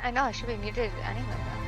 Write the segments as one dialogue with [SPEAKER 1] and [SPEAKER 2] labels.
[SPEAKER 1] I know I should be muted anyway, though.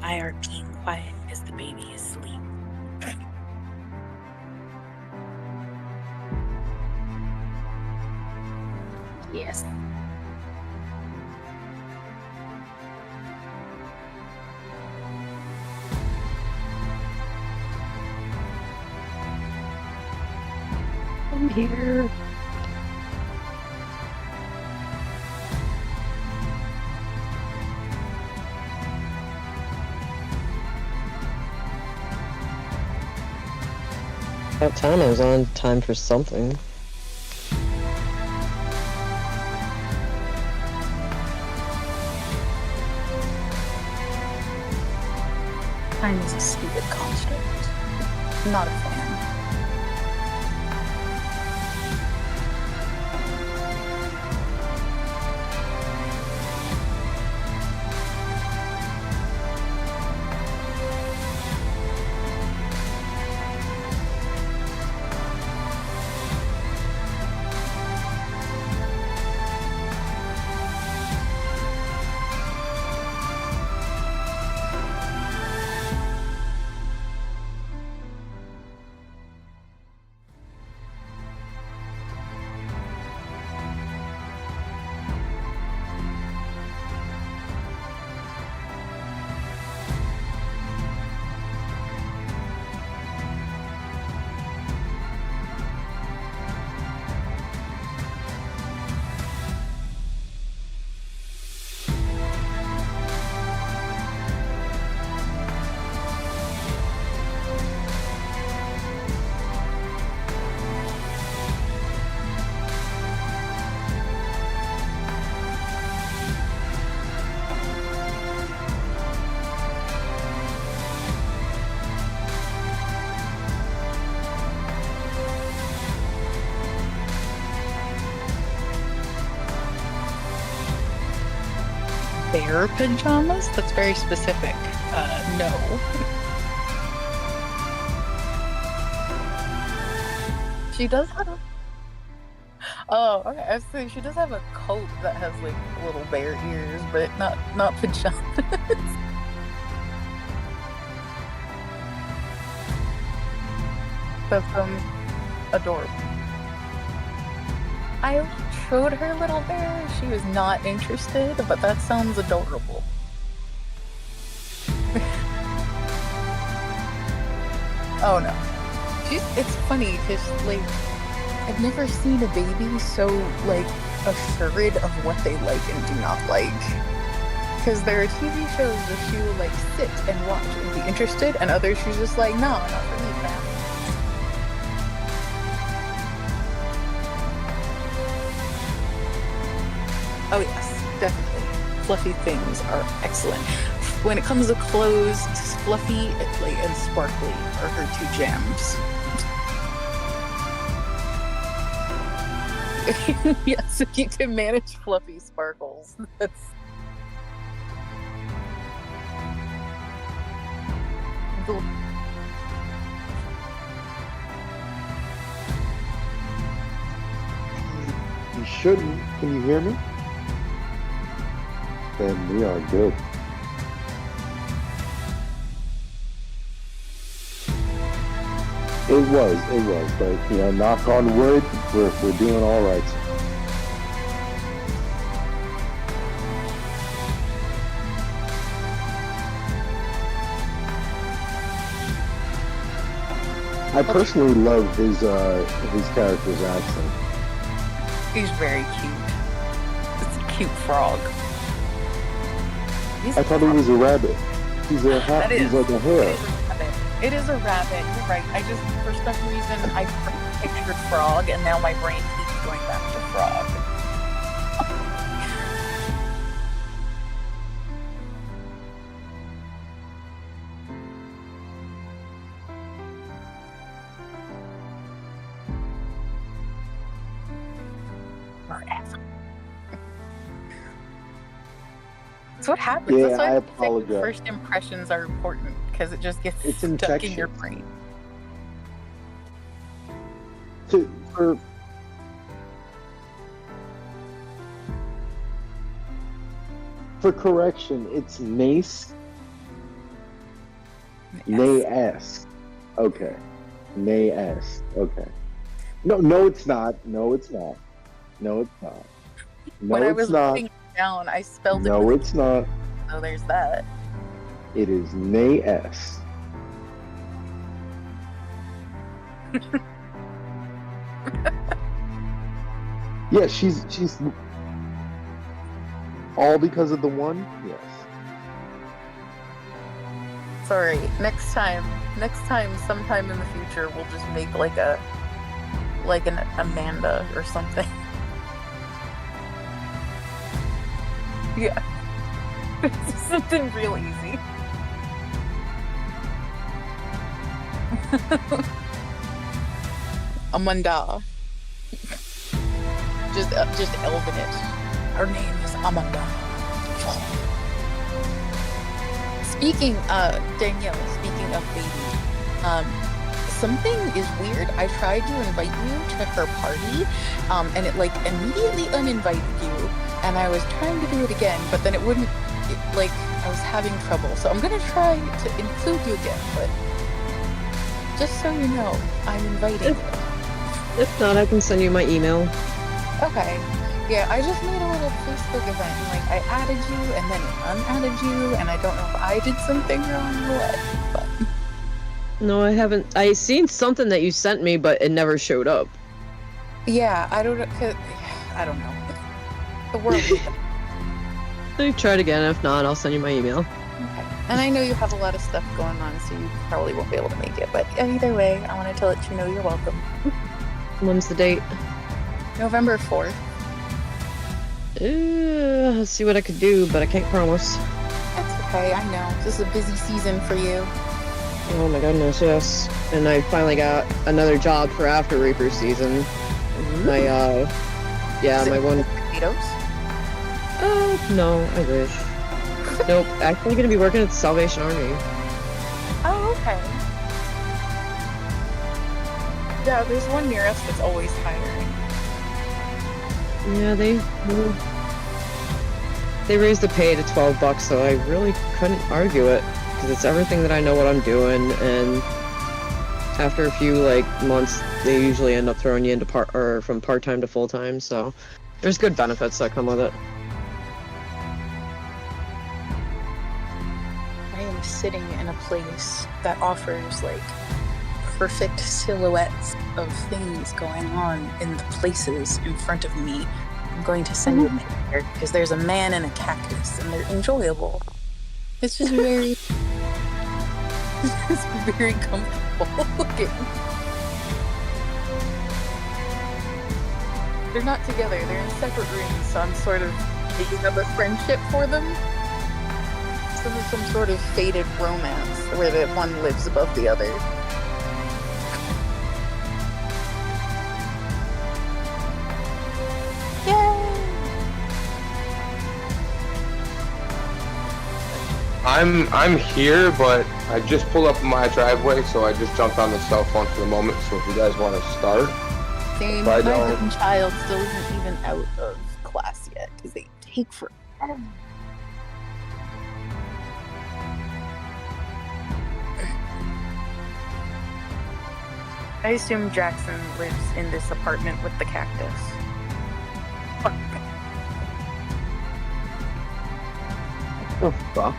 [SPEAKER 2] I are being quiet as the baby is asleep. Yes.
[SPEAKER 3] I'm here. About time I was on time for something.
[SPEAKER 2] Time is a stupid construct. Not a fan. bear pajamas? That's very specific. No. She does have a... Oh, okay. I was saying she does have a coat that has like little bear ears, but not pajamas. That's adorable. I showed her little bear. She was not interested, but that sounds adorable. Oh no. It's funny because like I've never seen a baby so like assured of what they like and do not like. Because there are TV shows where she will like sit and watch and be interested, and others she's just like, no, not for me, fam. Oh yes, definitely. Fluffy things are excellent. When it comes to clothes, fluffy and sparkly are her two jams. Yes, if you can manage fluffy sparkles, that's...
[SPEAKER 4] You shouldn't. Can you hear me? Then we are good. It was, but you know, knock on wood, we're doing all right. I personally love his character's accent.
[SPEAKER 2] He's very cute. It's a cute frog.
[SPEAKER 4] I thought he was a rabbit. He's a he's like a hare.
[SPEAKER 2] It is a rabbit. You're right. I just, for some reason, I pictured frog, and now my brain keeps going back to frog. Forever. That's what happens.
[SPEAKER 4] Yeah,
[SPEAKER 2] That's why
[SPEAKER 4] I
[SPEAKER 2] I think
[SPEAKER 4] apologize.
[SPEAKER 2] first impressions are important, because it just gets
[SPEAKER 4] It's
[SPEAKER 2] stuck
[SPEAKER 4] infectious.
[SPEAKER 2] in your brain.
[SPEAKER 4] For correction, it's Nace. Nay-esque. Okay. Nay-esque. Okay. No, it's not. No, it's not. No, it's not. No,
[SPEAKER 2] When I
[SPEAKER 4] it's
[SPEAKER 2] was
[SPEAKER 4] not.
[SPEAKER 2] writing it down, I spelled it.
[SPEAKER 4] No,
[SPEAKER 2] with
[SPEAKER 4] it's not.
[SPEAKER 2] So there's that.
[SPEAKER 4] It is Nay-esque. Yeah, she's all because of the one? Yes.
[SPEAKER 2] Sorry. Next time, sometime in the future, we'll just make like an Amanda or something. Yeah. Something real easy. Amanda. Just elven it. Her name is Amanda. Danielle, speaking of baby, something is weird. I tried to invite you to her party, and it like immediately uninvited you, and I was trying to do it again, but then it wouldn't, I was having trouble. So I'm gonna try to include you again, but just so you know, I'm inviting you.
[SPEAKER 3] If not, I can send you my email.
[SPEAKER 2] Okay. Yeah, I just made a little Facebook event, and like I added you, and then it unadded you, and I don't know if I did something wrong or what, but...
[SPEAKER 3] No, I haven't. I seen something that you sent me, but it never showed up.
[SPEAKER 2] Yeah, I don't know. The world.
[SPEAKER 3] So you try it again. If not, I'll send you my email.
[SPEAKER 2] Okay. And I know you have a lot of stuff going on, so you probably won't be able to make it. But either way, I wanted to let you know you're welcome.
[SPEAKER 3] When's the date?
[SPEAKER 2] November 4th.
[SPEAKER 3] Let's see what I could do, but I can't promise.
[SPEAKER 2] That's okay, I know. This is a busy season for you.
[SPEAKER 3] Oh my goodness, yes. And I finally got another job for after Reaper season. My,
[SPEAKER 2] Is
[SPEAKER 3] my
[SPEAKER 2] it
[SPEAKER 3] one...
[SPEAKER 2] potatoes?
[SPEAKER 3] Oh, no, I wish. Nope, actually gonna be working at the Salvation Army.
[SPEAKER 2] Oh, okay. Yeah, there's one near us that's always hiring.
[SPEAKER 3] Yeah, they raised the pay to $12, so I really couldn't argue it because it's everything that I know what I'm doing, and after a few months, they usually end up throwing you into from part-time to full-time. So there's good benefits that come with it.
[SPEAKER 2] I am sitting in a place that offers perfect silhouettes of things going on in the places in front of me. I'm going to send you a picture because there's a man and a cactus, and they're enjoyable. It's just very, it's very comfortable looking. They're not together; they're in separate rooms. So I'm sort of making up a friendship for them. So there's some sort of fated romance where the one lives above the other.
[SPEAKER 5] I'm here, but I just pulled up my driveway, so I just jumped on the cell phone for the moment. So if you guys want to start,
[SPEAKER 2] Same. My little child still isn't even out of class yet because they take forever. I assume Jackson lives in this apartment with the cactus.
[SPEAKER 4] Oh, fuck.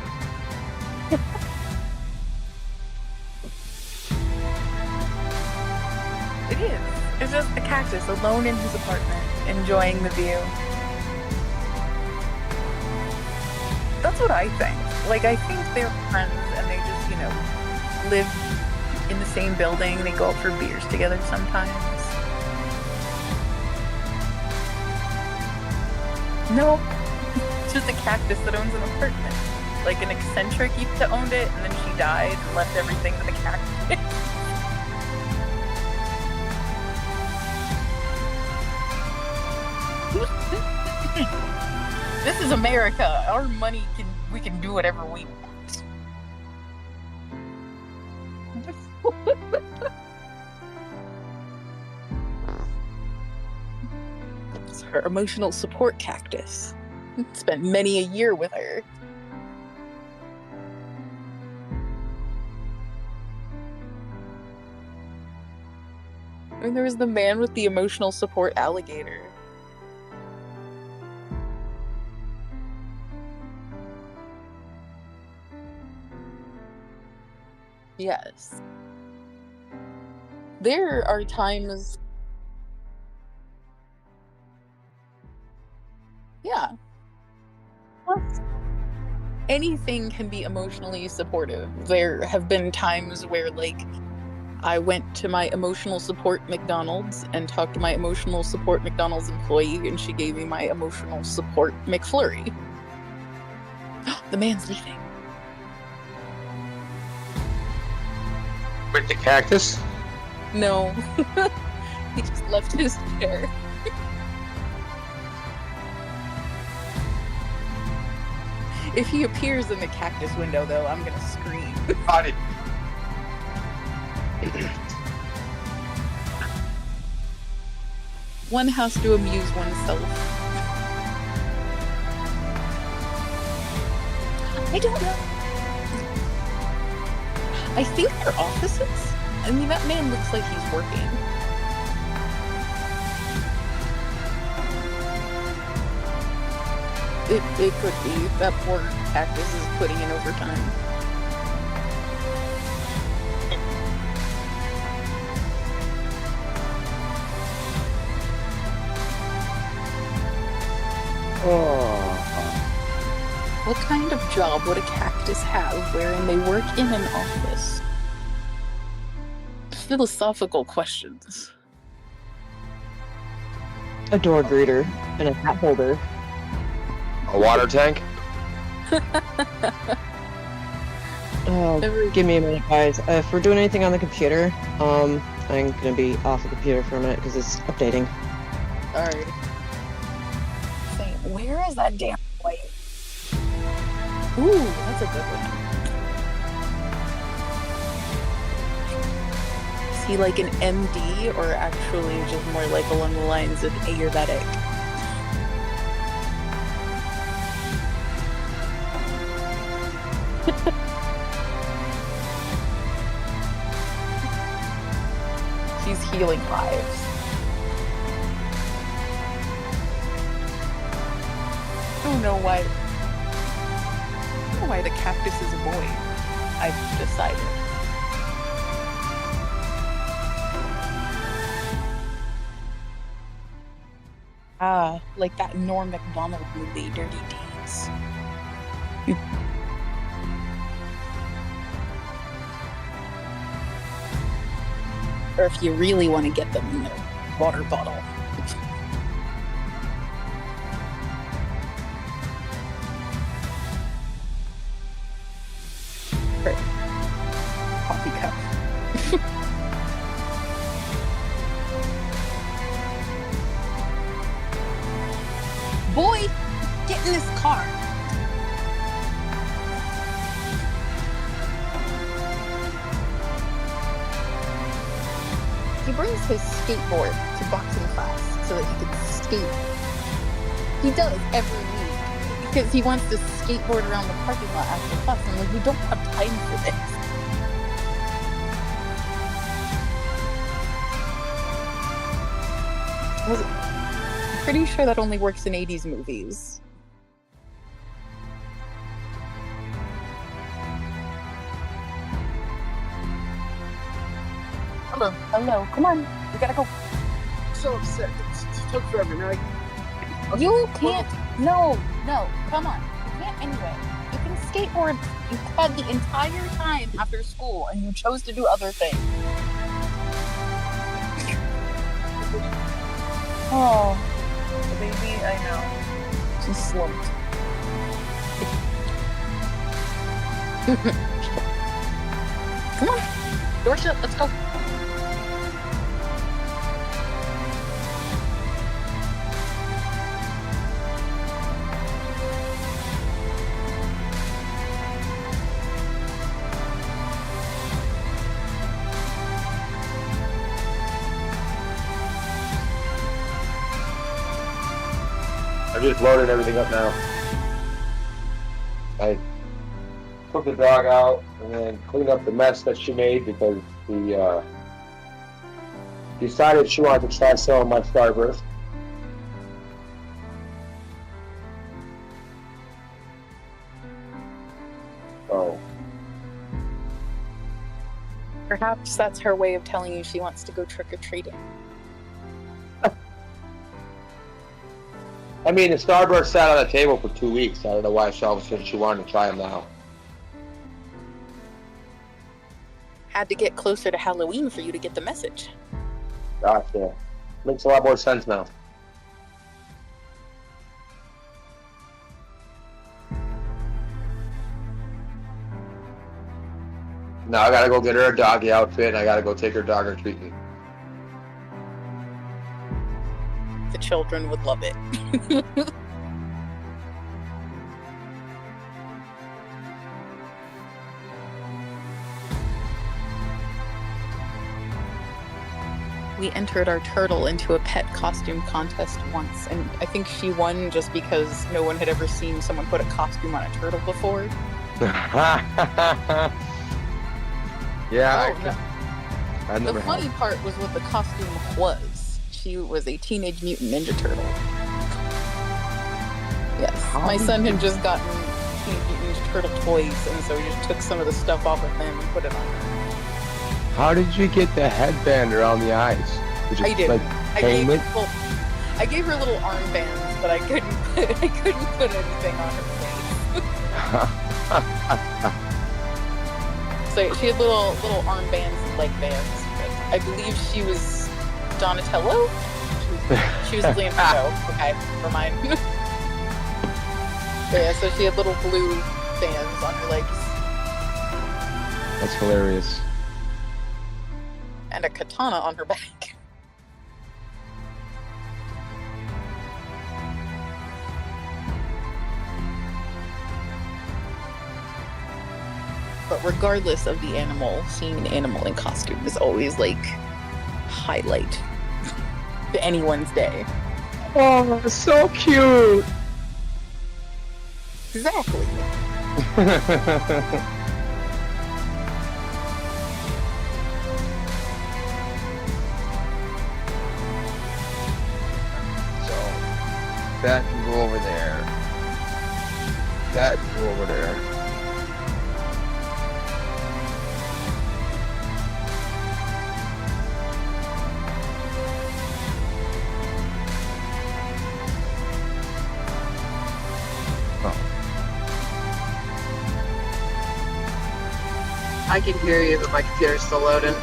[SPEAKER 2] It is. It's just a cactus alone in his apartment, enjoying the view. That's what I think. I think they're friends and they just, live in the same building. They go out for beers together sometimes. No, it's just a cactus that owns an apartment. An eccentric used to own it, and then she died and left everything to the cactus. This is America. Our money we can do whatever we want. It's her emotional support cactus. Spent many a year with her. And there was the man with the emotional support alligator. Yes. There are times... Yeah. Anything can be emotionally supportive. There have been times where, I went to my emotional support McDonald's and talked to my emotional support McDonald's employee, and she gave me my emotional support McFlurry. The man's leaving.
[SPEAKER 5] with the cactus.
[SPEAKER 2] No. He just left his chair. If he appears in the cactus window, though, I'm gonna scream.
[SPEAKER 5] Got it.
[SPEAKER 2] One has to amuse oneself. I don't know. I think they're offices. I mean, that man looks like he's working. It could be. That poor cactus is putting in overtime.
[SPEAKER 4] Oh.
[SPEAKER 2] What kind of job would a cactus have wherein they work in an office? Philosophical questions.
[SPEAKER 3] A door greeter and a hat holder.
[SPEAKER 5] A water tank?
[SPEAKER 3] Give me a minute, guys. If we're doing anything on the computer, I'm gonna be off the computer for a minute because it's updating.
[SPEAKER 2] Alright. Where is that damn light? Ooh, that's a good one. Is he like an MD or actually just more like along the lines of Ayurvedic? He's healing lives. I don't know why the cactus is a boy. I've decided. Like that Norm Macdonald movie, Dirty Deeds. Or if you really want to get them in their water bottle. Or coffee cup. Boy, get in this car. He brings his skateboard to boxing class so that he can skate. He does every week because he wants to skateboard around the parking lot after class. I'm like, we don't have time for this. I'm pretty sure that only works in 80s movies. Hello, come on. We gotta go.
[SPEAKER 6] I'm so upset. It took forever. Now
[SPEAKER 2] You can't. No, come on. You can't anyway. You can skateboard. You had the entire time after school and you chose to do other things. Oh, baby, I know. She slumped. Come on. Door shut. Let's go.
[SPEAKER 5] I just loaded everything up now. I took the dog out and then cleaned up the mess that she made because she decided she wanted to try some of my Starburst. So
[SPEAKER 2] Perhaps that's her way of telling you she wants to go trick-or-treating.
[SPEAKER 5] I mean, the Starburst sat on the table for 2 weeks. I don't know why she all of a sudden she wanted to try them now.
[SPEAKER 2] Had to get closer to Halloween for you to get the message.
[SPEAKER 5] Gotcha. Makes a lot more sense now. Now I gotta go get her a doggy outfit and I gotta go take her dog treating.
[SPEAKER 2] The children would love it. We entered our turtle into a pet costume contest once, and I think she won just because no one had ever seen someone put a costume on a turtle before.
[SPEAKER 5] Yeah,
[SPEAKER 2] Oh,
[SPEAKER 5] I
[SPEAKER 2] no.
[SPEAKER 5] never
[SPEAKER 2] The funny
[SPEAKER 5] had.
[SPEAKER 2] part was what the costume was. She was a Teenage Mutant Ninja Turtle. Yes,
[SPEAKER 5] How
[SPEAKER 2] my
[SPEAKER 5] did
[SPEAKER 2] son
[SPEAKER 5] you-
[SPEAKER 2] had just gotten Teenage Mutant Ninja Turtle toys, and so we just took some of the stuff off of them and put it on her.
[SPEAKER 5] How did you get the headband around the eyes? Did you,
[SPEAKER 2] I did.
[SPEAKER 5] like,
[SPEAKER 2] I
[SPEAKER 5] hang
[SPEAKER 2] gave,
[SPEAKER 5] it?
[SPEAKER 2] well, I gave her little armbands, but I couldn't put anything on her face. So she had little armbands and leg bands. But I believe she was Donatello. She was Leonardo. Okay, never mind. But yeah, so she had little blue bands on her legs
[SPEAKER 5] That's hilarious.
[SPEAKER 2] and a katana on her back. But regardless of the animal, seeing an animal in costume is always like highlight to anyone's day.
[SPEAKER 5] Oh, so cute.
[SPEAKER 2] Exactly.
[SPEAKER 5] So that can go over there. That can go over there.
[SPEAKER 3] I can hear you, but my computer's still loading.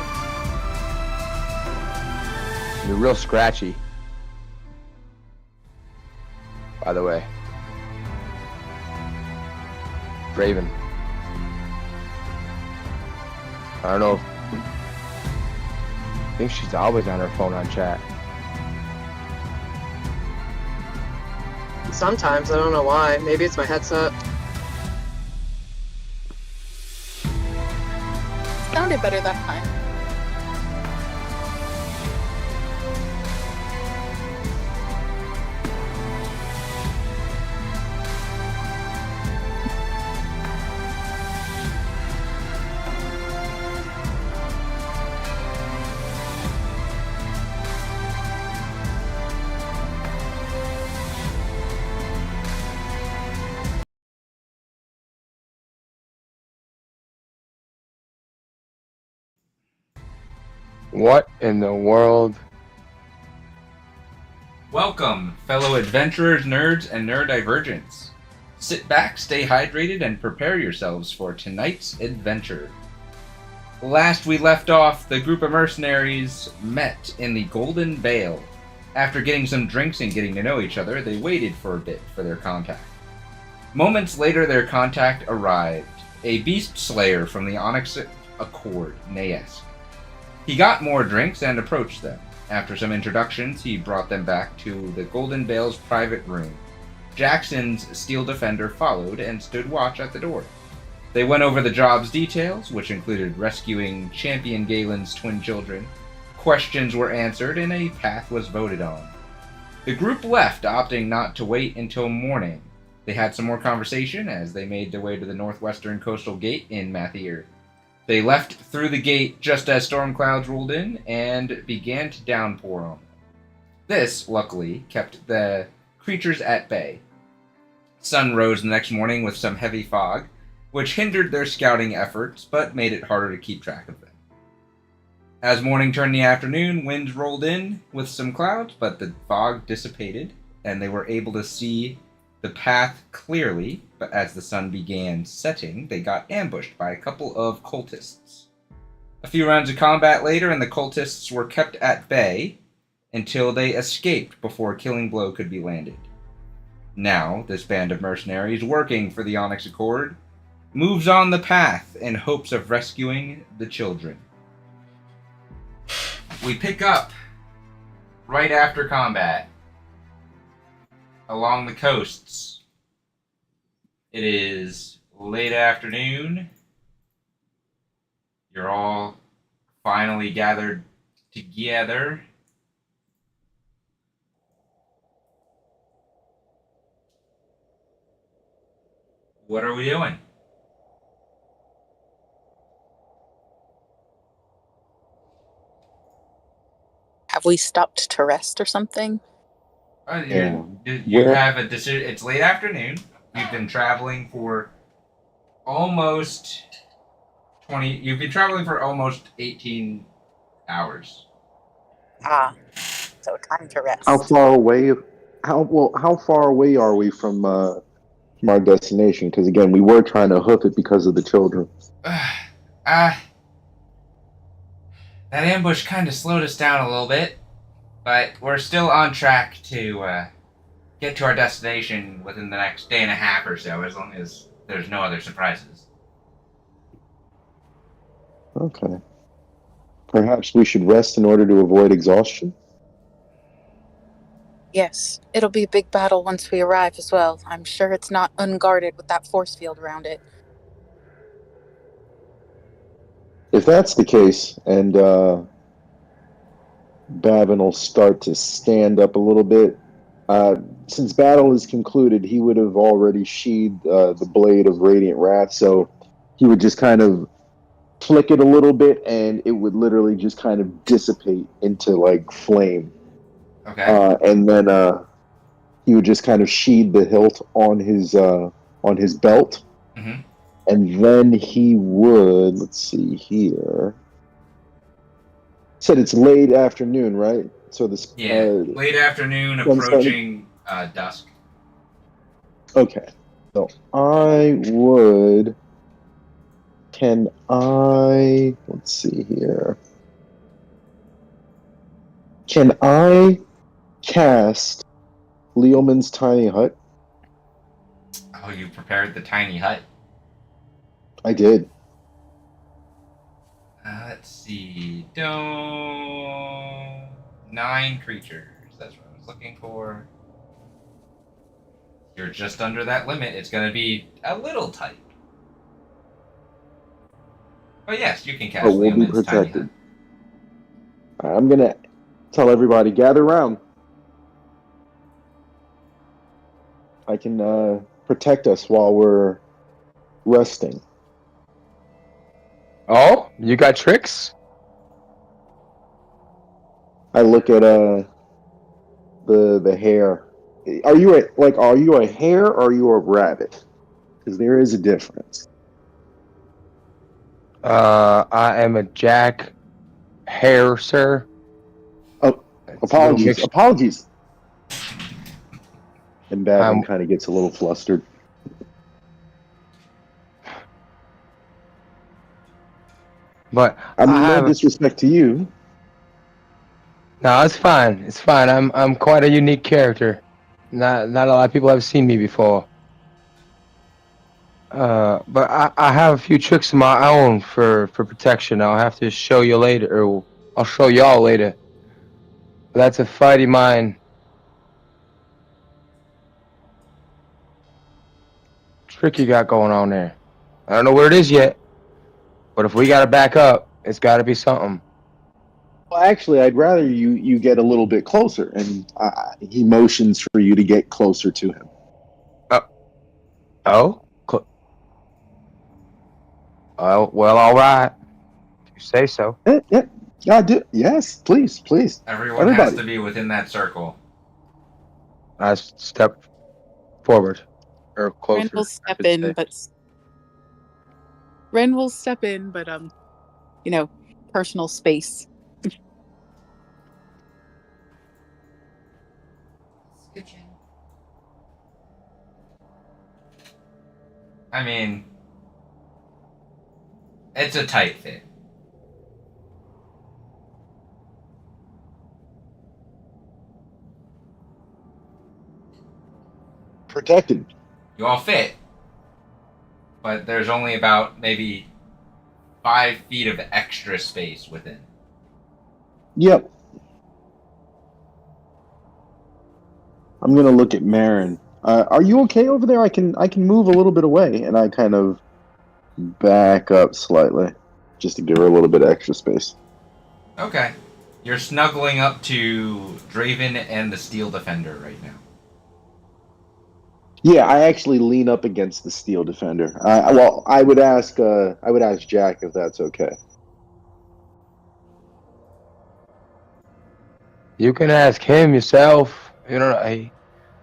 [SPEAKER 5] You're real scratchy. By the way. Raven. I don't know if... I think she's always on her phone on chat.
[SPEAKER 3] Sometimes, I don't know why. Maybe it's my headset.
[SPEAKER 2] Sounded better that time.
[SPEAKER 5] What in the world?
[SPEAKER 7] Welcome, fellow adventurers, nerds, and neurodivergents. Sit back, stay hydrated, and prepare yourselves for tonight's adventure. Last we left off, the group of mercenaries met in the Golden Vale. After getting some drinks and getting to know each other, they waited for a bit for their contact. Moments later, their contact arrived, a beast slayer from the Onyx Accord, Naesk. He got more drinks and approached them. After some introductions, he brought them back to the Golden Vale's private room. Jackson's steel defender followed and stood watch at the door. They went over the job's details, which included rescuing Champion Galen's twin children. Questions were answered and a path was voted on. The group left, opting not to wait until morning. They had some more conversation as they made their way to the northwestern coastal gate in Mathir. They left through the gate just as storm clouds rolled in and began to downpour on them. This, luckily, kept the creatures at bay. Sun rose the next morning with some heavy fog, which hindered their scouting efforts but made it harder to keep track of them. As morning turned the afternoon, winds rolled in with some clouds, but the fog dissipated, and they were able to see the path clearly, but as the sun began setting, they got ambushed by a couple of cultists. A few rounds of combat later, and the cultists were kept at bay until they escaped before a killing blow could be landed. Now, this band of mercenaries working for the Onyx Accord moves on the path in hopes of rescuing the children. We pick up right after combat along the coasts. It is late afternoon. You're all finally gathered together. What are we doing?
[SPEAKER 2] Have we stopped to rest or something?
[SPEAKER 7] You have a decision. It's late afternoon. You've been traveling for almost 20. You've been traveling for almost 18 hours.
[SPEAKER 2] So time to rest.
[SPEAKER 4] How far away? How far away are we from our destination? Because again, we were trying to hoof it because of the children.
[SPEAKER 7] That ambush kind of slowed us down a little bit, but we're still on track to get to our destination within the next day and a half or so, as long as there's no other surprises.
[SPEAKER 4] Okay. Perhaps we should rest in order to avoid exhaustion?
[SPEAKER 2] Yes, it'll be a big battle once we arrive as well. I'm sure it's not unguarded with that force field around it.
[SPEAKER 4] that's the case, and Babin will start to stand up a little bit. Since battle is concluded, he would have already sheathed the blade of Radiant Wrath, so he would just kind of flick it a little bit, and it would literally just kind of dissipate into like flame.
[SPEAKER 7] Okay.
[SPEAKER 4] And then he would just kind of sheathe the hilt on his belt,
[SPEAKER 7] Mm-hmm.
[SPEAKER 4] and then he would. Let's see here. Said it's late afternoon, right? So this.
[SPEAKER 7] Yeah. Late afternoon,
[SPEAKER 4] sunset.
[SPEAKER 7] approaching dusk.
[SPEAKER 4] Okay. So I would. Can I? Let's see here. Can I cast Leoman's tiny hut?
[SPEAKER 7] Oh, you prepared the tiny hut.
[SPEAKER 4] I did.
[SPEAKER 7] Let's see. Don't 9 creatures. That's what I was looking for. You're just under that limit. It's going to be a little tight. But yes, you can cast
[SPEAKER 4] But we'll be
[SPEAKER 7] Leoman's tiny hut.
[SPEAKER 4] protected. I'm gonna tell everybody gather around. I can protect us while we're resting.
[SPEAKER 8] Oh, you got tricks?
[SPEAKER 4] I look at the hair. Are you a hare or are you a rabbit? Because there is a difference.
[SPEAKER 8] I am a jack hare, sir.
[SPEAKER 4] Oh,
[SPEAKER 8] It's a little mixed.
[SPEAKER 4] apologies. And Babin
[SPEAKER 8] Um,
[SPEAKER 4] kind of gets a little flustered.
[SPEAKER 8] But
[SPEAKER 4] I mean,
[SPEAKER 8] I
[SPEAKER 4] no
[SPEAKER 8] have.
[SPEAKER 4] disrespect to you.
[SPEAKER 8] No, it's fine. It's fine. I'm quite a unique character. Not a lot of people have seen me before. But I have a few tricks of my own for protection. I'll have to show you later, or I'll show y'all later. But that's a fighty mine. Trick you got going on there. I don't know where it is yet, but if we gotta back up, it's gotta be something.
[SPEAKER 4] Well, actually, I'd rather you get a little bit closer, and he motions for you to get closer to him.
[SPEAKER 8] Oh? Oh, well, all right. If you say so.
[SPEAKER 4] Yeah, I do. Yes, please.
[SPEAKER 7] Everyone has
[SPEAKER 4] Everybody.
[SPEAKER 7] to be within that circle.
[SPEAKER 8] I step forward. Or closer.
[SPEAKER 2] Ren will
[SPEAKER 8] I
[SPEAKER 2] step
[SPEAKER 8] should
[SPEAKER 2] in,
[SPEAKER 8] say.
[SPEAKER 2] but personal space.
[SPEAKER 7] I mean, it's a tight fit.
[SPEAKER 4] Protected.
[SPEAKER 7] You all fit, but there's only about maybe 5 feet of extra space within.
[SPEAKER 4] Yep. I'm gonna look at Marin. Are you okay over there? I can move a little bit away, and I kind of back up slightly, just to give her a little bit of extra space.
[SPEAKER 7] Okay. You're snuggling up to Draven and the Steel Defender right now.
[SPEAKER 4] Yeah, I actually lean up against the steel defender. I would ask Jack if that's okay.
[SPEAKER 8] You can ask him yourself. You know,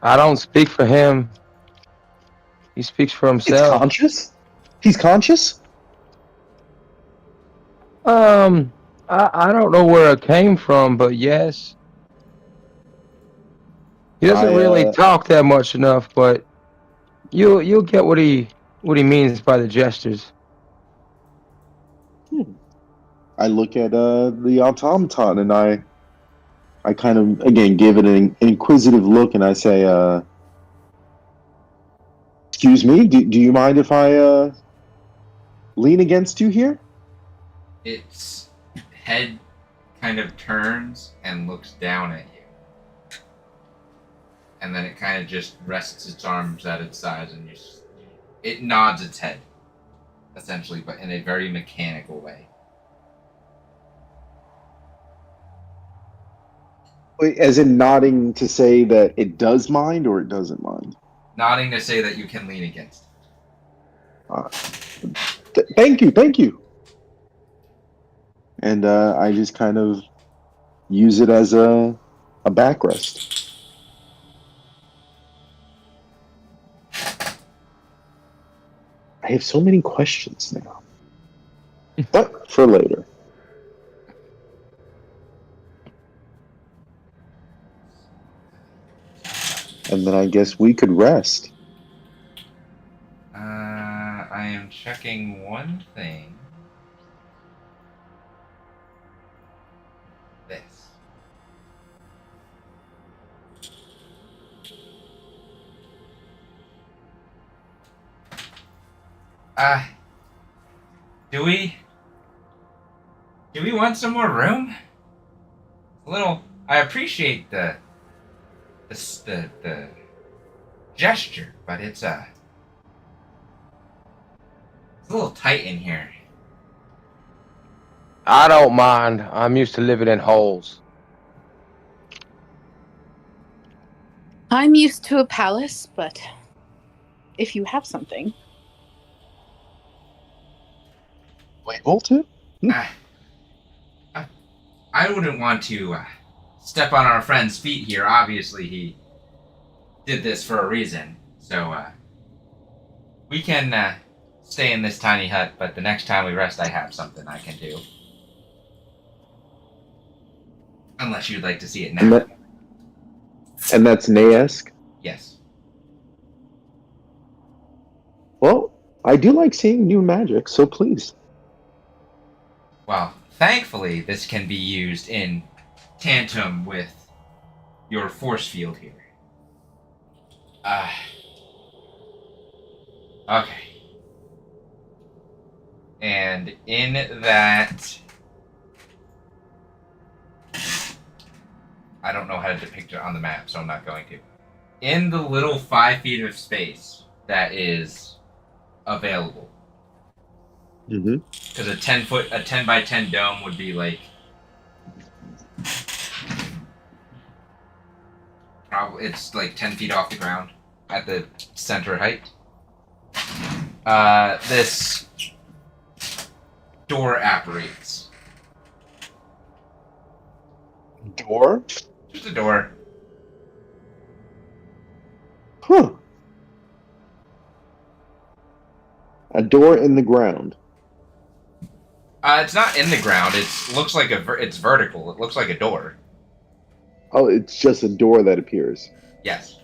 [SPEAKER 8] I don't speak for him. He speaks for
[SPEAKER 4] It's
[SPEAKER 8] himself.
[SPEAKER 4] conscious. He's conscious.
[SPEAKER 8] I don't know where it came from, but yes. He doesn't really talk that much enough, but you'll get what he means by the gestures.
[SPEAKER 4] I look at the automaton, and I kind of again give it an inquisitive look, and I say, "Excuse me, do you mind if I lean against you here?"
[SPEAKER 7] Its head kind of turns and looks down at you. And then it kind of just rests its arms at its sides, and it nods its head, essentially, but in a very mechanical way.
[SPEAKER 4] Wait, as in nodding to say that it does mind or it doesn't mind?
[SPEAKER 7] Nodding to say that you can lean against.
[SPEAKER 4] Thank you. And I just kind of use it as a backrest. I have so many questions now, but for later. And then I guess we could rest.
[SPEAKER 7] I am checking one thing. This. Do we want some more room? A little. I appreciate the gesture, but it's a little tight in here.
[SPEAKER 8] I don't mind. I'm used to living in holes.
[SPEAKER 2] I'm used to a palace, but if you have something.
[SPEAKER 4] Able to?
[SPEAKER 7] I wouldn't want to step on our friend's feet here. Obviously, he did this for a reason. So, we can stay in this tiny hut, but the next time we rest, I have something I can do. Unless you'd like to see it now.
[SPEAKER 4] And that's Naesk?
[SPEAKER 7] Yes.
[SPEAKER 4] Well, I do like seeing new magic, so please.
[SPEAKER 7] Well, thankfully, this can be used in tandem with your force field here. Okay. And in that... I don't know how to depict it on the map, so I'm not going to. In the little 5 feet of space that is available. Because a 10 by 10 dome would be like... Probably, it's like 10 feet off the ground at the center height. This door apparates.
[SPEAKER 4] Door?
[SPEAKER 7] Just a door.
[SPEAKER 4] Huh. A door in the ground.
[SPEAKER 7] It's not in the ground. It looks like it's vertical. It looks like a door.
[SPEAKER 4] Oh, it's just a door that appears.
[SPEAKER 7] Yes.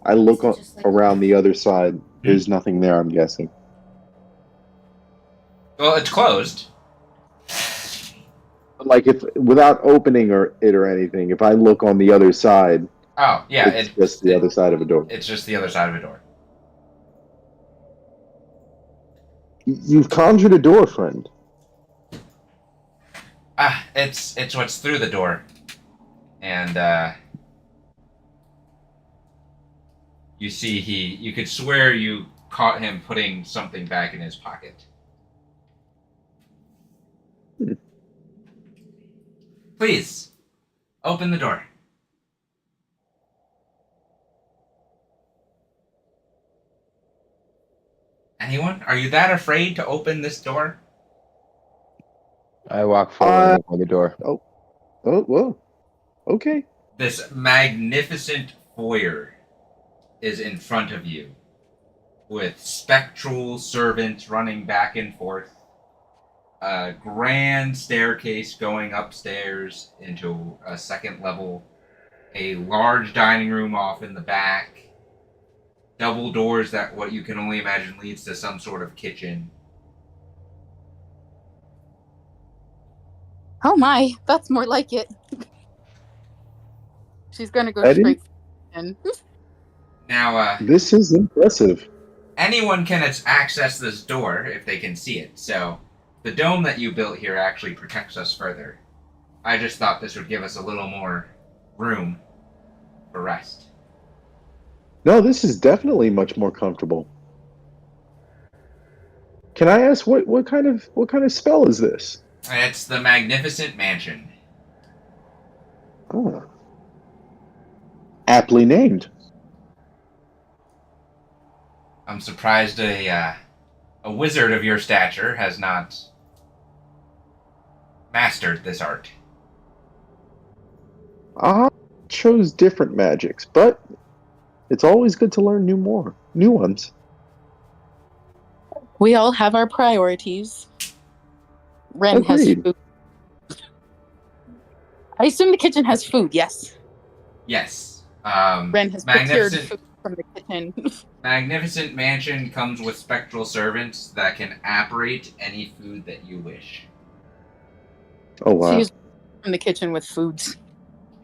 [SPEAKER 4] I look around the other side. There's nothing there, I'm guessing.
[SPEAKER 7] Well, it's closed.
[SPEAKER 4] Like, if without opening it or anything, if I look on the other side,
[SPEAKER 7] Oh, yeah.
[SPEAKER 4] it's just the other side of a door.
[SPEAKER 7] It's just the other side of a door.
[SPEAKER 4] You've conjured a door, friend.
[SPEAKER 7] It's what's through the door. And, you see you could swear you caught him putting something back in his pocket. Please, open the door. Anyone? Are you that afraid to open this door?
[SPEAKER 8] I walk forward and open the door.
[SPEAKER 4] Oh, whoa. Okay.
[SPEAKER 7] This magnificent foyer is in front of you, with spectral servants running back and forth, a grand staircase going upstairs into a second level, a large dining room off in the back, double doors that what you can only imagine leads to some sort of kitchen.
[SPEAKER 2] Oh my, that's more like it. She's gonna go
[SPEAKER 4] Eddie?
[SPEAKER 2] straight in.
[SPEAKER 7] Now,
[SPEAKER 4] This is impressive.
[SPEAKER 7] anyone can access this door if they can see it, so the dome that you built here actually protects us further. I just thought this would give us a little more room for rest.
[SPEAKER 4] No, this is definitely much more comfortable. Can I ask what kind of spell is this?
[SPEAKER 7] It's the Magnificent Mansion.
[SPEAKER 4] Oh. Aptly named.
[SPEAKER 7] I'm surprised a wizard of your stature has not mastered this art.
[SPEAKER 4] I chose different magics, but it's always good to learn new ones.
[SPEAKER 2] We all have our priorities. Ren has
[SPEAKER 4] Agreed.
[SPEAKER 2] food. I assume the kitchen has food, yes.
[SPEAKER 7] Yes.
[SPEAKER 2] Ren has procured
[SPEAKER 7] Magnificent
[SPEAKER 2] food from the kitchen.
[SPEAKER 7] Magnificent Mansion comes with spectral servants that can apparate any food that you wish.
[SPEAKER 4] Oh wow.
[SPEAKER 2] She's from the kitchen with foods.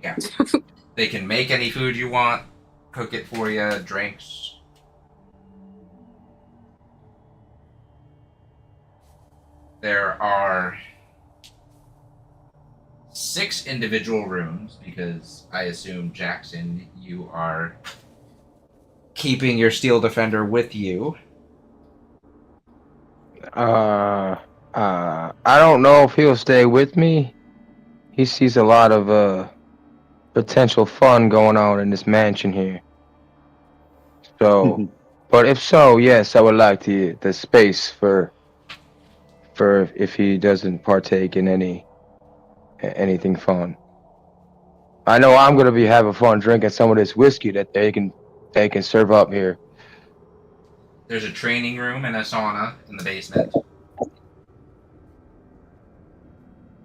[SPEAKER 7] Yeah. They can make any food you want, cook it for you, drinks. There are 6 individual rooms because I assume, Jackson, you are keeping your Steel Defender with you.
[SPEAKER 8] I don't know if he'll stay with me. He sees a lot of potential fun going on in this mansion here. So, but if so, yes, I would like the space for if he doesn't partake in anything fun. I know I'm gonna be having fun drinking some of this whiskey that they can serve up here.
[SPEAKER 7] There's a training room and a sauna in the basement.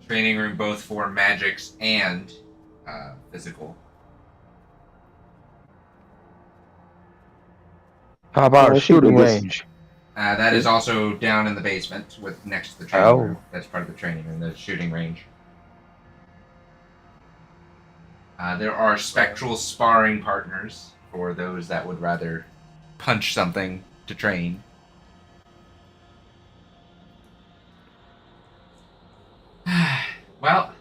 [SPEAKER 7] Training room both for magics and physical.
[SPEAKER 8] How about
[SPEAKER 4] I
[SPEAKER 8] a
[SPEAKER 4] think
[SPEAKER 8] shooting
[SPEAKER 4] we'll just-
[SPEAKER 8] range?
[SPEAKER 7] That is also down in the basement with next to the training room. That's part of the training room, the shooting range. There are spectral sparring partners for those that would rather punch something to train. Well,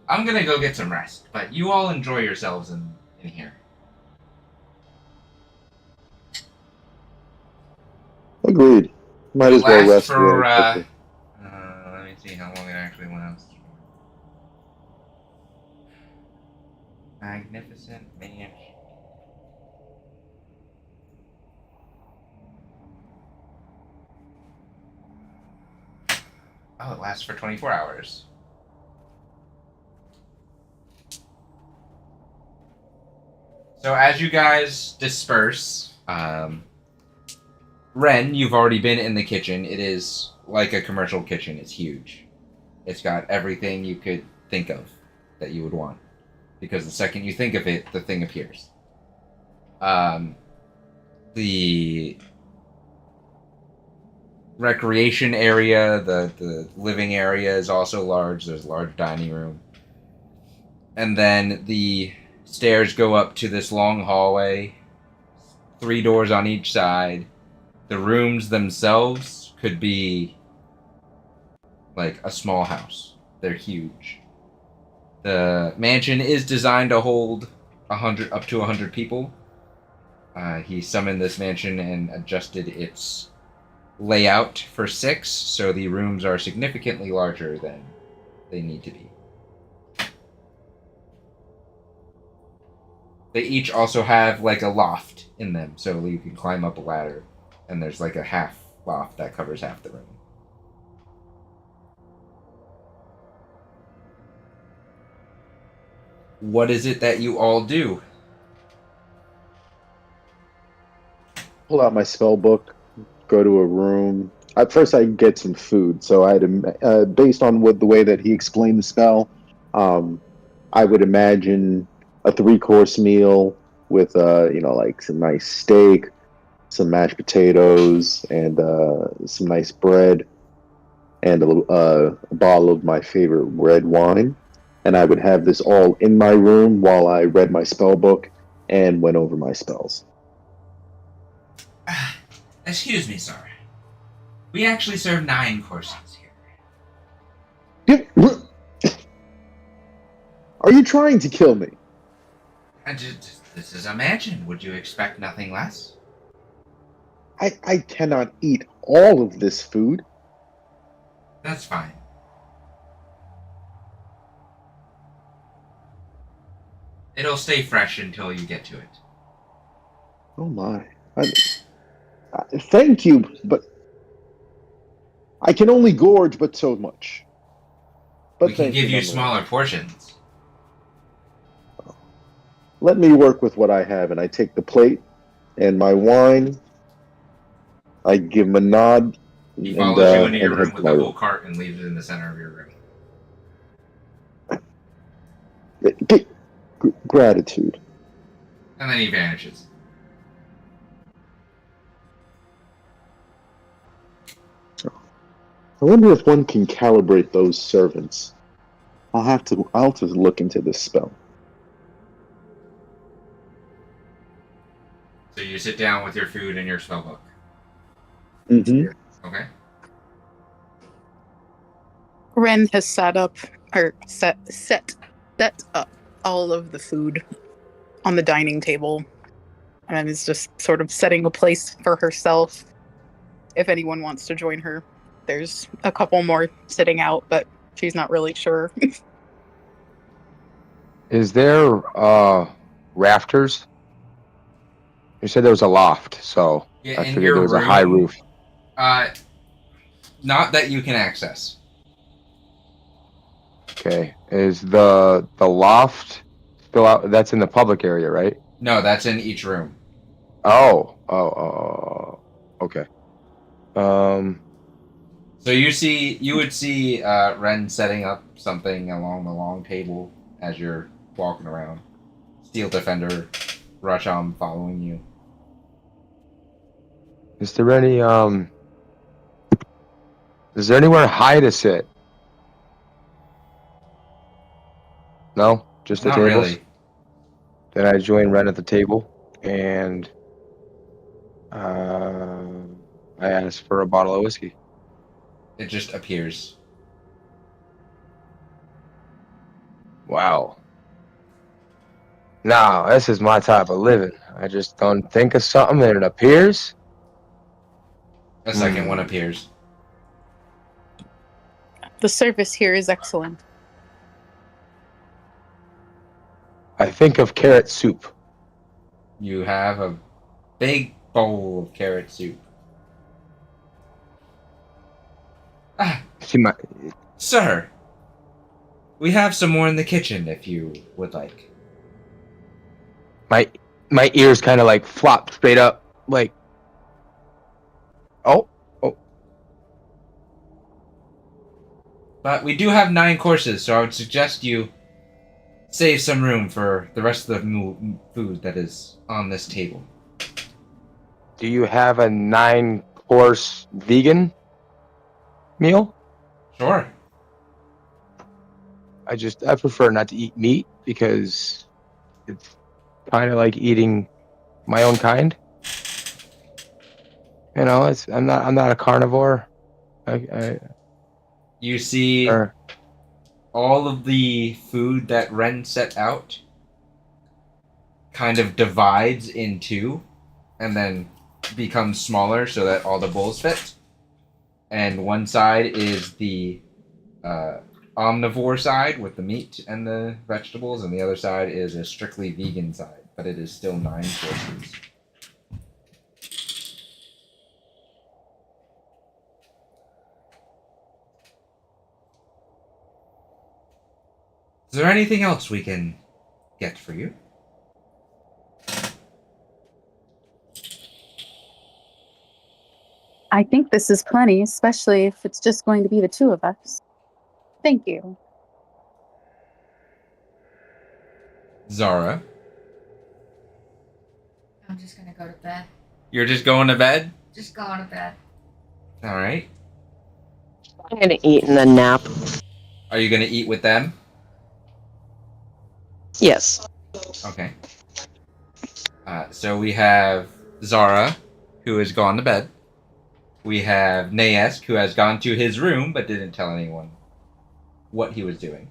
[SPEAKER 7] I'm gonna go get some rest, but you all enjoy yourselves in here.
[SPEAKER 4] Agreed. Might
[SPEAKER 7] It'll
[SPEAKER 4] as well
[SPEAKER 7] last
[SPEAKER 4] rest
[SPEAKER 7] for,
[SPEAKER 4] really quickly.
[SPEAKER 7] let me see how long it actually lasts. Magnificent Mansion. Oh, it lasts for 24 hours. So as you guys disperse, Ren, you've already been in the kitchen. It is like a commercial kitchen. It's huge. It's got everything you could think of that you would want. Because the second you think of it, the thing appears. The recreation area, the living area is also large. There's a large dining room. And then the stairs go up to this long hallway. 3 doors on each side. The rooms themselves could be like a small house. They're huge. The mansion is designed to hold up to 100 people. He summoned this mansion and adjusted its layout for 6, so the rooms are significantly larger than they need to be. They each also have like a loft in them, so you can climb up a ladder, and there's like a half loft that covers half the room. What is it that you all do?
[SPEAKER 4] Pull out my spell book, go to a room. At first, I get some food. So I had, based on the way that he explained the spell, I would imagine a 3-course meal with, like some nice steak, some mashed potatoes, and some nice bread, and a bottle of my favorite red wine. And I would have this all in my room while I read my spell book and went over my spells.
[SPEAKER 7] Excuse me, sir. We actually serve 9 courses here.
[SPEAKER 4] Are you trying to kill me?
[SPEAKER 7] This is a mansion. Would you expect nothing less?
[SPEAKER 4] I cannot eat all of this food.
[SPEAKER 7] That's fine. It'll stay fresh until you get to it.
[SPEAKER 4] Oh my! Thank you, but I can only gorge but so much. But
[SPEAKER 7] We can
[SPEAKER 4] thank
[SPEAKER 7] give you
[SPEAKER 4] nonetheless.
[SPEAKER 7] smaller portions.
[SPEAKER 4] Let me work with what I have, and I take the plate and my wine. I give him a nod
[SPEAKER 7] He
[SPEAKER 4] and
[SPEAKER 7] follows you into your
[SPEAKER 4] head
[SPEAKER 7] room
[SPEAKER 4] to
[SPEAKER 7] with
[SPEAKER 4] my
[SPEAKER 7] the
[SPEAKER 4] room.
[SPEAKER 7] whole cart and leaves it in the center of your room.
[SPEAKER 4] Gratitude.
[SPEAKER 7] And then he vanishes.
[SPEAKER 4] I wonder if one can calibrate those servants. I'll have to look into this spell.
[SPEAKER 7] So you sit down with your food and your spellbook.
[SPEAKER 4] Mm-hmm.
[SPEAKER 7] Okay.
[SPEAKER 2] Ren has set up all of the food on the dining table and is just sort of setting a place for herself if anyone wants to join her. There's a couple more sitting out, but she's not really sure.
[SPEAKER 8] Is there rafters? You said there was a loft, so
[SPEAKER 7] Yeah,
[SPEAKER 8] I
[SPEAKER 7] in
[SPEAKER 8] figured
[SPEAKER 7] your
[SPEAKER 8] there was a high
[SPEAKER 7] room,
[SPEAKER 8] roof.
[SPEAKER 7] not that you can access.
[SPEAKER 8] Okay. Is the loft still out? That's in the public area, right?
[SPEAKER 7] No, that's in each room.
[SPEAKER 8] Oh. Okay.
[SPEAKER 7] So you would see Ren setting up something along the long table as you're walking around. Steel Defender, Rasham following you.
[SPEAKER 8] Is there anywhere high to sit? No, just the
[SPEAKER 7] Not
[SPEAKER 8] tables.
[SPEAKER 7] really.
[SPEAKER 8] Then I join Ren at the table, and I ask for a bottle of whiskey.
[SPEAKER 7] It just appears.
[SPEAKER 8] Wow. Now, this is my type of living. I just don't think of something and it appears.
[SPEAKER 7] A second one appears.
[SPEAKER 2] The service here is excellent.
[SPEAKER 8] I think of carrot soup.
[SPEAKER 7] You have a big bowl of carrot soup. Ah,
[SPEAKER 8] See my
[SPEAKER 7] sir. We have some more in the kitchen if you would like.
[SPEAKER 8] my ears kind of like flop straight up, like, oh.
[SPEAKER 7] But we do have 9 courses, so I would suggest you save some room for the rest of the food that is on this table.
[SPEAKER 8] Do you have a 9-course vegan meal?
[SPEAKER 7] Sure.
[SPEAKER 8] I prefer not to eat meat because it's kind of like eating my own kind. You know, I'm not a carnivore.
[SPEAKER 7] You see all of the food that Ren set out kind of divides in two and then becomes smaller so that all the bowls fit. And one side is the omnivore side with the meat and the vegetables, and the other side is a strictly vegan side, but it is still 9 courses. Is there anything else we can get for you?
[SPEAKER 9] I think this is plenty, especially if it's just going to be the two of us. Thank you.
[SPEAKER 7] Zara,
[SPEAKER 1] I'm just gonna go to bed.
[SPEAKER 7] you're just going to bed?
[SPEAKER 1] Just going to bed.
[SPEAKER 7] Alright.
[SPEAKER 3] I'm gonna eat and then nap.
[SPEAKER 7] Are you going to eat with them?
[SPEAKER 3] Yes.
[SPEAKER 7] Okay. So we have Zara, who has gone to bed. We have Naesk, who has gone to his room, but didn't tell anyone what he was doing.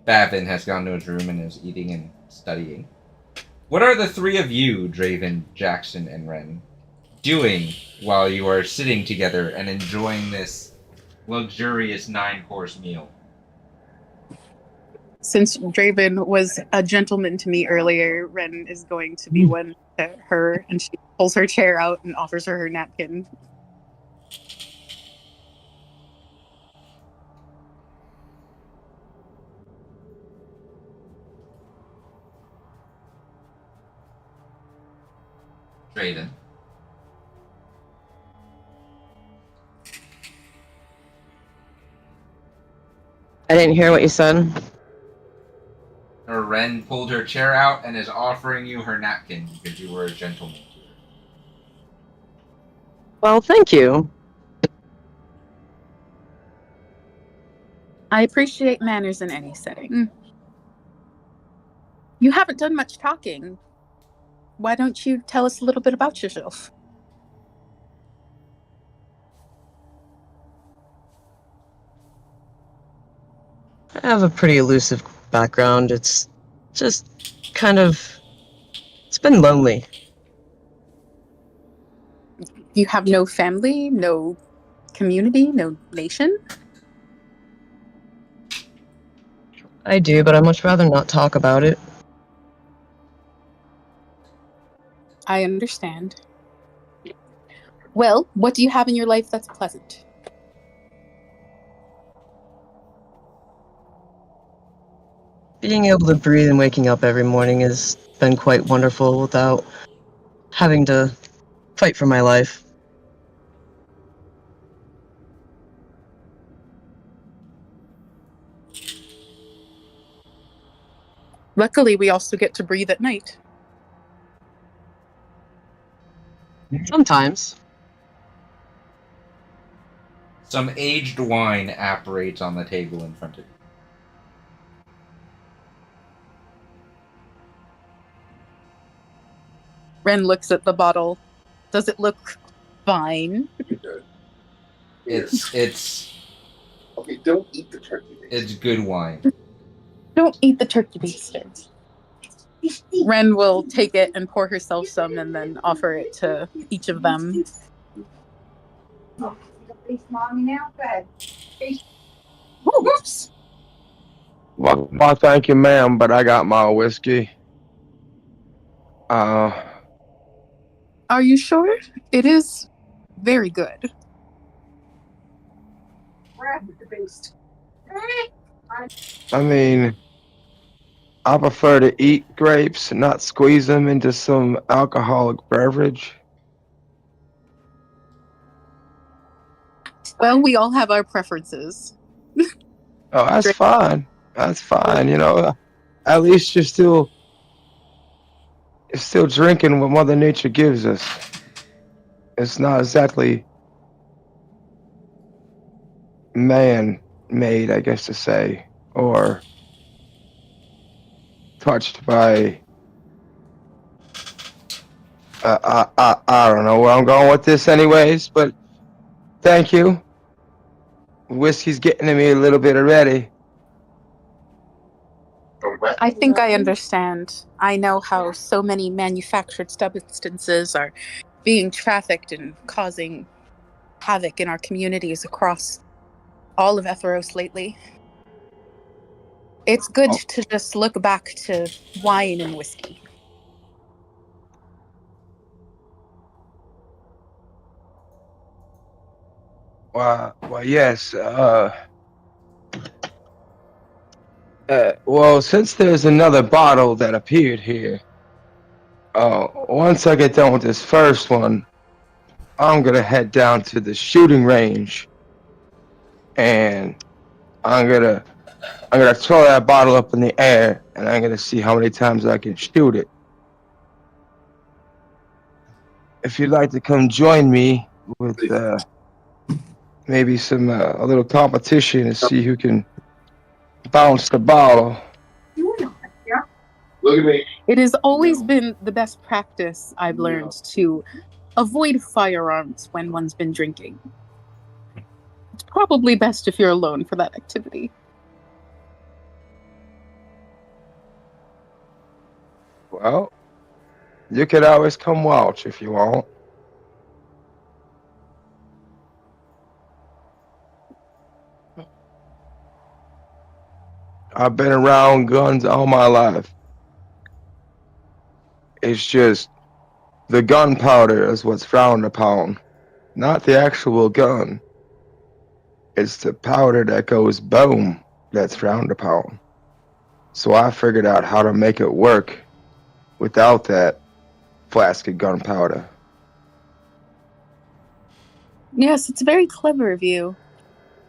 [SPEAKER 7] Bavin has gone to his room and is eating and studying. What are the three of you, Draven, Jackson, and Ren, doing while you are sitting together and enjoying this luxurious 9-course meal?
[SPEAKER 9] Since Draven was a gentleman to me earlier, Ren is going to be one to her, and she pulls her chair out and offers her napkin.
[SPEAKER 7] Draven.
[SPEAKER 3] I didn't hear what you said.
[SPEAKER 7] Ren pulled her chair out and is offering you her napkin because you were a gentleman to her.
[SPEAKER 3] Well, thank you.
[SPEAKER 9] I appreciate manners in any setting. You haven't done much talking. Why don't you tell us a little bit about yourself?
[SPEAKER 3] I have a pretty elusive background. It's just kind of... It's been lonely.
[SPEAKER 9] You have no family, no community, no nation?
[SPEAKER 3] I do, but I'd much rather not talk about it.
[SPEAKER 9] I understand. Well, what do you have in your life that's pleasant?
[SPEAKER 3] Being able to breathe and waking up every morning has been quite wonderful without having to fight for my life.
[SPEAKER 9] Luckily, we also get to breathe at night.
[SPEAKER 3] Sometimes.
[SPEAKER 7] Some aged wine apparates on the table in front of you.
[SPEAKER 9] Ren looks at the bottle. Does it look fine?
[SPEAKER 7] It's
[SPEAKER 6] Okay, don't eat the turkey.
[SPEAKER 7] it's good wine.
[SPEAKER 9] Don't eat the turkey baster. Ren will take it and pour herself some and then offer it to each of them. Whoops!
[SPEAKER 8] Well, thank you, ma'am, but I got my whiskey.
[SPEAKER 9] Are you sure? It is very good.
[SPEAKER 8] I mean, I prefer to eat grapes, not squeeze them into some alcoholic beverage.
[SPEAKER 9] Well, we all have our preferences.
[SPEAKER 8] Oh, that's
[SPEAKER 9] Drink.
[SPEAKER 8] fine. That's fine. You know, at least you're still drinking what Mother Nature gives us. It's not exactly man-made, I guess to say, or touched by. I don't know where I'm going with this, anyways. But thank you. Whiskey's getting to me a little bit already.
[SPEAKER 9] I think I understand. I know how so many manufactured substances are being trafficked and causing havoc in our communities across all of Etheros lately. It's good to just look back to wine and whiskey.
[SPEAKER 8] Well, yes. Well, since there's another bottle that appeared here, once I get done with this first one, I'm gonna head down to the shooting range, and I'm gonna throw that bottle up in the air, and I'm gonna see how many times I can shoot it. If you'd like to come join me with maybe some a little competition and see who can bounce the bottle.
[SPEAKER 6] Look at me.
[SPEAKER 9] It has always been the best practice I've learned to avoid firearms when one's been drinking. It's probably best if you're alone for that activity.
[SPEAKER 8] Well, you could always come watch if you want. I've been around guns all my life. It's just the gunpowder is what's frowned upon, not the actual gun. It's the powder that goes boom that's frowned upon. So I figured out how to make it work without that flask of gunpowder.
[SPEAKER 9] Yes, it's very clever of you,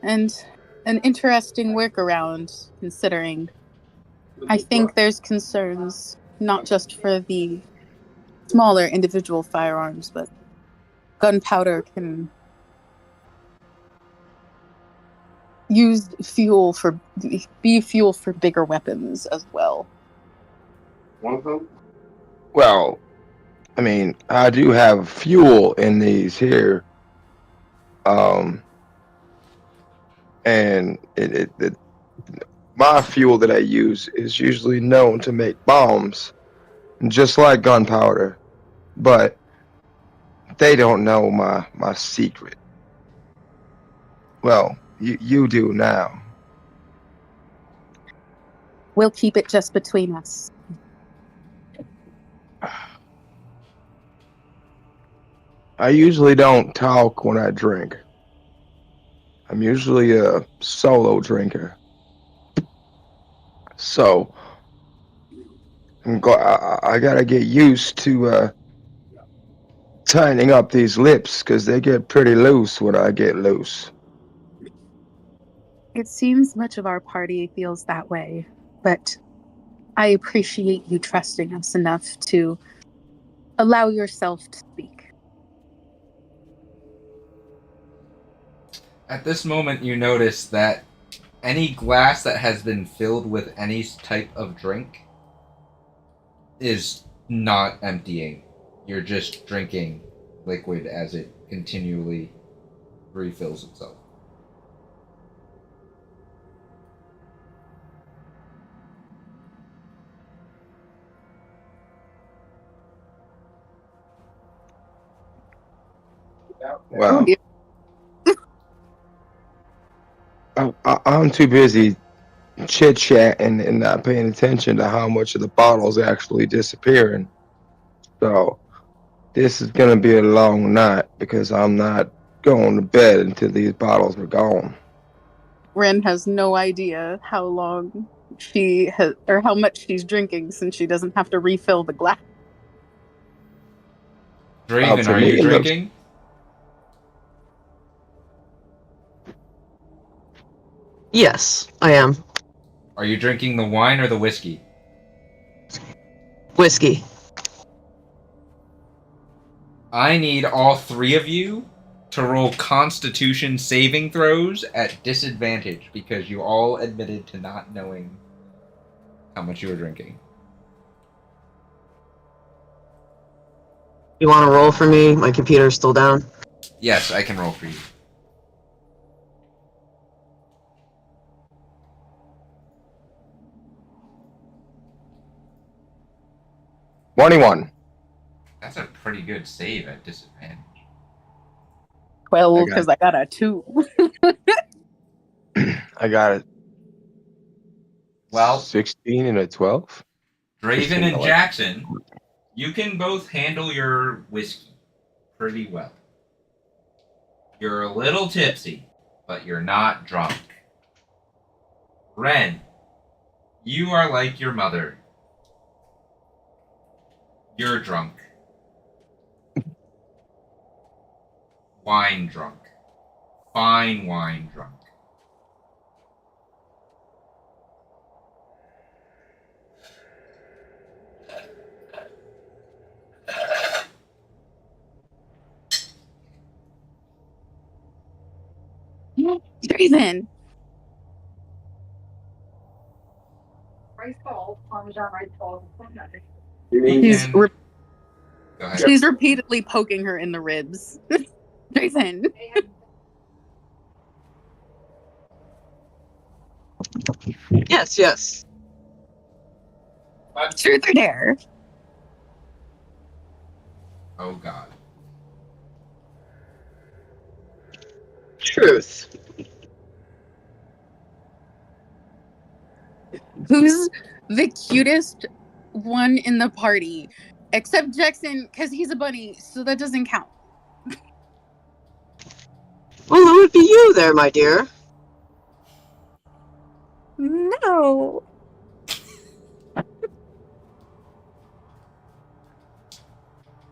[SPEAKER 9] and an interesting workaround, considering I think there's concerns not just for the smaller individual firearms, but gunpowder can be fuel for bigger weapons as well.
[SPEAKER 8] Well, I mean, I do have fuel in these here. And my fuel that I use is usually known to make bombs, just like gunpowder. But they don't know my secret. Well, you do now.
[SPEAKER 9] We'll keep it just between us.
[SPEAKER 8] I usually don't talk when I drink. I'm usually a solo drinker. So I gotta get used to tightening up these lips because they get pretty loose when I get loose.
[SPEAKER 9] It seems much of our party feels that way, but I appreciate you trusting us enough to allow yourself to speak.
[SPEAKER 7] At this moment, you notice that any glass that has been filled with any type of drink is not emptying. You're just drinking liquid as it continually refills itself.
[SPEAKER 8] Well, I'm too busy chit chatting and not paying attention to how much of the bottle's actually disappearing. So this is gonna be a long night because I'm not going to bed until these bottles are gone.
[SPEAKER 9] Ren has no idea how long she has, or how much she's drinking, since she doesn't have to refill the glass.
[SPEAKER 7] Draven,
[SPEAKER 8] For
[SPEAKER 7] are
[SPEAKER 8] me,
[SPEAKER 7] you
[SPEAKER 8] it looks-
[SPEAKER 7] drinking?
[SPEAKER 3] Yes, I am.
[SPEAKER 7] Are you drinking the wine or the whiskey?
[SPEAKER 3] Whiskey.
[SPEAKER 7] I need all three of you to roll Constitution saving throws at disadvantage because you all admitted to not knowing how much you were drinking.
[SPEAKER 3] You want to roll for me? My computer's still down.
[SPEAKER 7] Yes, I can roll for you.
[SPEAKER 8] $21.
[SPEAKER 7] That's a pretty good save at disadvantage.
[SPEAKER 9] 12, because I got a 2.
[SPEAKER 8] I got it.
[SPEAKER 7] Well,
[SPEAKER 8] 16 and a 12.
[SPEAKER 7] Draven and Jackson, you can both handle your whiskey pretty well. You're a little tipsy, but you're not drunk. Ren, you are like your mother. You're drunk. Wine drunk. Fine wine drunk.
[SPEAKER 9] Draven! He's,
[SPEAKER 7] Go ahead.
[SPEAKER 9] he's repeatedly poking her in the ribs. Draven!
[SPEAKER 3] Yes, yes.
[SPEAKER 9] Truth or dare?
[SPEAKER 7] Oh god.
[SPEAKER 3] Truth.
[SPEAKER 9] Who's the cutest one in the party? Except Jackson, because he's a bunny, so that doesn't count.
[SPEAKER 3] Well, it would be you there, my dear.
[SPEAKER 9] No.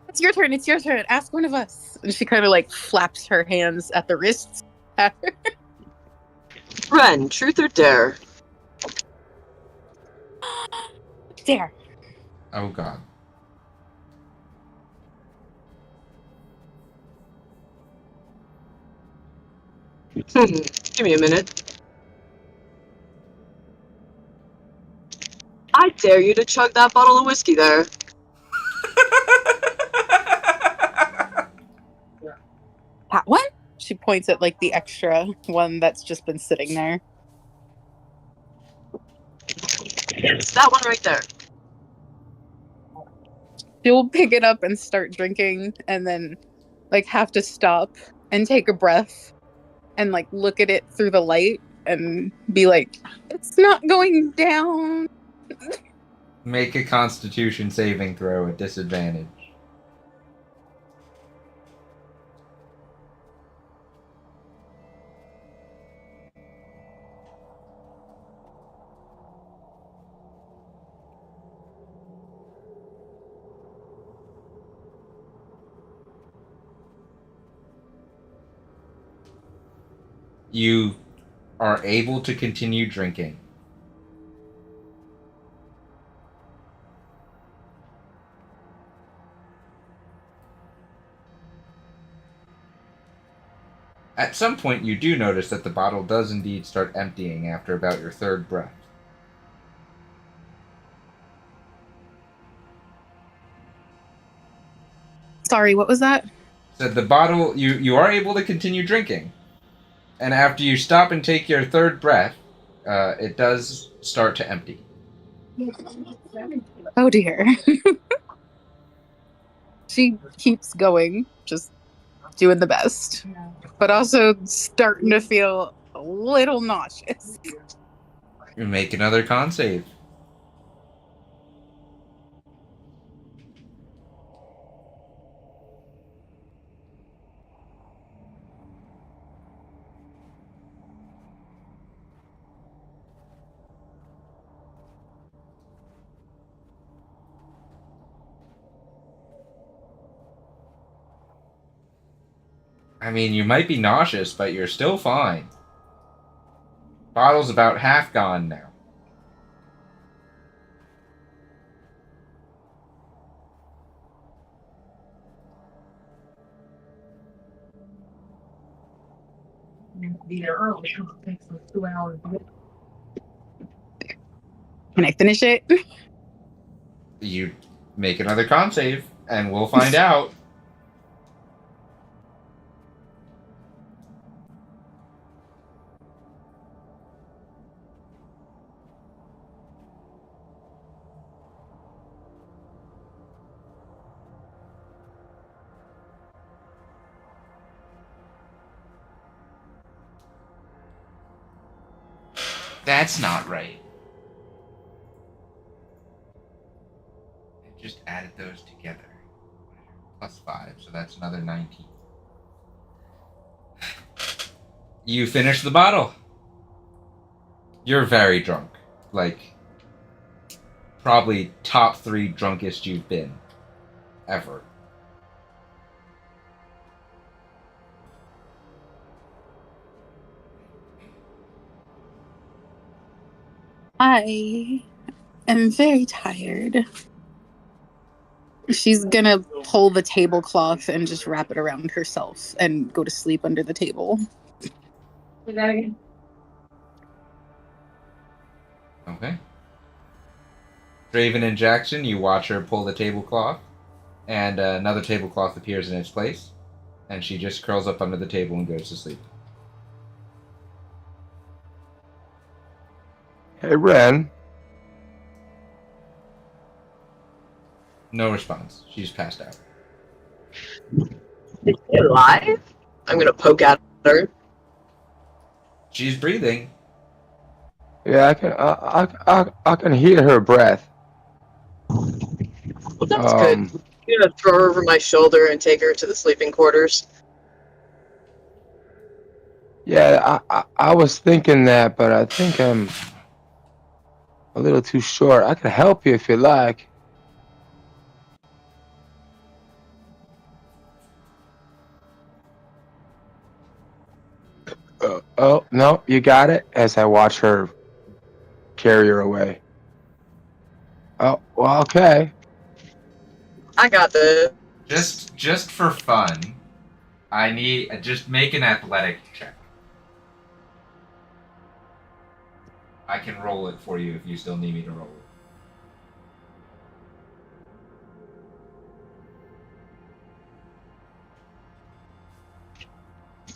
[SPEAKER 9] It's your turn. It's your turn. Ask one of us. And she kind of like flaps her hands at the wrists.
[SPEAKER 3] Ren, truth or dare?
[SPEAKER 9] Dare.
[SPEAKER 7] Oh god.
[SPEAKER 3] Give me a minute. I dare you to chug that bottle of whiskey there.
[SPEAKER 9] That one? She points at like the extra one that's just been sitting there.
[SPEAKER 3] It's that one right there.
[SPEAKER 9] She'll pick it up and start drinking and then like have to stop and take a breath and like look at it through the light and be like, it's not going down.
[SPEAKER 7] Make a Constitution saving throw at disadvantage. You are able to continue drinking. At some point, you do notice that the bottle does indeed start emptying after about your third breath.
[SPEAKER 9] Sorry, what was that?
[SPEAKER 7] So the bottle, you are able to continue drinking. And after you stop and take your third breath, it does start to empty.
[SPEAKER 9] Oh dear. She keeps going, just doing the best, but also starting to feel a little nauseous.
[SPEAKER 7] You make another con save. I mean, you might be nauseous, but you're still fine. Bottle's about half gone now.
[SPEAKER 10] Be there early. It takes us 2 hours to get.
[SPEAKER 9] Can I finish it?
[SPEAKER 7] You make another con save, and we'll find out. That's not right. I just added those together. Plus 5, so that's another 19. You finish the bottle. You're very drunk. Like, probably top 3 drunkest you've been. Ever.
[SPEAKER 9] I am very tired. She's gonna pull the tablecloth and just wrap it around herself and go to sleep under the table.
[SPEAKER 10] Say that again.
[SPEAKER 7] Okay. Draven and Jackson, you watch her pull the tablecloth, and another tablecloth appears in its place, and she just curls up under the table and goes to sleep.
[SPEAKER 8] Hey, Ren.
[SPEAKER 7] No response. She's passed out.
[SPEAKER 3] Is she alive? I'm gonna poke at her.
[SPEAKER 7] She's breathing.
[SPEAKER 8] Yeah, I can hear her breath.
[SPEAKER 3] Well, that's good. I'm gonna throw her over my shoulder and take her to the sleeping quarters.
[SPEAKER 8] Yeah, I was thinking that, but I think I'm a little too short. I can help you if you like. Oh, no, you got it. As I watch her carry her away. Oh, well, okay.
[SPEAKER 3] I got this.
[SPEAKER 7] Just for fun, I need just make an athletic check. I can roll it for you if you still need me to roll it.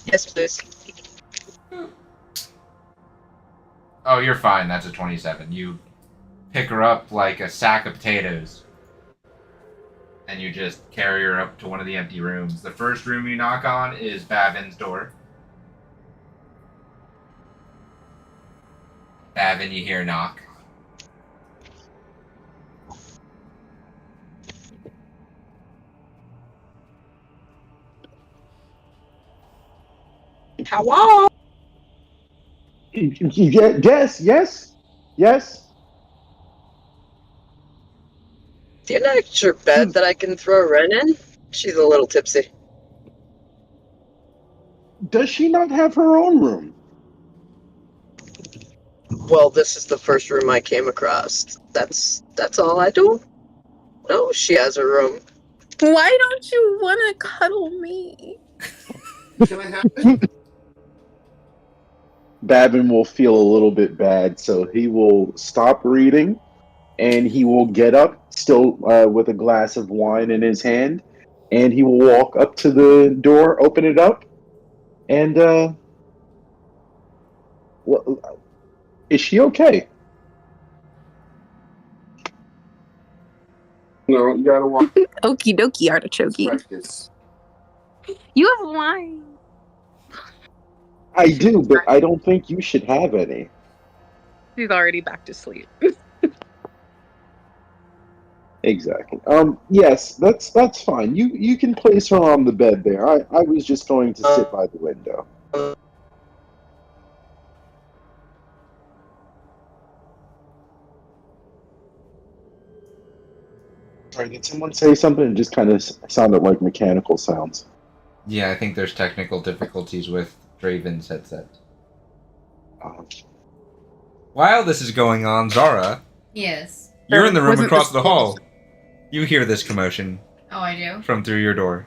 [SPEAKER 3] Yes, please.
[SPEAKER 7] Oh, you're fine. That's a 27. You pick her up like a sack of potatoes, and you just carry her up to one of the empty rooms. The first room you knock on is Bavin's door. Bavin, you hear a knock.
[SPEAKER 3] Hello?
[SPEAKER 4] Yes, yes, yes.
[SPEAKER 3] Do you have an extra bed that I can throw Ren in? She's a little tipsy.
[SPEAKER 4] Does she not have her own room?
[SPEAKER 3] Well, this is the first room I came across. That's all. I don't know. She has a room.
[SPEAKER 9] Why don't you want to cuddle me?
[SPEAKER 6] Can I have it?
[SPEAKER 4] Babin will feel a little bit bad, so he will stop reading and he will get up, still with a glass of wine in his hand, and he will walk up to the door, open it up, and well, is she okay?
[SPEAKER 6] No, you gotta watch
[SPEAKER 9] Okie dokie, artichoke.
[SPEAKER 6] practice.
[SPEAKER 9] You have wine.
[SPEAKER 4] I do, but I don't think you should have any.
[SPEAKER 9] She's already back to sleep.
[SPEAKER 4] Exactly. Yes, that's fine. You can place her on the bed there. I was just going to sit by the window. Sorry, did someone say something? It just kind of sounded like mechanical sounds.
[SPEAKER 7] Yeah, I think there's technical difficulties with Draven's headset.
[SPEAKER 4] Um,
[SPEAKER 7] While this is going on, Zara,
[SPEAKER 1] Yes.
[SPEAKER 7] you're in the room
[SPEAKER 9] Wasn't
[SPEAKER 7] across
[SPEAKER 9] this
[SPEAKER 7] the hall. You hear this commotion
[SPEAKER 1] Oh, I do?
[SPEAKER 7] from through your door.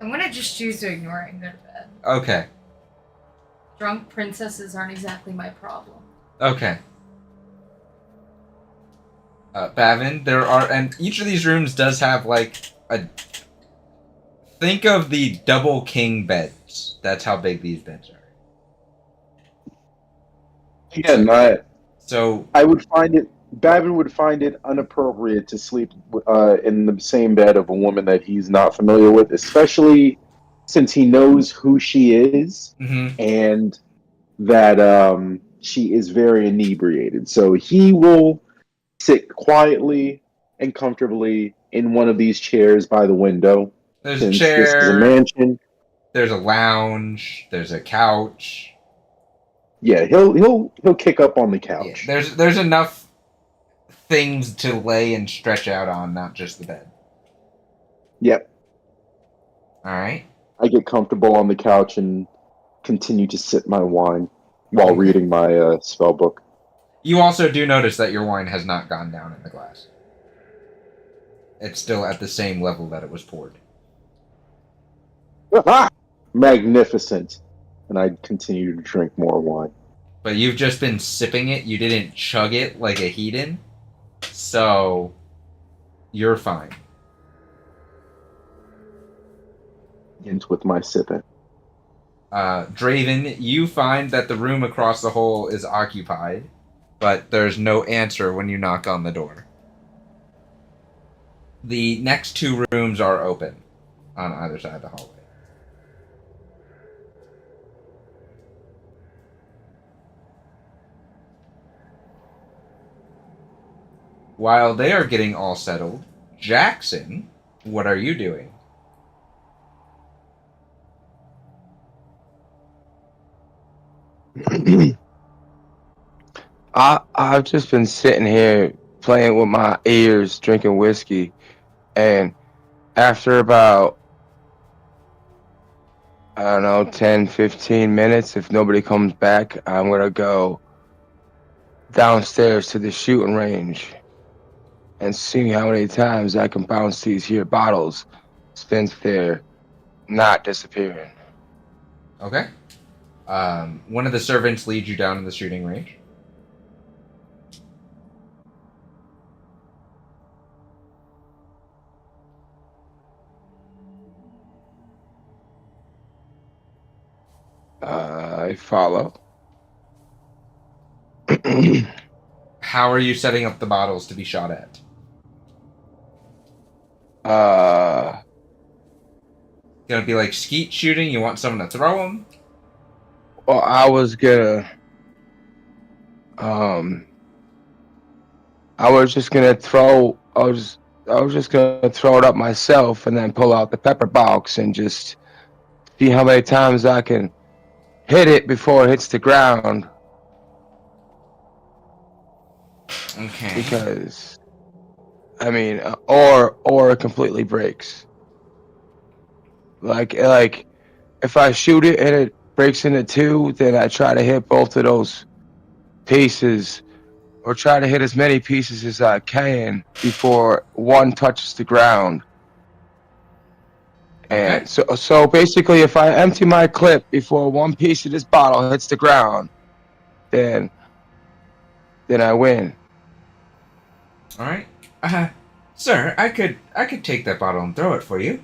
[SPEAKER 1] I'm gonna just choose to ignore it and go to bed.
[SPEAKER 7] Okay.
[SPEAKER 1] Drunk princesses aren't exactly my problem.
[SPEAKER 7] Okay. Bavin, there are, and each of these rooms does have like a. Think of the double king beds. That's how big these beds are.
[SPEAKER 4] Again,
[SPEAKER 7] So
[SPEAKER 4] I would find it. Babin would find it inappropriate to sleep in the same bed of a woman that he's not familiar with, especially since he knows who she is
[SPEAKER 7] mhm.
[SPEAKER 4] and that she is very inebriated. So he will sit quietly and comfortably in one of these chairs by the window.
[SPEAKER 7] There's a
[SPEAKER 4] Since this is a
[SPEAKER 7] chair.
[SPEAKER 4] mansion,
[SPEAKER 7] There's a lounge. There's a couch.
[SPEAKER 4] yeah, he'll kick up on the
[SPEAKER 7] Yeah,
[SPEAKER 4] couch.
[SPEAKER 7] there's enough things to lay and stretch out on, not just the bed.
[SPEAKER 4] Yep.
[SPEAKER 7] All right.
[SPEAKER 4] I get comfortable on the couch and continue to sip my wine while
[SPEAKER 7] Okay.
[SPEAKER 4] reading my spell book.
[SPEAKER 7] You also do notice that your wine has not gone down in the glass. It's still at the same level that it was poured.
[SPEAKER 4] Magnificent. And I continue to drink more wine.
[SPEAKER 7] But you've just been sipping it. You didn't chug it like a heathen. So you're fine.
[SPEAKER 4] Ends with my sipping.
[SPEAKER 7] Draven, you find that the room across the hall is occupied, but there's no answer when you knock on the door. The next two rooms are open on either side of the hallway. While they are getting all settled, Jackson, what are you doing?
[SPEAKER 8] I've just been sitting here playing with my ears, drinking whiskey, and after about, I don't know, 10, 15 minutes, if nobody comes back, I'm gonna go downstairs to the shooting range and see how many times I can bounce these here bottles since they're not disappearing.
[SPEAKER 7] Okay. One of the servants leads you down to the shooting range.
[SPEAKER 8] I follow.
[SPEAKER 7] How are you setting up the bottles to be shot at? Gonna be like skeet shooting? You want someone to throw them?
[SPEAKER 8] Well, I was gonna, I was just gonna throw. I was just gonna throw it up myself and then pull out the pepper box and just see how many times I can hit it before it hits the ground.
[SPEAKER 7] Okay.
[SPEAKER 8] Because, I mean, or it completely breaks. Like if I shoot it and it breaks into two, then I try to hit both of those pieces, or try to hit as many pieces as I can before one touches the ground.
[SPEAKER 7] Okay.
[SPEAKER 8] And so basically, if I empty my clip before one piece of this bottle hits the ground, then I win.
[SPEAKER 7] All right. Sir, I could take that bottle and throw it for you,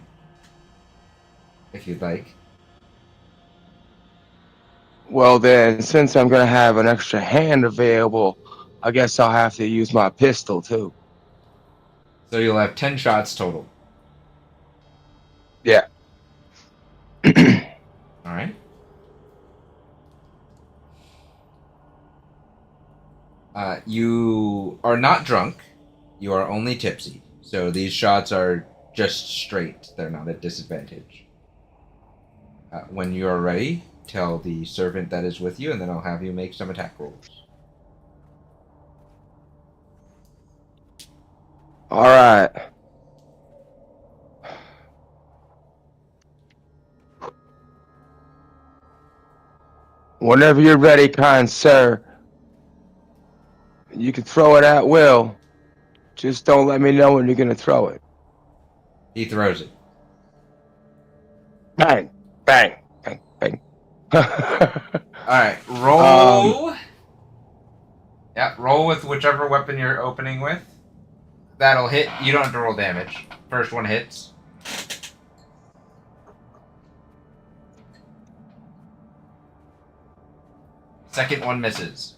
[SPEAKER 7] if you'd like.
[SPEAKER 8] Well, then, since I'm gonna have an extra hand available, I guess I'll have to use my pistol too.
[SPEAKER 7] So you'll have 10 shots total.
[SPEAKER 8] Yeah.
[SPEAKER 7] All right. You are not drunk. You are only tipsy. So these shots are just straight. They're not at disadvantage. When you are ready, tell the servant that is with you, and then I'll have you make some attack rolls.
[SPEAKER 8] All right. Whenever you're ready, kind sir, you can throw it at will. Just don't let me know when you're gonna throw it.
[SPEAKER 7] He throws it.
[SPEAKER 8] Bang, bang, bang, bang.
[SPEAKER 7] Alright, roll. Yeah, roll with whichever weapon you're opening with. That'll hit. You don't have to roll damage. First one hits. Second one misses.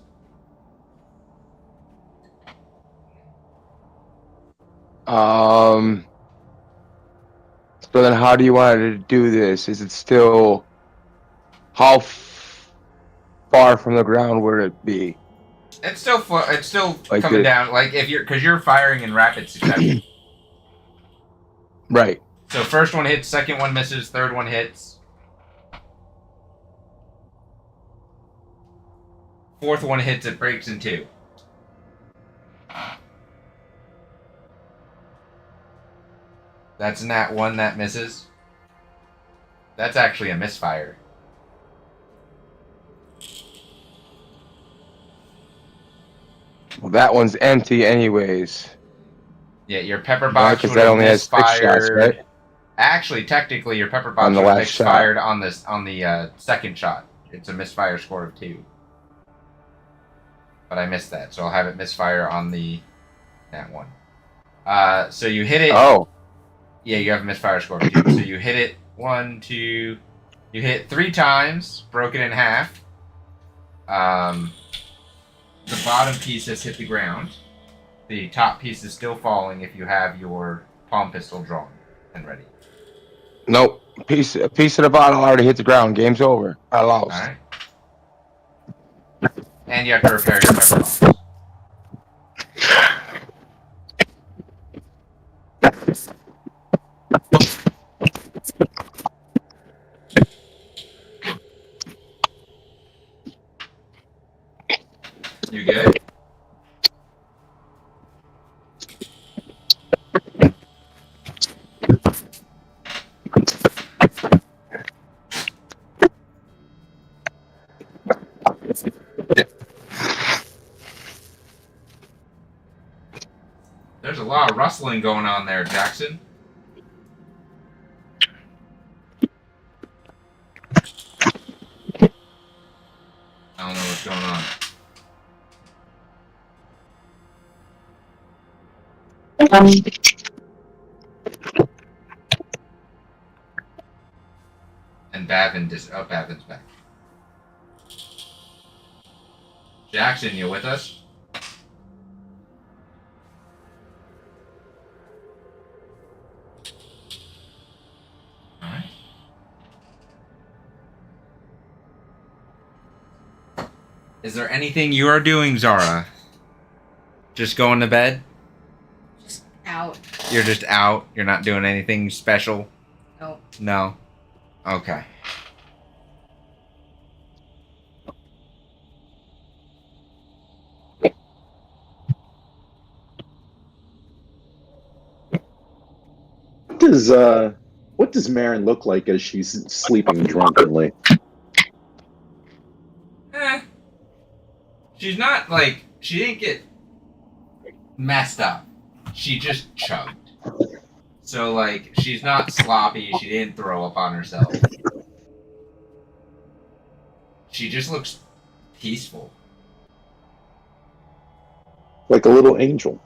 [SPEAKER 8] So then how do you want to do this? Is it still, how far from the ground would it be?
[SPEAKER 7] It's still
[SPEAKER 8] Like
[SPEAKER 7] coming
[SPEAKER 8] it-
[SPEAKER 7] down. Like if because you're firing in rapid succession.
[SPEAKER 8] Right.
[SPEAKER 7] So first one hits, second one misses, third one hits. Fourth one hits, it breaks in two. That's nat 1, that misses. That's actually a misfire.
[SPEAKER 8] Well, that one's empty anyways.
[SPEAKER 7] Yeah, your pepper
[SPEAKER 8] Right,
[SPEAKER 7] box
[SPEAKER 8] 'cause
[SPEAKER 7] would
[SPEAKER 8] that
[SPEAKER 7] have
[SPEAKER 8] only has 6 shots,
[SPEAKER 7] misfired.
[SPEAKER 8] right?
[SPEAKER 7] Actually, technically, your pepper
[SPEAKER 8] On
[SPEAKER 7] box
[SPEAKER 8] the
[SPEAKER 7] would have
[SPEAKER 8] last shot.
[SPEAKER 7] misfired on the second shot. It's a misfire score of 2. But I missed that, so I'll have it misfire on that one. So you hit it.
[SPEAKER 8] Oh.
[SPEAKER 7] Yeah, you have a misfire score of 2. So you hit it 1, 2. You hit 3 times, broke it in half. The bottom piece has hit the ground. The top piece is still falling if you have your palm pistol drawn and ready.
[SPEAKER 8] Nope. A piece of the bottle already hit the ground. Game's over. I lost.
[SPEAKER 7] Alright. And you have to repair your pepper box. You good? There's a lot of rustling going on there, Jackson. I don't know what's going on. And Bavin's back. Jackson, you with us? Alright. Is there anything you are doing, Zara? Just going to bed?
[SPEAKER 1] Just out.
[SPEAKER 7] You're just out? You're not doing anything special?
[SPEAKER 1] Nope.
[SPEAKER 7] No? Okay.
[SPEAKER 4] What does Marin look like as she's sleeping drunkenly?
[SPEAKER 7] She's not like, she didn't get messed up. She just chugged. So like, she's not sloppy, she didn't throw up on herself. She just looks peaceful.
[SPEAKER 4] Like a little angel.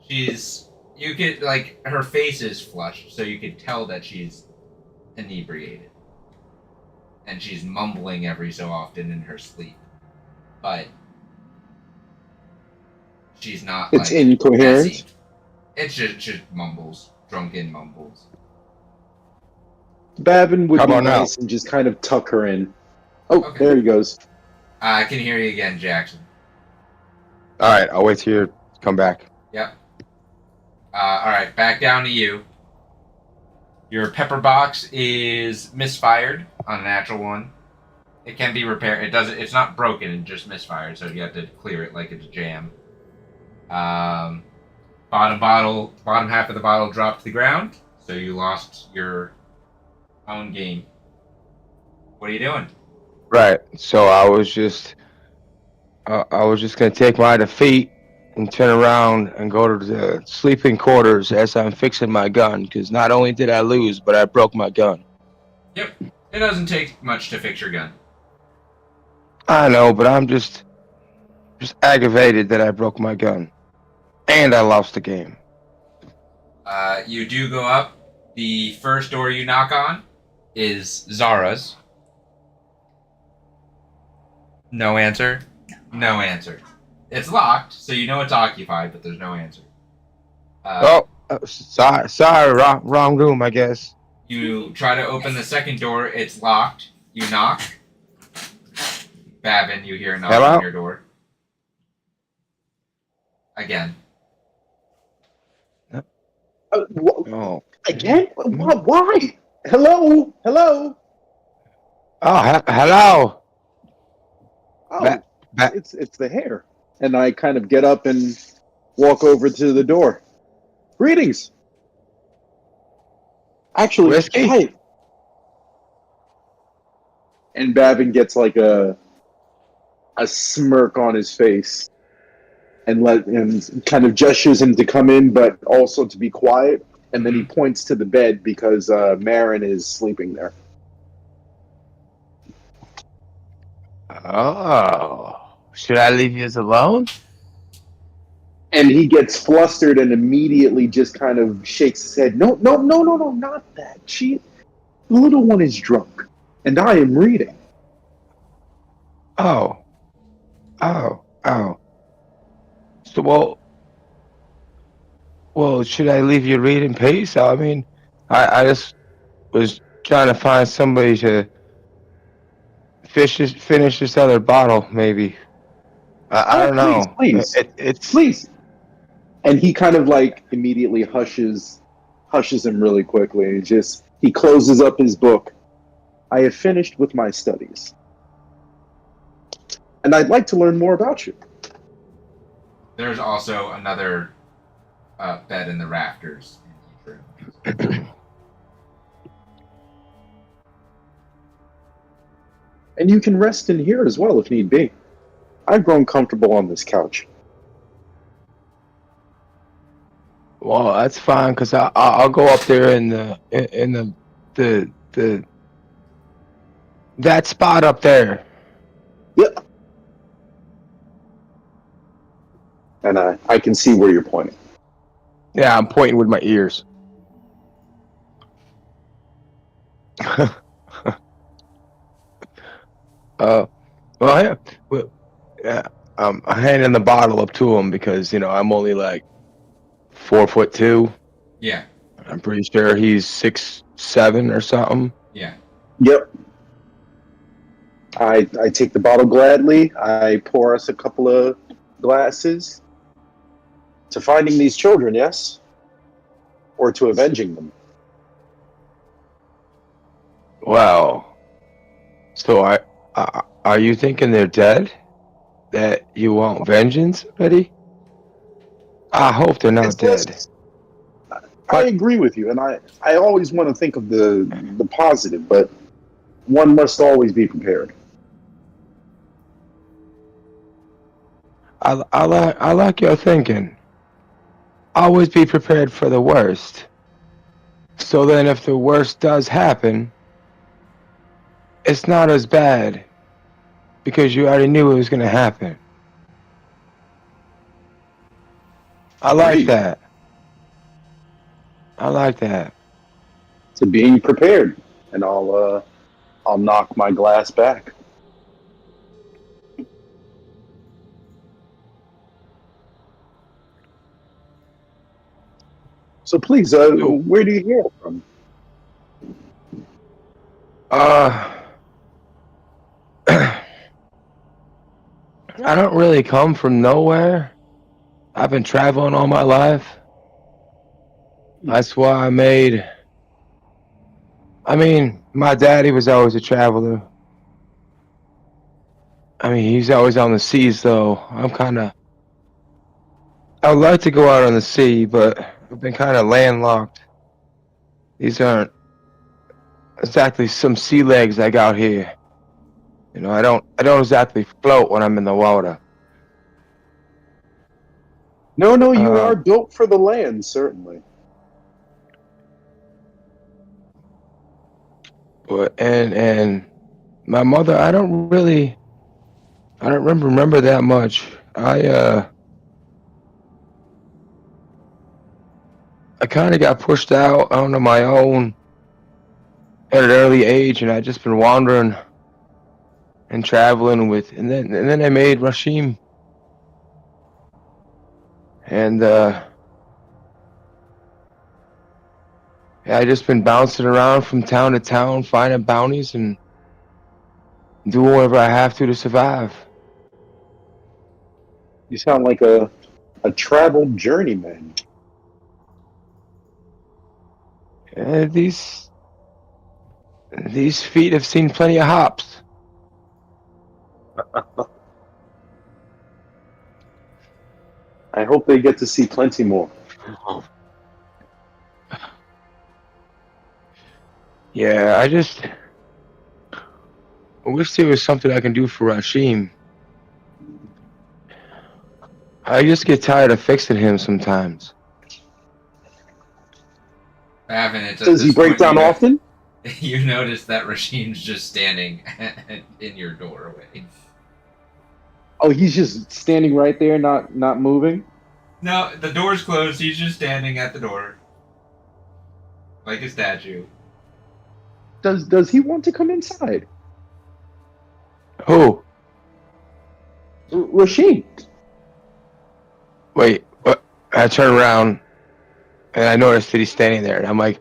[SPEAKER 7] You could, like, her face is flushed, so you could tell that she's inebriated. And she's mumbling every so often in her sleep. But she's not,
[SPEAKER 4] It's
[SPEAKER 7] like,
[SPEAKER 4] incoherent.
[SPEAKER 7] messy. It's just mumbles. Drunken mumbles.
[SPEAKER 4] Bavin would
[SPEAKER 8] Come
[SPEAKER 4] be
[SPEAKER 8] on now.
[SPEAKER 4] nice and just kind of tuck her in. Oh,
[SPEAKER 7] Okay.
[SPEAKER 4] there he goes.
[SPEAKER 7] I can hear you again, Jackson.
[SPEAKER 8] Alright, I'll wait till you come back.
[SPEAKER 7] Yep. Alright, back down to you. Your pepper box is misfired on a natural one. It can be repaired. It's not broken, it just misfired, so you have to clear it like it's a jam. Bottom half of the bottle dropped to the ground, so you lost your own game. What are you doing?
[SPEAKER 8] Right. So I was just gonna take my defeat and turn around and go to the sleeping quarters as I'm fixing my gun. Because not only did I lose, but I broke my gun.
[SPEAKER 7] Yep. It doesn't take much to fix your gun.
[SPEAKER 8] I know, but I'm just aggravated that I broke my gun, and I lost the game.
[SPEAKER 7] You do go up. The first door you knock on is Zara's. No answer. No answer. It's locked, so you know it's occupied, but there's no answer.
[SPEAKER 8] Sorry, wrong room, I guess.
[SPEAKER 7] You try to open the second door. It's locked. You knock. Bavin, you hear a knock
[SPEAKER 8] Hello?
[SPEAKER 7] on your door. Again.
[SPEAKER 8] Oh.
[SPEAKER 4] Again? Why? Hello? Hello?
[SPEAKER 8] Oh, hello.
[SPEAKER 4] Oh, it's the hair. And I kind of get up and walk over to the door. Greetings. Actually,
[SPEAKER 8] Whiskey?
[SPEAKER 4] hi. And Bavin gets like a smirk on his face and kind of gestures him to come in, but also to be quiet. And then he points to the bed because Marin is sleeping there.
[SPEAKER 8] Oh. Should I leave you alone?
[SPEAKER 4] And he gets flustered and immediately just kind of shakes his head. No, not that. The little one is drunk, and I am reading.
[SPEAKER 8] Oh. So, well, should I leave you read in peace? I mean, I just was trying to find somebody to finish this other bottle, maybe. I don't know.
[SPEAKER 4] Please.
[SPEAKER 8] It's
[SPEAKER 4] Please. And he kind of like immediately hushes him really quickly. And he closes up his book. I have finished with my studies, and I'd like to learn more about you.
[SPEAKER 7] There's also another bed in the rafters in each room.
[SPEAKER 4] And you can rest in here as well if need be. I've grown comfortable on this couch.
[SPEAKER 8] Well, that's fine, cause I'll go up there in the that spot up there.
[SPEAKER 4] Yep. And I can see where you're pointing.
[SPEAKER 8] Yeah, I'm pointing with my ears. Well, yeah, I'm handing the bottle up to him because I'm only like 4'2".
[SPEAKER 7] Yeah.
[SPEAKER 8] I'm pretty sure he's 6'7" or something.
[SPEAKER 7] Yeah.
[SPEAKER 4] Yep. I take the bottle gladly. I pour us a couple of glasses. To finding these children, yes? Or to avenging them?
[SPEAKER 8] Well, so are you thinking they're dead? That you want vengeance, Betty? I hope they're not dead.
[SPEAKER 4] I agree with you, and I always want to think of the positive, but one must always be prepared.
[SPEAKER 8] I like your thinking. Always be prepared for the worst. So then if the worst does happen, it's not as bad because you already knew it was going to happen. I like that. I like that.
[SPEAKER 4] To being prepared, and I'll knock my glass back. So please, where do you hail from?
[SPEAKER 8] I don't really come from nowhere. I've been traveling all my life. That's why my daddy was always a traveler. He's always on the seas, though. I would like to go out on the sea, but I've been kind of landlocked. These aren't exactly some sea legs I got here. I don't exactly float when I'm in the water.
[SPEAKER 4] No, you are built for the land, certainly.
[SPEAKER 8] But and my mother, I don't remember that much. I kind of got pushed out on my own at an early age, and I just been wandering and traveling and then I made Rashim, and I just been bouncing around from town to town, finding bounties and doing whatever I have to survive.
[SPEAKER 4] You sound like a traveled journeyman.
[SPEAKER 8] These feet have seen plenty of hops.
[SPEAKER 4] I hope they get to see plenty more.
[SPEAKER 8] Yeah, I wish there was something I can do for Rashim. I just get tired of fixing him sometimes.
[SPEAKER 4] Does he break down often?
[SPEAKER 7] You notice that Rashim's just standing in your doorway.
[SPEAKER 4] Oh, he's just standing right there, not moving?
[SPEAKER 7] No, the door's closed. He's just standing at the door. Like a statue.
[SPEAKER 4] Does he want to come inside?
[SPEAKER 8] Who?
[SPEAKER 4] Rashid.
[SPEAKER 8] Wait, what? I turn around and I noticed that he's standing there, and I'm like,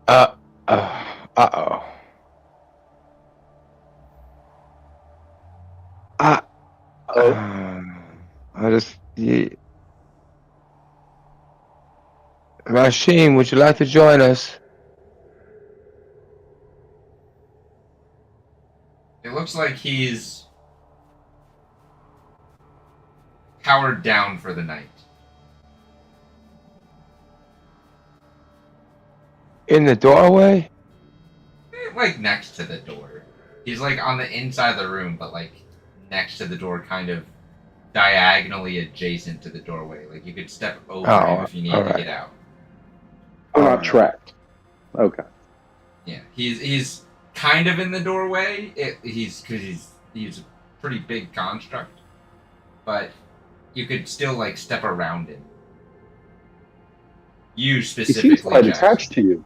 [SPEAKER 8] uh-oh. I just, Rashim, would you like to join us?
[SPEAKER 7] It looks like he's powered down for the night.
[SPEAKER 8] In the doorway?
[SPEAKER 7] Like next to the door. He's like on the inside of the room, but like next to the door, kind of diagonally adjacent to the doorway. Like you could step over him if you needed to get out.
[SPEAKER 4] We're not
[SPEAKER 8] Alright.
[SPEAKER 4] tracked. Okay.
[SPEAKER 7] Yeah, he's kind of in the doorway. He's a pretty big construct, but you could still like step around him. You
[SPEAKER 4] He
[SPEAKER 7] specifically.
[SPEAKER 4] seems quite
[SPEAKER 7] Jackson.
[SPEAKER 4] attached to you.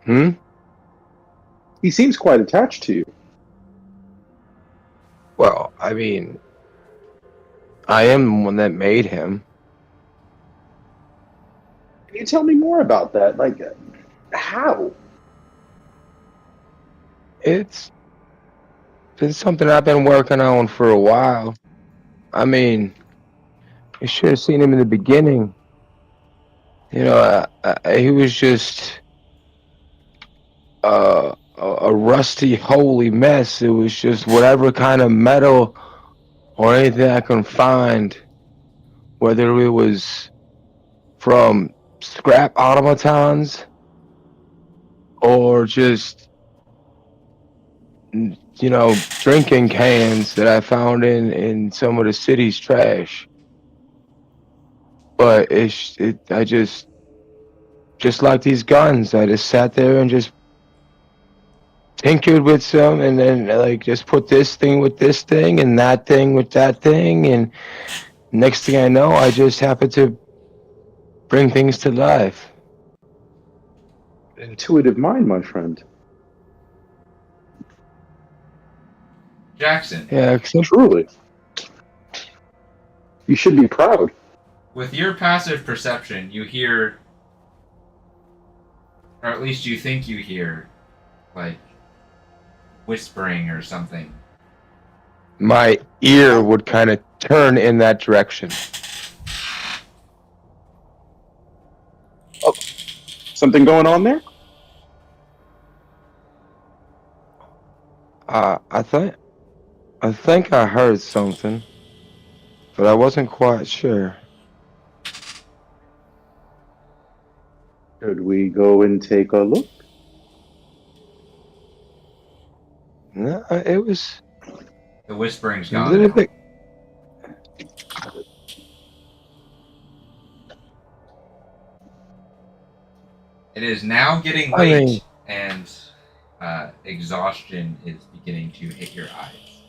[SPEAKER 8] Hmm?
[SPEAKER 4] He seems quite attached to you.
[SPEAKER 8] Well, I mean, I am the one that made him.
[SPEAKER 4] Can you tell me more about that? Like, how?
[SPEAKER 8] It's been something I've been working on for a while. I mean, you should have seen him in the beginning. You know, he was just a rusty, holy mess. It was just whatever kind of metal or anything I can find, whether it was from scrap automatons or just, you know, drinking cans that I found in some of the city's trash. But I just like these guns. I just sat there and just tinkered with some, and then like just put this thing with this thing and that thing with that thing, and next thing I know, I just happen to bring things to life.
[SPEAKER 4] Intuitive mind, my friend.
[SPEAKER 7] Jackson,
[SPEAKER 8] Yeah,
[SPEAKER 4] Truly. You should be proud.
[SPEAKER 7] with your passive perception, you hear, or at least you think you hear, like whispering or something.
[SPEAKER 8] my ear would kind of turn in that direction.
[SPEAKER 4] Something going on there?
[SPEAKER 8] I think I heard something, but I wasn't quite sure.
[SPEAKER 4] Should we go and take a look?
[SPEAKER 8] No, it was
[SPEAKER 7] The whispering's
[SPEAKER 8] a
[SPEAKER 7] gone
[SPEAKER 8] little
[SPEAKER 7] now.
[SPEAKER 8] bit.
[SPEAKER 7] It is now getting
[SPEAKER 8] I
[SPEAKER 7] late,
[SPEAKER 8] mean,
[SPEAKER 7] and exhaustion is beginning to hit your eyes.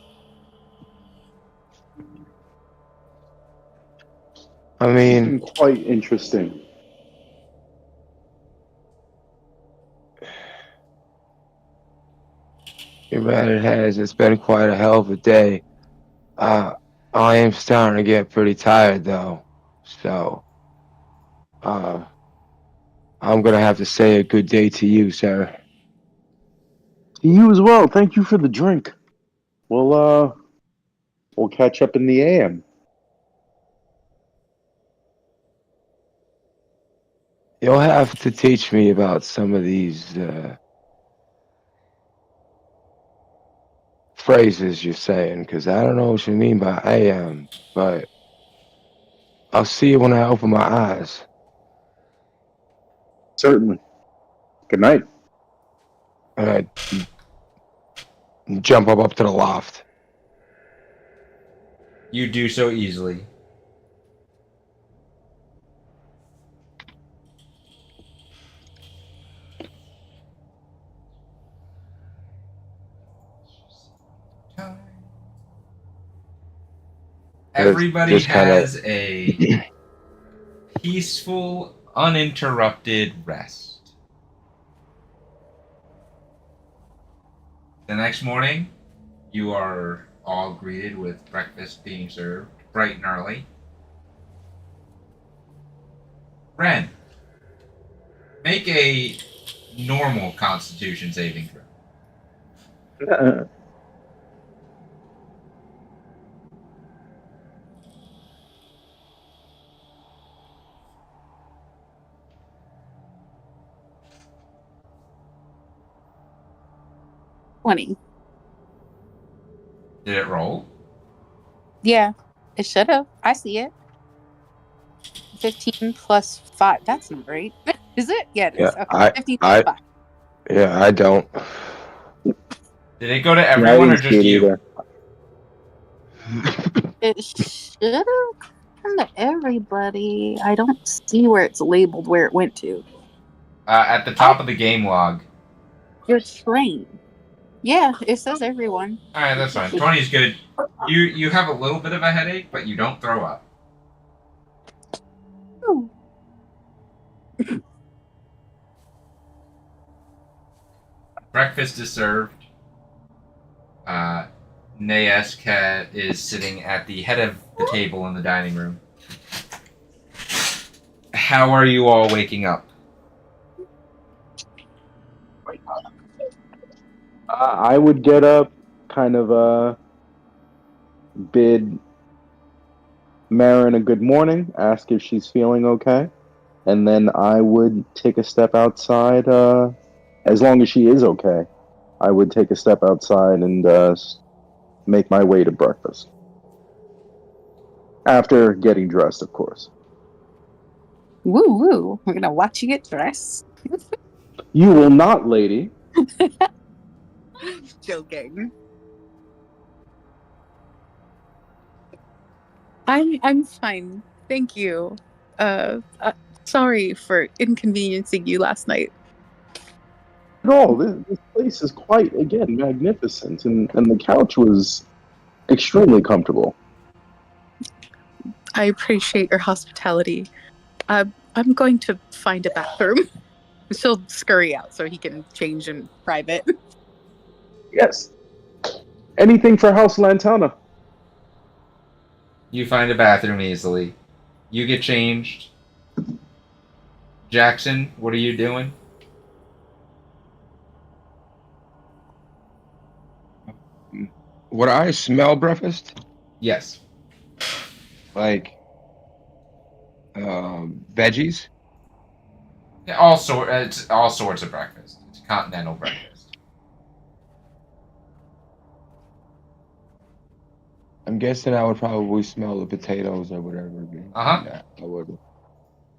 [SPEAKER 8] I
[SPEAKER 4] It's
[SPEAKER 8] mean,
[SPEAKER 4] been quite interesting.
[SPEAKER 8] you're right, it has. It's been quite a hell of a day. I am starting to get pretty tired though, so uh, I'm gonna have to say a good day to you, sir.
[SPEAKER 4] To you as well. Thank you for the drink. We'll catch up in the AM.
[SPEAKER 8] You'll have to teach me about some of these phrases you're saying, because I don't know what you mean by AM, but I'll see you when I open my eyes.
[SPEAKER 4] Certainly. Good night.
[SPEAKER 8] And I jump up to the loft.
[SPEAKER 7] You do so easily. Everybody
[SPEAKER 8] Just kinda-
[SPEAKER 7] has a peaceful, uninterrupted rest. The next morning, you are all greeted with breakfast being served bright and early. Ren, make a normal Constitution saving throw.
[SPEAKER 9] 20.
[SPEAKER 7] Did it roll?
[SPEAKER 9] Yeah, it should have. I see it. 15 plus 5. That's not right. Is it? Yeah, it
[SPEAKER 8] Yeah,
[SPEAKER 9] is. Okay. 15 plus
[SPEAKER 8] I,
[SPEAKER 9] 5.
[SPEAKER 8] yeah, I don't.
[SPEAKER 7] Did it go to
[SPEAKER 4] Yeah, I
[SPEAKER 7] everyone or
[SPEAKER 4] didn't see
[SPEAKER 7] just
[SPEAKER 4] it
[SPEAKER 7] you?
[SPEAKER 4] either.
[SPEAKER 9] It should have come to everybody. I don't see where it's labeled where it went to.
[SPEAKER 7] At the top of the game log.
[SPEAKER 9] Your train. Yeah, it says everyone.
[SPEAKER 7] All right, that's fine. 20 is good. You have a little bit of a headache, but you don't throw up.
[SPEAKER 9] Ooh.
[SPEAKER 7] Breakfast is served. Naesk is sitting at the head of the table in the dining room. How are you all waking up?
[SPEAKER 4] I would get up, kind of bid Marin a good morning, ask if she's feeling okay, and then I would take a step outside. As long as she is okay, I would take a step outside and make my way to breakfast. After getting dressed, of course.
[SPEAKER 9] Woo woo. We're gonna watch you get dressed.
[SPEAKER 4] You will not, lady.
[SPEAKER 9] Joking. I'm fine. Thank you. Sorry for inconveniencing you last night.
[SPEAKER 4] At all. This place is quite, again, magnificent, and the couch was extremely comfortable.
[SPEAKER 9] I appreciate your hospitality. I'm going to find a bathroom. She'll scurry out so he can change in private.
[SPEAKER 4] Yes. Anything for House Lantana.
[SPEAKER 7] You find a bathroom easily. You get changed. Jackson, what are you doing?
[SPEAKER 8] Would I smell breakfast?
[SPEAKER 7] Yes.
[SPEAKER 8] Like veggies?
[SPEAKER 7] Yeah, it's all sorts of breakfast. It's continental breakfast.
[SPEAKER 8] I'm guessing I would probably smell the potatoes or whatever it be.
[SPEAKER 7] Uh-huh.
[SPEAKER 8] Yeah, I would.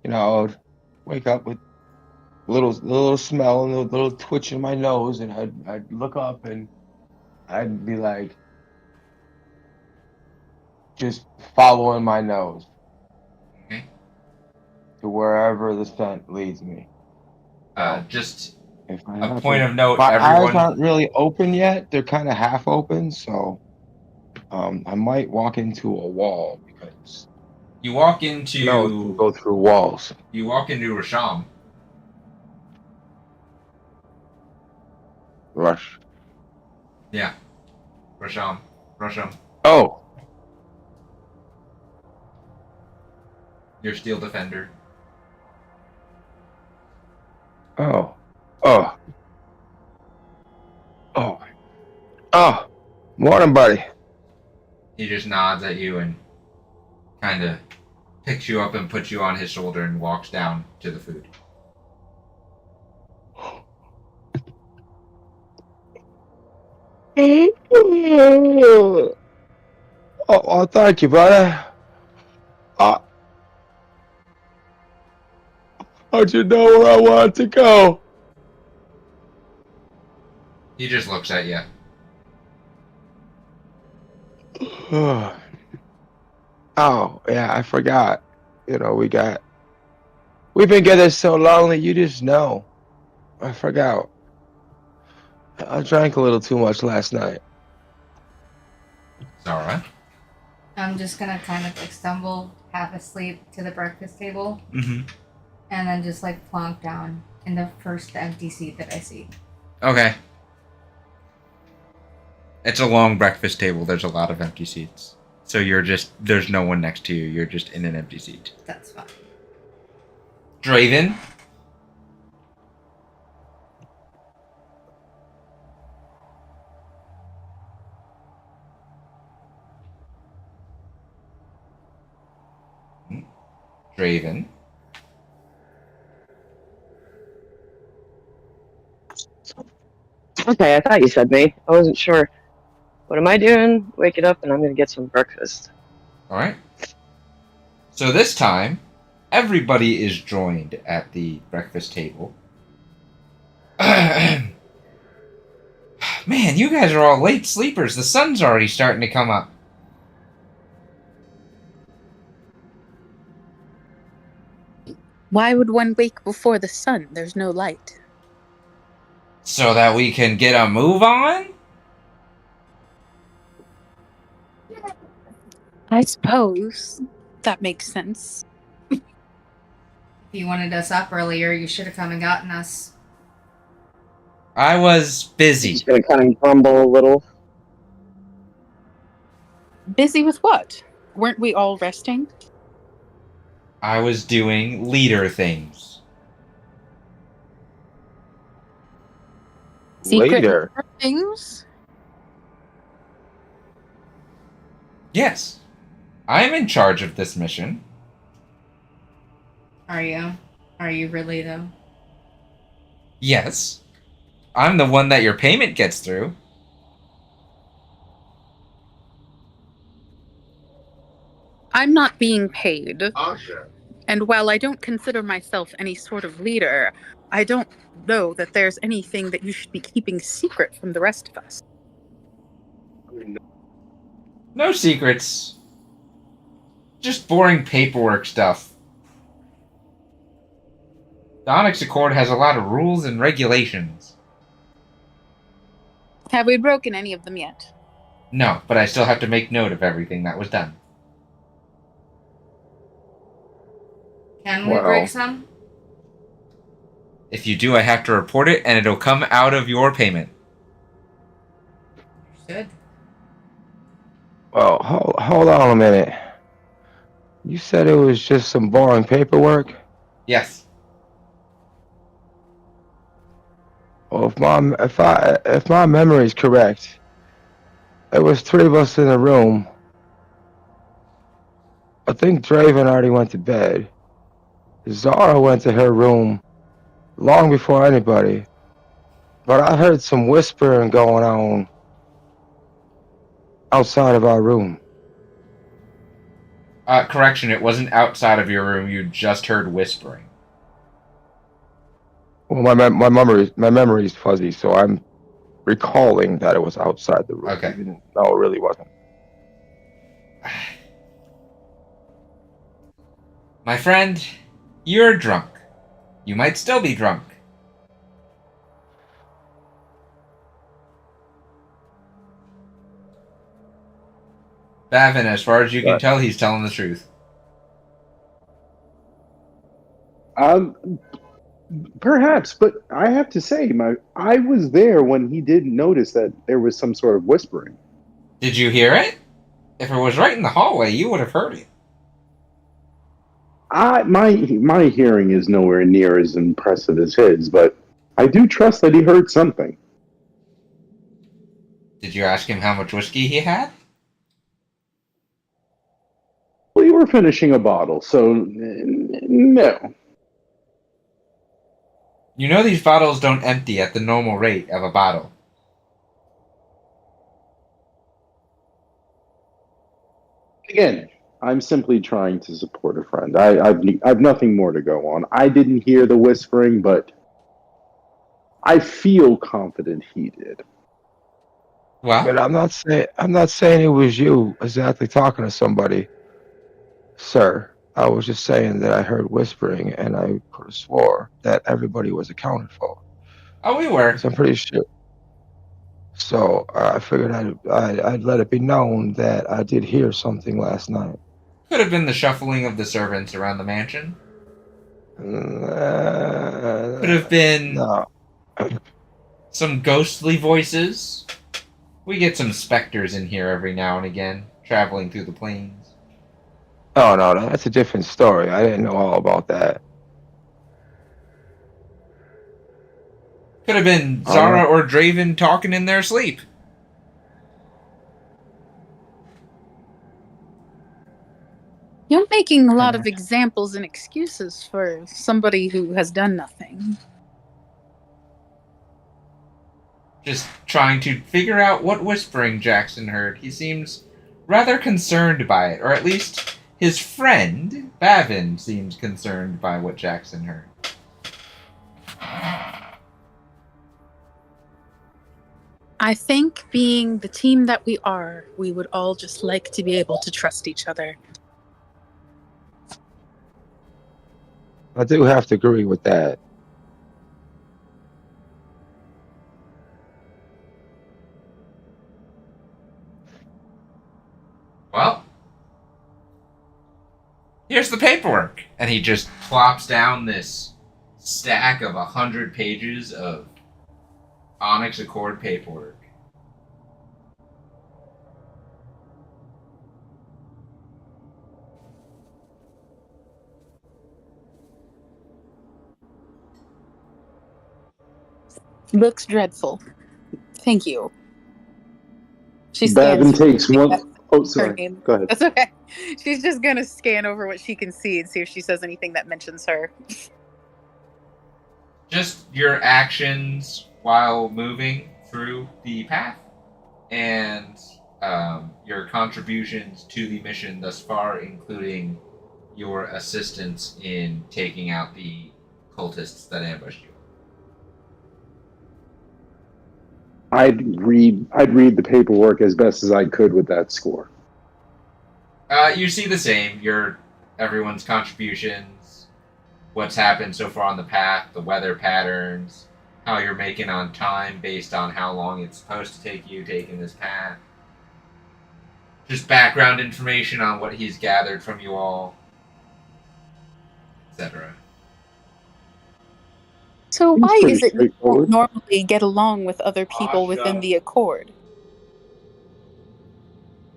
[SPEAKER 8] I would wake up with little smell and a little twitch in my nose, and I'd look up and I'd be like, just following my nose
[SPEAKER 7] Okay.
[SPEAKER 8] to wherever the scent leads me.
[SPEAKER 7] Just
[SPEAKER 8] If I
[SPEAKER 7] a
[SPEAKER 8] have
[SPEAKER 7] point
[SPEAKER 8] to,
[SPEAKER 7] of note,
[SPEAKER 8] my eyes
[SPEAKER 7] everyone.
[SPEAKER 8] aren't really open yet; they're kind of half open, so I might walk into a wall because
[SPEAKER 7] You walk
[SPEAKER 8] smells can
[SPEAKER 7] into
[SPEAKER 8] go through walls.
[SPEAKER 7] Rasham.
[SPEAKER 8] Rush.
[SPEAKER 7] Yeah. Rasham.
[SPEAKER 8] Oh,
[SPEAKER 7] Your steel defender.
[SPEAKER 8] oh, oh, oh, oh. Morning, buddy.
[SPEAKER 7] He just nods at you and kind of picks you up and puts you on his shoulder and walks down to the food.
[SPEAKER 8] Oh, thank you, brother. Uh, how'd you know where I wanted to go?
[SPEAKER 7] He just looks at you.
[SPEAKER 8] Oh, yeah, I forgot. We've been together so long that you just know. I forgot. I drank a little too much last night.
[SPEAKER 7] Zara.
[SPEAKER 1] I'm just gonna kind of like stumble half asleep to the breakfast table
[SPEAKER 7] Mm-hmm.
[SPEAKER 1] and then just like plonk down in the first empty seat that I see.
[SPEAKER 7] Okay. It's a long breakfast table. There's a lot of empty seats. So there's no one next to you. You're just in an empty seat.
[SPEAKER 1] That's fine.
[SPEAKER 7] Draven. Draven.
[SPEAKER 3] Okay, I thought you said me. I wasn't sure. What am I doing? Waking up and I'm gonna get some breakfast.
[SPEAKER 7] Alright. So this time, everybody is joined at the breakfast table. Man, you guys are all late sleepers. The sun's already starting to come up.
[SPEAKER 9] Why would one wake before the sun? There's no light.
[SPEAKER 7] So that we can get a move on?
[SPEAKER 9] I suppose that makes sense.
[SPEAKER 1] If you wanted us up earlier, you should have come and gotten us.
[SPEAKER 7] I was busy.
[SPEAKER 3] Just gonna kind of grumble a little.
[SPEAKER 9] Busy with what? Weren't we all resting?
[SPEAKER 7] I was doing leader things.
[SPEAKER 9] Secret
[SPEAKER 8] Later.
[SPEAKER 9] things?
[SPEAKER 7] Yes. I'm in charge of this mission.
[SPEAKER 1] Are you? Are you really, though?
[SPEAKER 7] Yes. I'm the one that your payment gets through.
[SPEAKER 9] I'm not being paid.
[SPEAKER 6] Asha.
[SPEAKER 9] And while I don't consider myself any sort of leader, I don't know that there's anything that you should be keeping secret from the rest of us.
[SPEAKER 7] No secrets. Just boring paperwork stuff. The Onyx Accord has a lot of rules and regulations.
[SPEAKER 9] Have we broken any of them yet?
[SPEAKER 7] No, but I still have to make note of everything that was done.
[SPEAKER 1] Can we
[SPEAKER 8] Wow.
[SPEAKER 1] break some?
[SPEAKER 7] If you do, I have to report it, and it'll come out of your payment.
[SPEAKER 1] Should.
[SPEAKER 8] Well, hold on a minute. You said it was just some boring paperwork?
[SPEAKER 7] Yes.
[SPEAKER 8] Well, if my memory is correct, there was 3 of us in the room. I think Draven already went to bed. Zara went to her room long before anybody. But I heard some whispering going on outside of our room.
[SPEAKER 7] Correction, it wasn't outside of your room. You just heard whispering.
[SPEAKER 8] Well, my memory is fuzzy, so I'm recalling that it was outside the room.
[SPEAKER 7] Okay.
[SPEAKER 8] Even though it really wasn't.
[SPEAKER 7] My friend, you're drunk. You might still be drunk. Bavin, as far as you can tell, he's telling the truth.
[SPEAKER 4] Perhaps, but I have to say, I was there when he did notice that there was some sort of whispering.
[SPEAKER 7] Did you hear it? If it was right in the hallway, you would have heard it.
[SPEAKER 4] My hearing is nowhere near as impressive as his, but I do trust that he heard something.
[SPEAKER 7] Did you ask him how much whiskey he had?
[SPEAKER 4] We were finishing a bottle, so no.
[SPEAKER 7] You know these bottles don't empty at the normal rate of a bottle.
[SPEAKER 4] Again, I'm simply trying to support a friend. I've nothing more to go on. I didn't hear the whispering, but I feel confident he did.
[SPEAKER 7] Well,
[SPEAKER 8] But I'm not saying it was you exactly talking to somebody, sir. I was just saying that I heard whispering, and I could have swore that everybody was accounted for.
[SPEAKER 7] oh, we were.
[SPEAKER 8] So I'm pretty sure. So I figured I'd let it be known that I did hear something last night.
[SPEAKER 7] Could have been the shuffling of the servants around the mansion. Could have been
[SPEAKER 8] No.
[SPEAKER 7] some ghostly voices. We get some specters in here every now and again, traveling through the plains.
[SPEAKER 8] Oh no, that's a different story. I didn't know all about that.
[SPEAKER 7] Could have been Zara or Draven talking in their sleep.
[SPEAKER 9] You're making a lot of examples and excuses for somebody who has done nothing.
[SPEAKER 7] just trying to figure out what whispering Jackson heard. He seems rather concerned by it, or at least his friend, Bavin, seems concerned by what Jackson heard.
[SPEAKER 9] I think being the team that we are, we would all just like to be able to trust each other.
[SPEAKER 8] I do have to agree with that.
[SPEAKER 7] Well, here's the paperwork. And he just plops down this stack of 100 pages of Onyx Accord paperwork.
[SPEAKER 9] Looks dreadful. Thank you. She
[SPEAKER 4] Bavin
[SPEAKER 9] scans
[SPEAKER 4] takes one. Oh,
[SPEAKER 9] her
[SPEAKER 4] sorry.
[SPEAKER 9] name.
[SPEAKER 4] Go ahead.
[SPEAKER 9] That's okay. She's just gonna scan over what she can see and see if she says anything that mentions her.
[SPEAKER 7] Just your actions while moving through the path and your contributions to the mission thus far, including your assistance in taking out the cultists that ambushed you.
[SPEAKER 4] I'd read the paperwork as best as I could with that score.
[SPEAKER 7] You see the same. Everyone's contributions, what's happened so far on the path, the weather patterns, how you're making on time based on how long it's supposed to take you taking this path. Just background information on what he's gathered from you all, etc.
[SPEAKER 9] So
[SPEAKER 4] Seems
[SPEAKER 9] why
[SPEAKER 4] pretty
[SPEAKER 9] is it you don't
[SPEAKER 4] straightforward.
[SPEAKER 9] normally get along with other people within the Accord?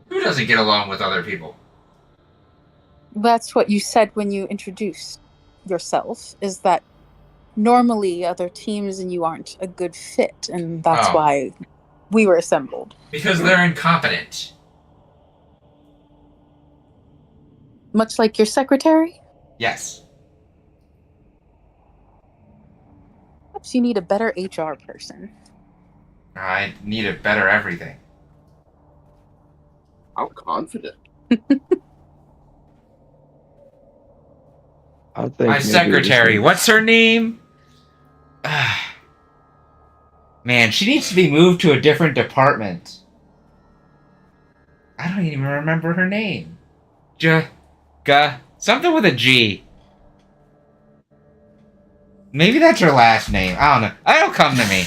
[SPEAKER 7] Who doesn't get along with other people?
[SPEAKER 9] That's what you said when you introduced yourself, is that normally other teams and you aren't a good fit, and that's why we were assembled.
[SPEAKER 7] Because they're incompetent.
[SPEAKER 9] Much like your secretary?
[SPEAKER 7] Yes.
[SPEAKER 9] Perhaps you need a better HR person.
[SPEAKER 7] I need a better everything.
[SPEAKER 6] How confident.
[SPEAKER 8] I think
[SPEAKER 7] My
[SPEAKER 8] maybe
[SPEAKER 7] secretary,
[SPEAKER 8] this is-
[SPEAKER 7] what's her name? Man, she needs to be moved to a different department. I don't even remember her name. Something with a G. Maybe that's her last name. I don't know. It'll come to me.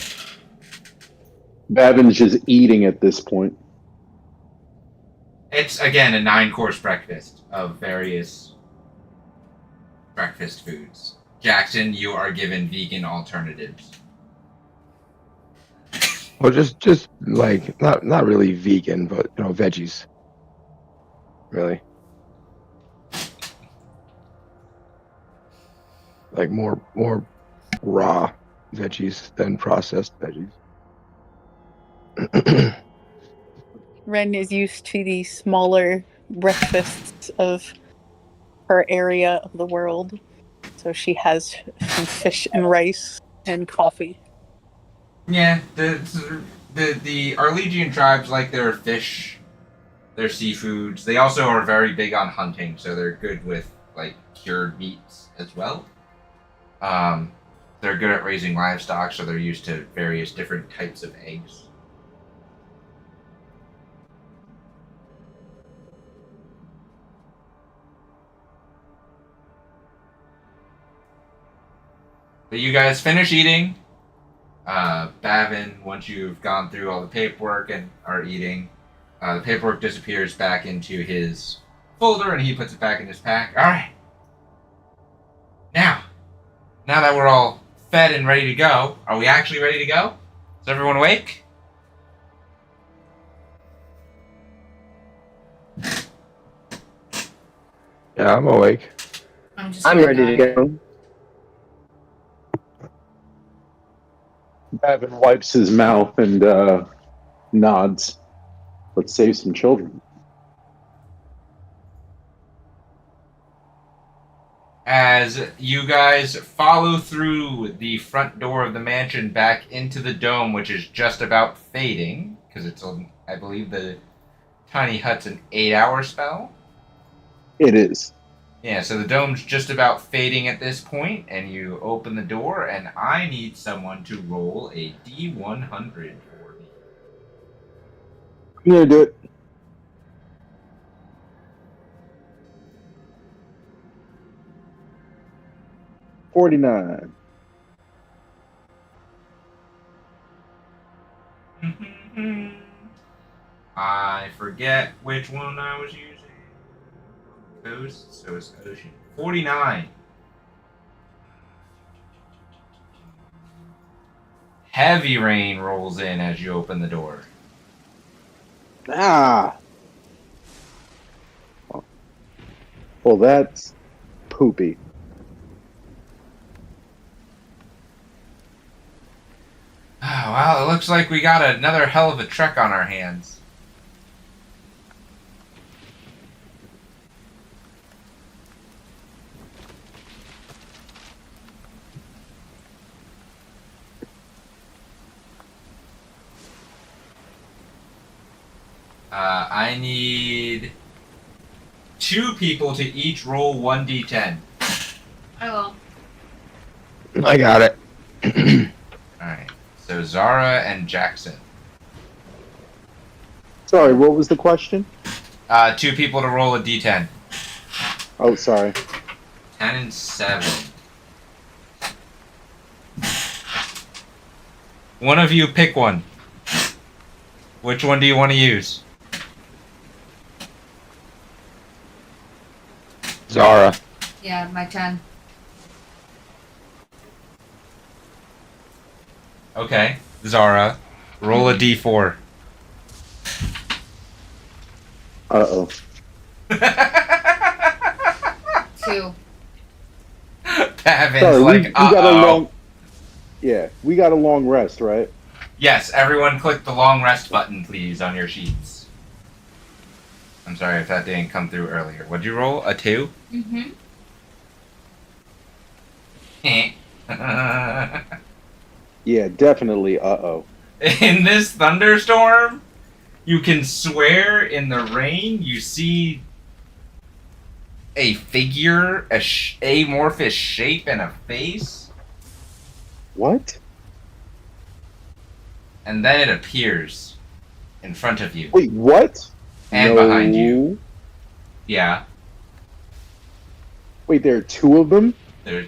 [SPEAKER 4] Bavin's just eating at this point.
[SPEAKER 7] It's, again, a 9-course breakfast of various breakfast foods. Jackson, you are given vegan alternatives.
[SPEAKER 8] Well, just like not really vegan, but veggies. Really, like more raw veggies than processed veggies.
[SPEAKER 9] Ren is used to the smaller breakfasts of her area of the world, so she has some fish and rice and coffee.
[SPEAKER 7] Yeah, the Arlegian tribes like their fish, their seafoods. They also are very big on hunting, so they're good with like cured meats as well. They're good at raising livestock, so they're used to various different types of eggs. But you guys finish eating. Bavin, once you've gone through all the paperwork and are eating, the paperwork disappears back into his folder and he puts it back in his pack. Alright. Now that we're all fed and ready to go, are we actually ready to go? Is everyone awake?
[SPEAKER 8] Yeah, I'm awake.
[SPEAKER 3] I'm ready to go.
[SPEAKER 4] Bavin wipes his mouth and nods. Let's save some children.
[SPEAKER 7] as you guys follow through the front door of the mansion back into the dome, which is just about fading, because it's, I believe the tiny hut's an 8-hour spell.
[SPEAKER 4] It is.
[SPEAKER 7] Yeah, so the dome's just about fading at this point, and you open the door, and I need someone to roll a D100 for me.
[SPEAKER 4] I'm gonna do it. $49.
[SPEAKER 7] I forget which one I was using. Coast, so it's ocean. 49. Heavy rain rolls in as you open the door.
[SPEAKER 4] Ah. Well, that's poopy.
[SPEAKER 7] Oh, well, it looks like we got another hell of a trek on our hands. I need 2 people to each roll 1d10.
[SPEAKER 1] I will.
[SPEAKER 8] I got it.
[SPEAKER 7] Alright, so Zara and Jackson.
[SPEAKER 4] Sorry, what was the question?
[SPEAKER 7] 2 people to roll a d10.
[SPEAKER 4] Oh, sorry.
[SPEAKER 7] 10 and 7. One of you pick one. Which one do you want to use?
[SPEAKER 8] Zara.
[SPEAKER 1] Yeah, my 10.
[SPEAKER 7] Okay, Zara, roll a d4.
[SPEAKER 4] Uh-oh.
[SPEAKER 1] 2.
[SPEAKER 7] Pavin's
[SPEAKER 4] Sorry,
[SPEAKER 7] like,
[SPEAKER 4] we got a
[SPEAKER 7] uh-oh.
[SPEAKER 4] long... Yeah, we got a long rest, right?
[SPEAKER 7] Yes, everyone click the long rest button, please, on your sheets. I'm sorry if that didn't come through earlier. What'd you roll? A 2?
[SPEAKER 1] Mm-hmm.
[SPEAKER 4] Yeah, definitely uh-oh.
[SPEAKER 7] In this thunderstorm, you can swear in the rain you see a figure, amorphous shape, and a face,
[SPEAKER 4] What?
[SPEAKER 7] and then it appears in front of you
[SPEAKER 4] Wait, what?
[SPEAKER 7] and
[SPEAKER 4] No.
[SPEAKER 7] behind you. Yeah.
[SPEAKER 4] Wait, there are 2 of them?
[SPEAKER 7] There's,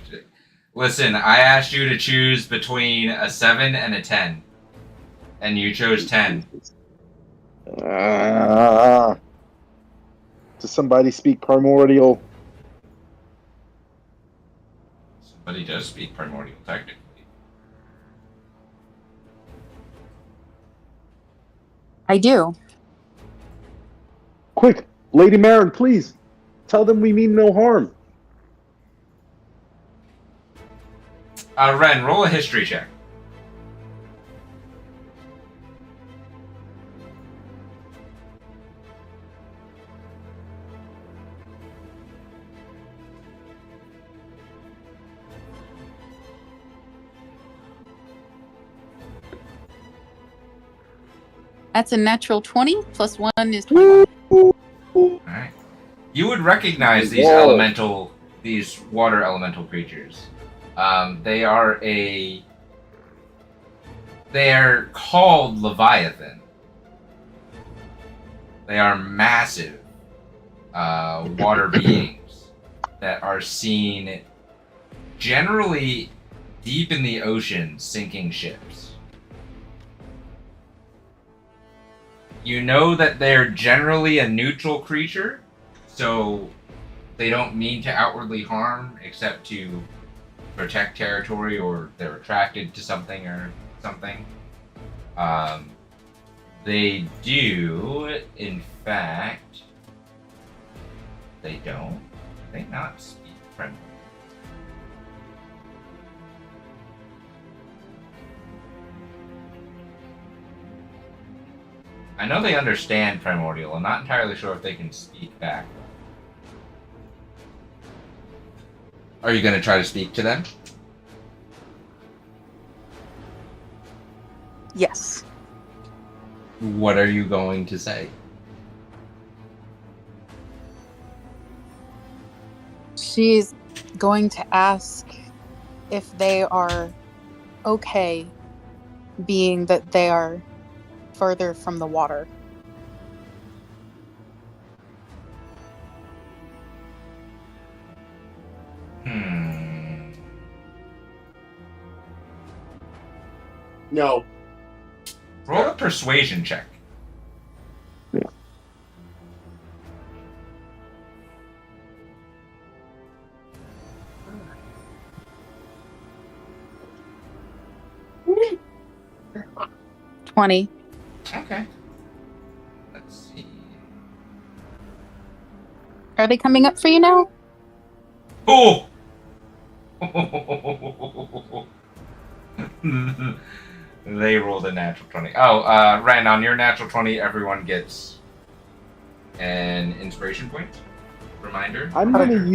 [SPEAKER 7] listen, I asked you to choose between a 7 and a 10. And you chose 10.
[SPEAKER 4] Does somebody speak primordial?
[SPEAKER 7] Somebody does speak primordial, technically.
[SPEAKER 9] I do.
[SPEAKER 4] Quick, Lady Marin, please. Tell them we mean no harm.
[SPEAKER 7] Ren, roll a history check.
[SPEAKER 9] That's a natural 20 plus 1 is 21.
[SPEAKER 7] Alright. You would recognize these
[SPEAKER 4] Whoa.
[SPEAKER 7] these water elemental creatures. They are called Leviathan. They are massive water beings that are seen generally deep in the ocean sinking ships. You know that they're generally a neutral creature, so they don't mean to outwardly harm except to protect territory, or they're attracted to something or something. They do, in fact, they don't. Do they not speak French? I know they understand primordial. I'm not entirely sure if they can speak back. Are you going to try to speak to them?
[SPEAKER 9] Yes.
[SPEAKER 7] What are you going to say?
[SPEAKER 9] She's going to ask if they are okay, being that they are further from the water.
[SPEAKER 6] No.
[SPEAKER 7] Roll a persuasion check.
[SPEAKER 6] Yeah.
[SPEAKER 9] 20.
[SPEAKER 7] Okay. Let's see.
[SPEAKER 9] Are they coming up for you now?
[SPEAKER 7] Oh! They rolled a natural 20. Oh, Ren, on your natural 20, everyone gets an inspiration point. Reminder.
[SPEAKER 4] I'm gonna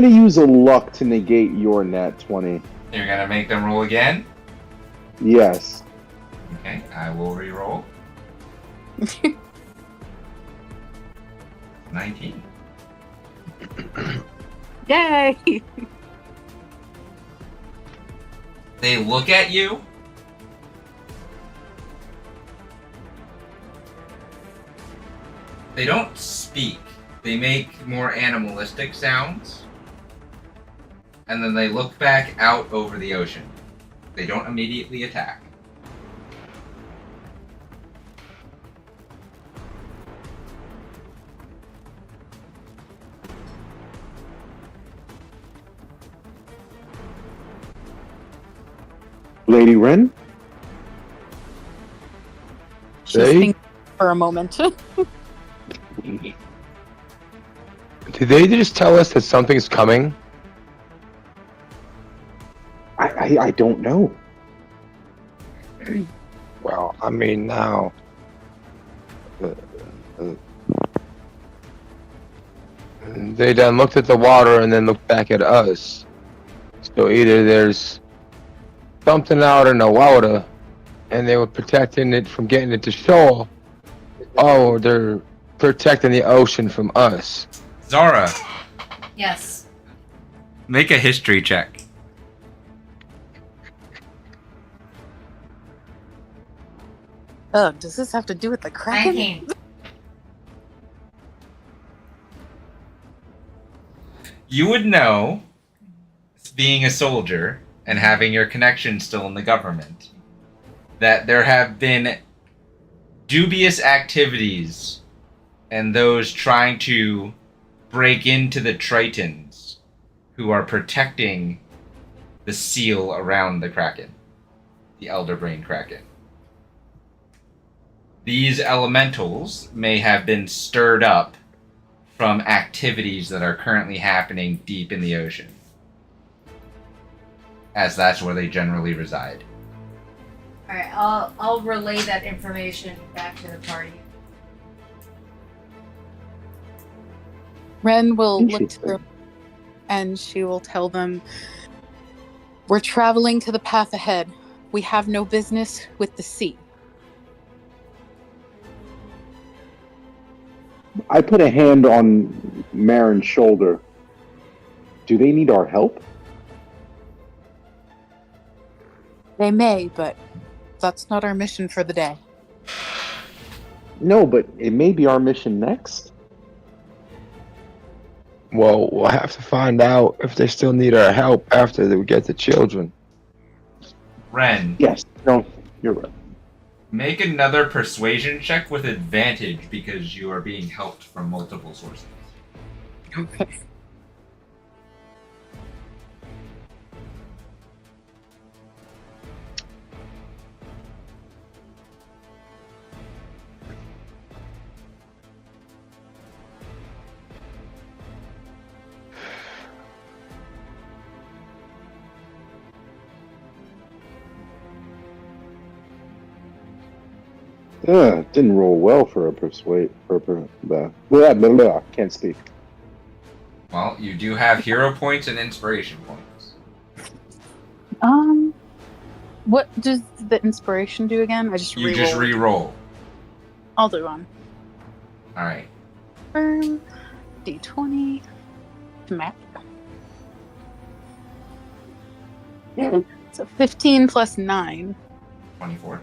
[SPEAKER 4] use a luck to negate your nat 20.
[SPEAKER 7] You're gonna make them roll again?
[SPEAKER 4] Yes.
[SPEAKER 7] Okay, I will re-roll. 19.
[SPEAKER 9] Yay!
[SPEAKER 7] They look at you. They don't speak. They make more animalistic sounds. And then they look back out over the ocean. They don't immediately attack.
[SPEAKER 4] Lady Wren?
[SPEAKER 9] She's
[SPEAKER 8] They?
[SPEAKER 9] thinking for a moment.
[SPEAKER 8] Did they just tell us that something's coming?
[SPEAKER 4] I don't know.
[SPEAKER 8] Well, I mean, now. They then looked at the water and then looked back at us. So either there's something out in the water and they were protecting it from getting it to shore, or they're protecting the ocean from us.
[SPEAKER 7] Zara,
[SPEAKER 1] Yes.
[SPEAKER 7] make a history check.
[SPEAKER 9] Oh, does this have to do with the Kraken?
[SPEAKER 1] 19.
[SPEAKER 7] You would know, being a soldier and having your connection still in the government, that there have been dubious activities and those trying to break into the Tritons who are protecting the seal around the Kraken, the Elderbrain Kraken. These elementals may have been stirred up from activities that are currently happening deep in the ocean, as that's where they generally reside.
[SPEAKER 1] All right, I'll relay that information back to the party.
[SPEAKER 9] Ren will look to
[SPEAKER 4] Interesting.
[SPEAKER 9] them and she will tell them, "We're traveling to the path ahead. We have no business with the sea."
[SPEAKER 4] I put a hand on Marin's shoulder. Do they need our help?
[SPEAKER 9] They may, but that's not our mission for the day.
[SPEAKER 4] No, but it may be our mission next.
[SPEAKER 8] Well, we'll have to find out if they still need our help after we get the children.
[SPEAKER 7] Ren,
[SPEAKER 4] Yes. No, you're right.
[SPEAKER 7] make another persuasion check with advantage because you are being helped from multiple sources.
[SPEAKER 9] Okay.
[SPEAKER 4] Didn't roll well for a persuade. Blah, blah, blah. Can't speak.
[SPEAKER 7] Well, you do have hero points and inspiration points.
[SPEAKER 9] What does the inspiration do again? I just
[SPEAKER 7] You
[SPEAKER 9] reroll.
[SPEAKER 7] just re-roll.
[SPEAKER 9] I'll do one.
[SPEAKER 7] All right.
[SPEAKER 9] D20. Map. So 15 plus 9.
[SPEAKER 7] 24.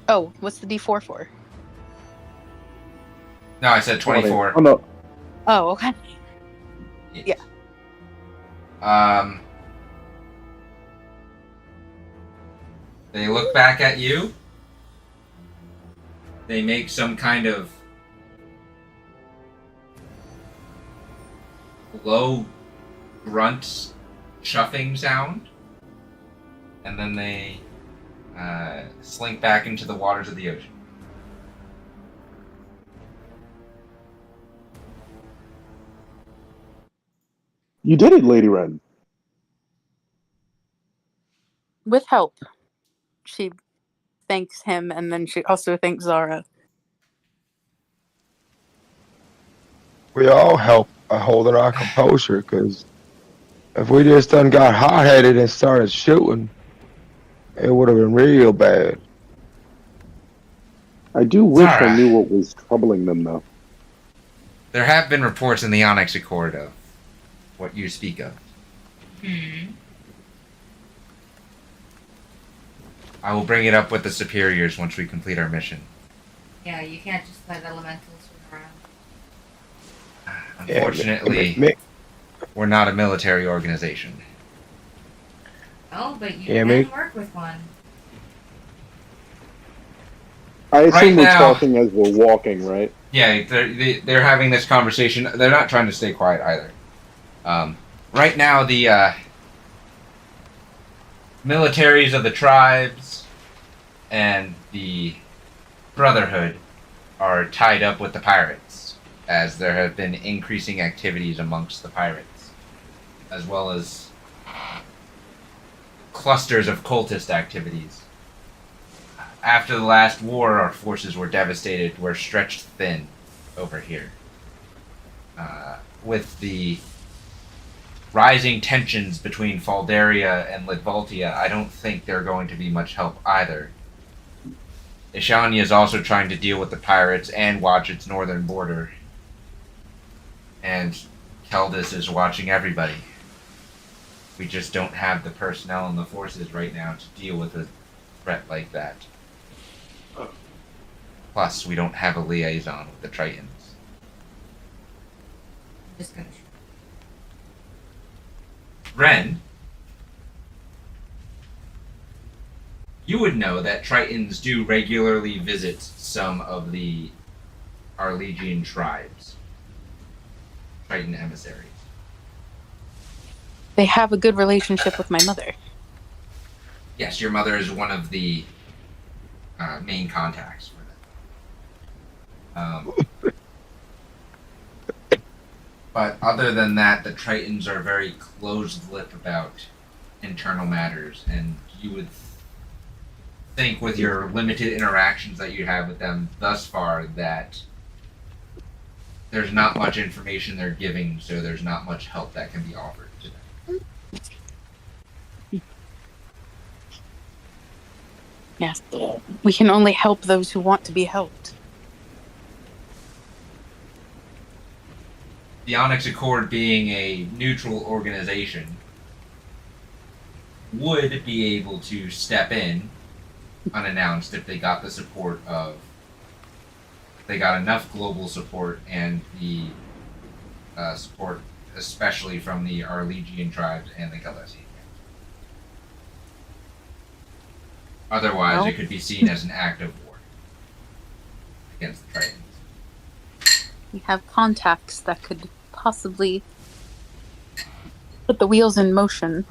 [SPEAKER 9] Oh, what's the D4 for?
[SPEAKER 7] No, I said 24.
[SPEAKER 4] Oh no.
[SPEAKER 9] Oh, okay.
[SPEAKER 7] Yes.
[SPEAKER 9] Yeah.
[SPEAKER 7] They look back at you. They make some kind of low grunt chuffing sound. And then they slink back into the waters of the ocean.
[SPEAKER 4] You did it, Lady Wren.
[SPEAKER 9] With help. She thanks him, and then she also thanks Zara.
[SPEAKER 8] We all help by holding our composure, because if we just done got hot-headed and started shooting, it would have been real bad.
[SPEAKER 4] I do wish
[SPEAKER 7] Zara.
[SPEAKER 4] I knew what was troubling them, though.
[SPEAKER 7] There have been reports in the Onyx Accord of what you speak of. I will bring it up with the superiors once we complete our mission.
[SPEAKER 1] Yeah, you can't just let elementals run around.
[SPEAKER 7] Unfortunately, we're not a military organization.
[SPEAKER 1] Oh, but you
[SPEAKER 8] Yeah,
[SPEAKER 1] can
[SPEAKER 8] me-
[SPEAKER 1] work with one.
[SPEAKER 4] I assume
[SPEAKER 7] Right
[SPEAKER 4] we're
[SPEAKER 7] now-
[SPEAKER 4] talking as we're walking, right?
[SPEAKER 7] Yeah, they're having this conversation. They're not trying to stay quiet either. Right now, the militaries of the tribes and the Brotherhood are tied up with the pirates, as there have been increasing activities amongst the pirates, as well as clusters of cultist activities. After the last war, our forces were devastated. We're stretched thin over here. With the rising tensions between Faldaria and Lidvaltia, I don't think they're going to be much help either. Ishania is also trying to deal with the pirates and watch its northern border. And Keldis is watching everybody. We just don't have the personnel and the forces right now to deal with a threat like that. Plus, we don't have a liaison with the Tritons.
[SPEAKER 1] I'm just gonna shoot.
[SPEAKER 7] Ren, you would know that Tritons do regularly visit some of the Arlegian tribes. Triton emissaries.
[SPEAKER 9] They have a good relationship with my mother.
[SPEAKER 7] Yes, your mother is one of the main contacts for them. But other than that, the Tritons are very closed-lipped about internal matters, and you would think with your limited interactions that you have with them thus far that there's not much information they're giving, so there's not much help that can be offered to them.
[SPEAKER 9] Yes. We can only help those who want to be helped.
[SPEAKER 7] The Onyx Accord, being a neutral organization, would be able to step in unannounced if they got the support of... they got enough global support and the support especially from the Arlegian tribes and the Galesian. Otherwise,
[SPEAKER 9] Well.
[SPEAKER 7] it could be seen as an act of war against the Tritons.
[SPEAKER 9] We have contacts that could possibly put the wheels in motion.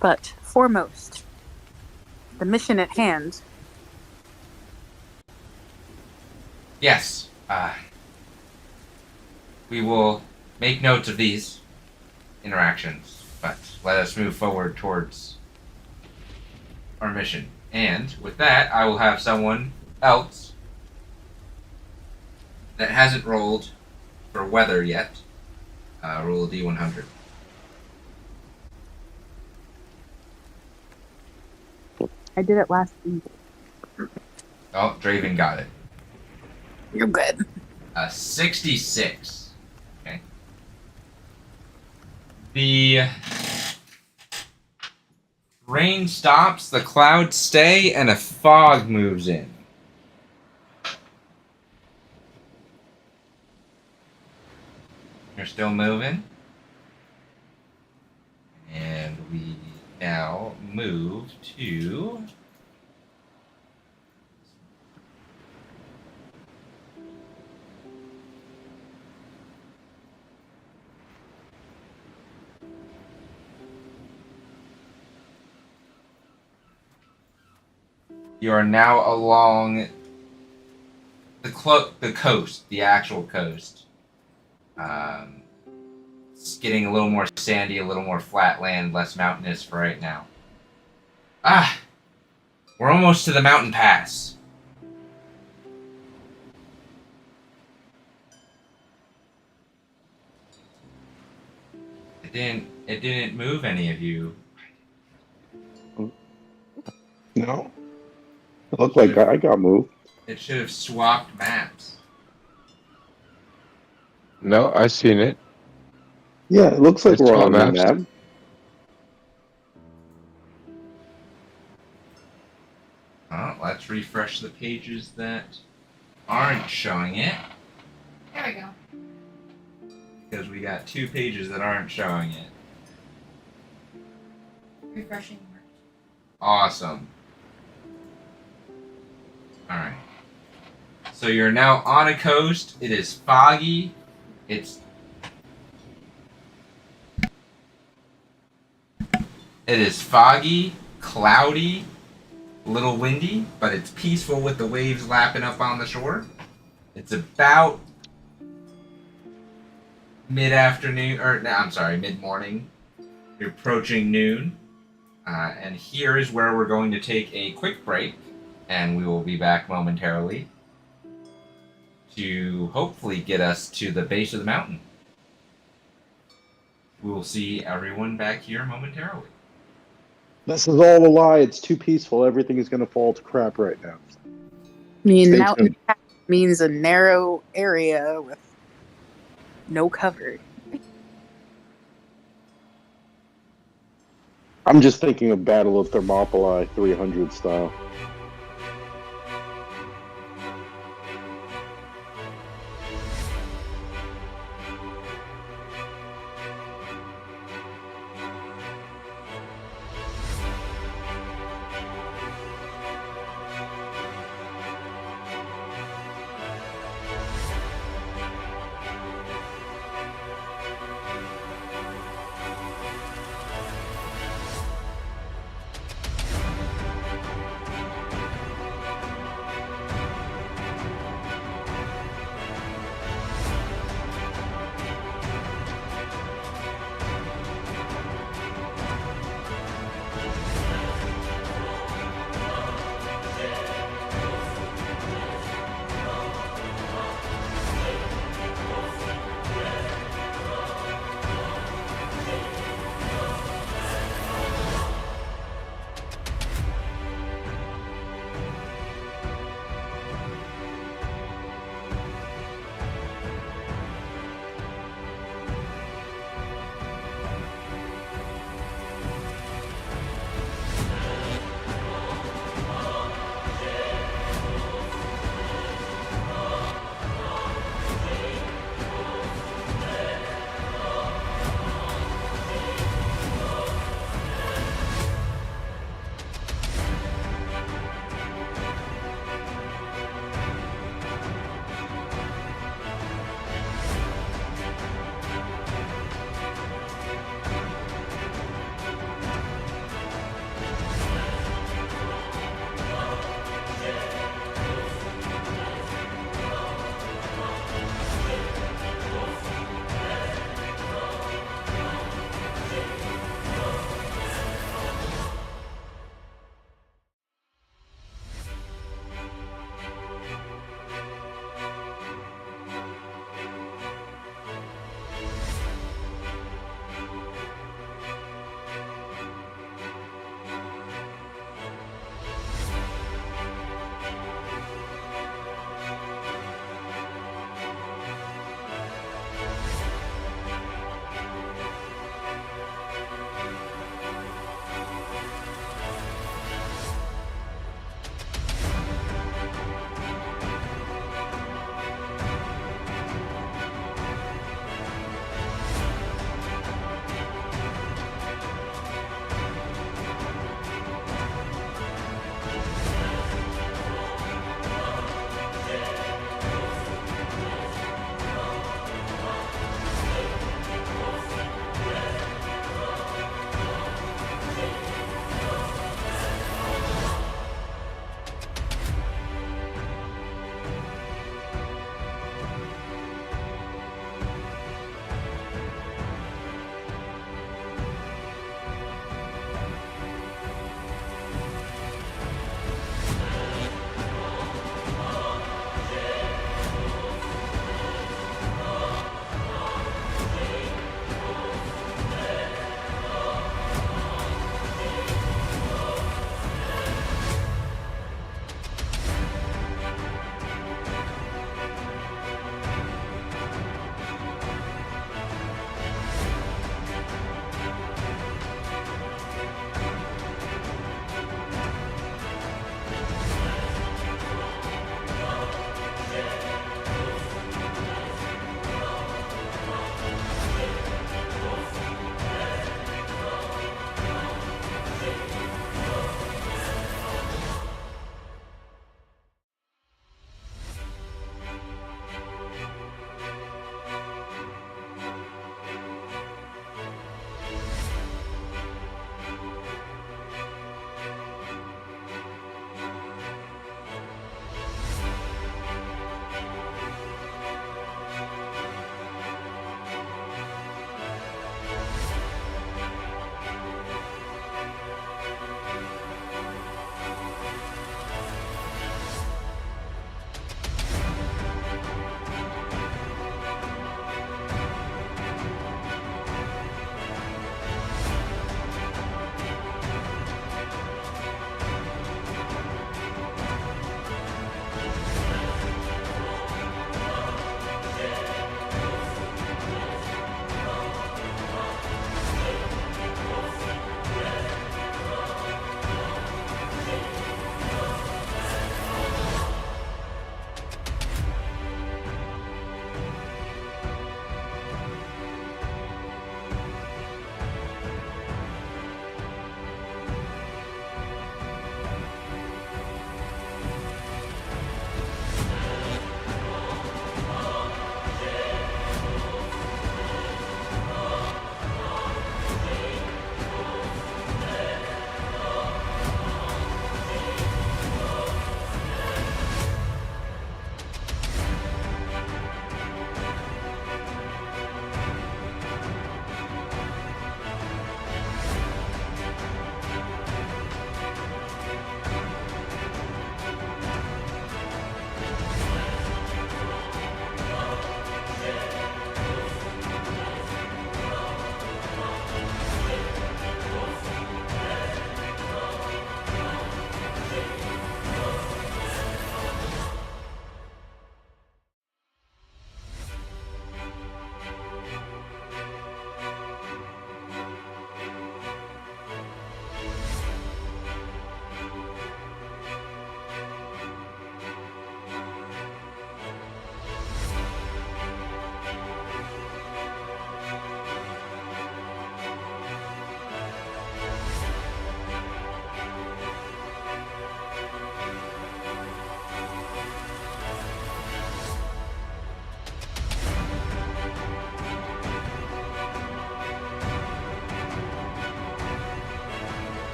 [SPEAKER 9] But foremost, the mission at hand.
[SPEAKER 7] Yes, we will make notes of these interactions, but let us move forward towards our mission. And with that, I will have someone else that hasn't rolled for weather yet roll a D100.
[SPEAKER 9] I did it last week.
[SPEAKER 7] Oh, Draven got it.
[SPEAKER 9] You're good.
[SPEAKER 7] 66. Okay. The rain stops, the clouds stay, and a fog moves in. You're still moving. And we now move to... You are now along the coast, the actual coast. It's getting a little more sandy, a little more flat land, less mountainous for right now. Ah! We're almost to the mountain pass. It didn't move any of you.
[SPEAKER 4] No. It looked like I got moved.
[SPEAKER 7] It should have swapped maps.
[SPEAKER 8] No, I seen it.
[SPEAKER 4] Yeah, it looks like
[SPEAKER 8] It's
[SPEAKER 4] we're
[SPEAKER 8] 12
[SPEAKER 4] on the
[SPEAKER 8] maps.
[SPEAKER 4] map.
[SPEAKER 7] Oh, let's refresh the pages that aren't showing it.
[SPEAKER 1] There we go.
[SPEAKER 7] Because we got 2 pages that aren't showing it.
[SPEAKER 1] Refreshing work.
[SPEAKER 7] Awesome. Alright. So you're now on a coast. It is foggy. It is foggy, cloudy, a little windy, but it's peaceful with the waves lapping up on the shore. It's about mid-afternoon, or no, I'm sorry, mid-morning. You're approaching noon. And here is where we're going to take a quick break, and we will be back momentarily to hopefully get us to the base of the mountain. We will see everyone back here momentarily.
[SPEAKER 4] This is all a lie. It's too peaceful. Everything is going to fall to crap right now.
[SPEAKER 9] I mean,
[SPEAKER 4] Stay
[SPEAKER 9] mountain
[SPEAKER 4] tuned.
[SPEAKER 9] pass means a narrow area with no cover.
[SPEAKER 4] I'm just thinking of Battle of Thermopylae 300 style.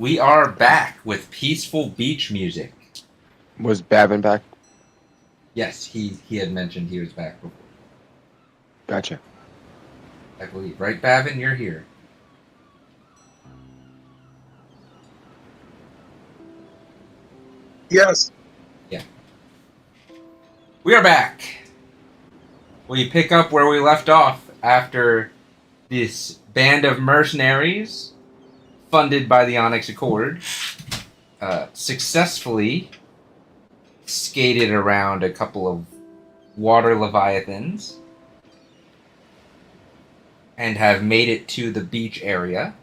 [SPEAKER 7] We are back with peaceful beach music.
[SPEAKER 8] Was Bavin back?
[SPEAKER 7] Yes, he had mentioned he was back before.
[SPEAKER 8] Gotcha.
[SPEAKER 7] I believe. Right, Bavin? You're here.
[SPEAKER 6] Yes.
[SPEAKER 7] We are back. We pick up where we left off after this band of mercenaries, funded by the Onyx Accord, successfully skated around a couple of water leviathans and have made it to the beach area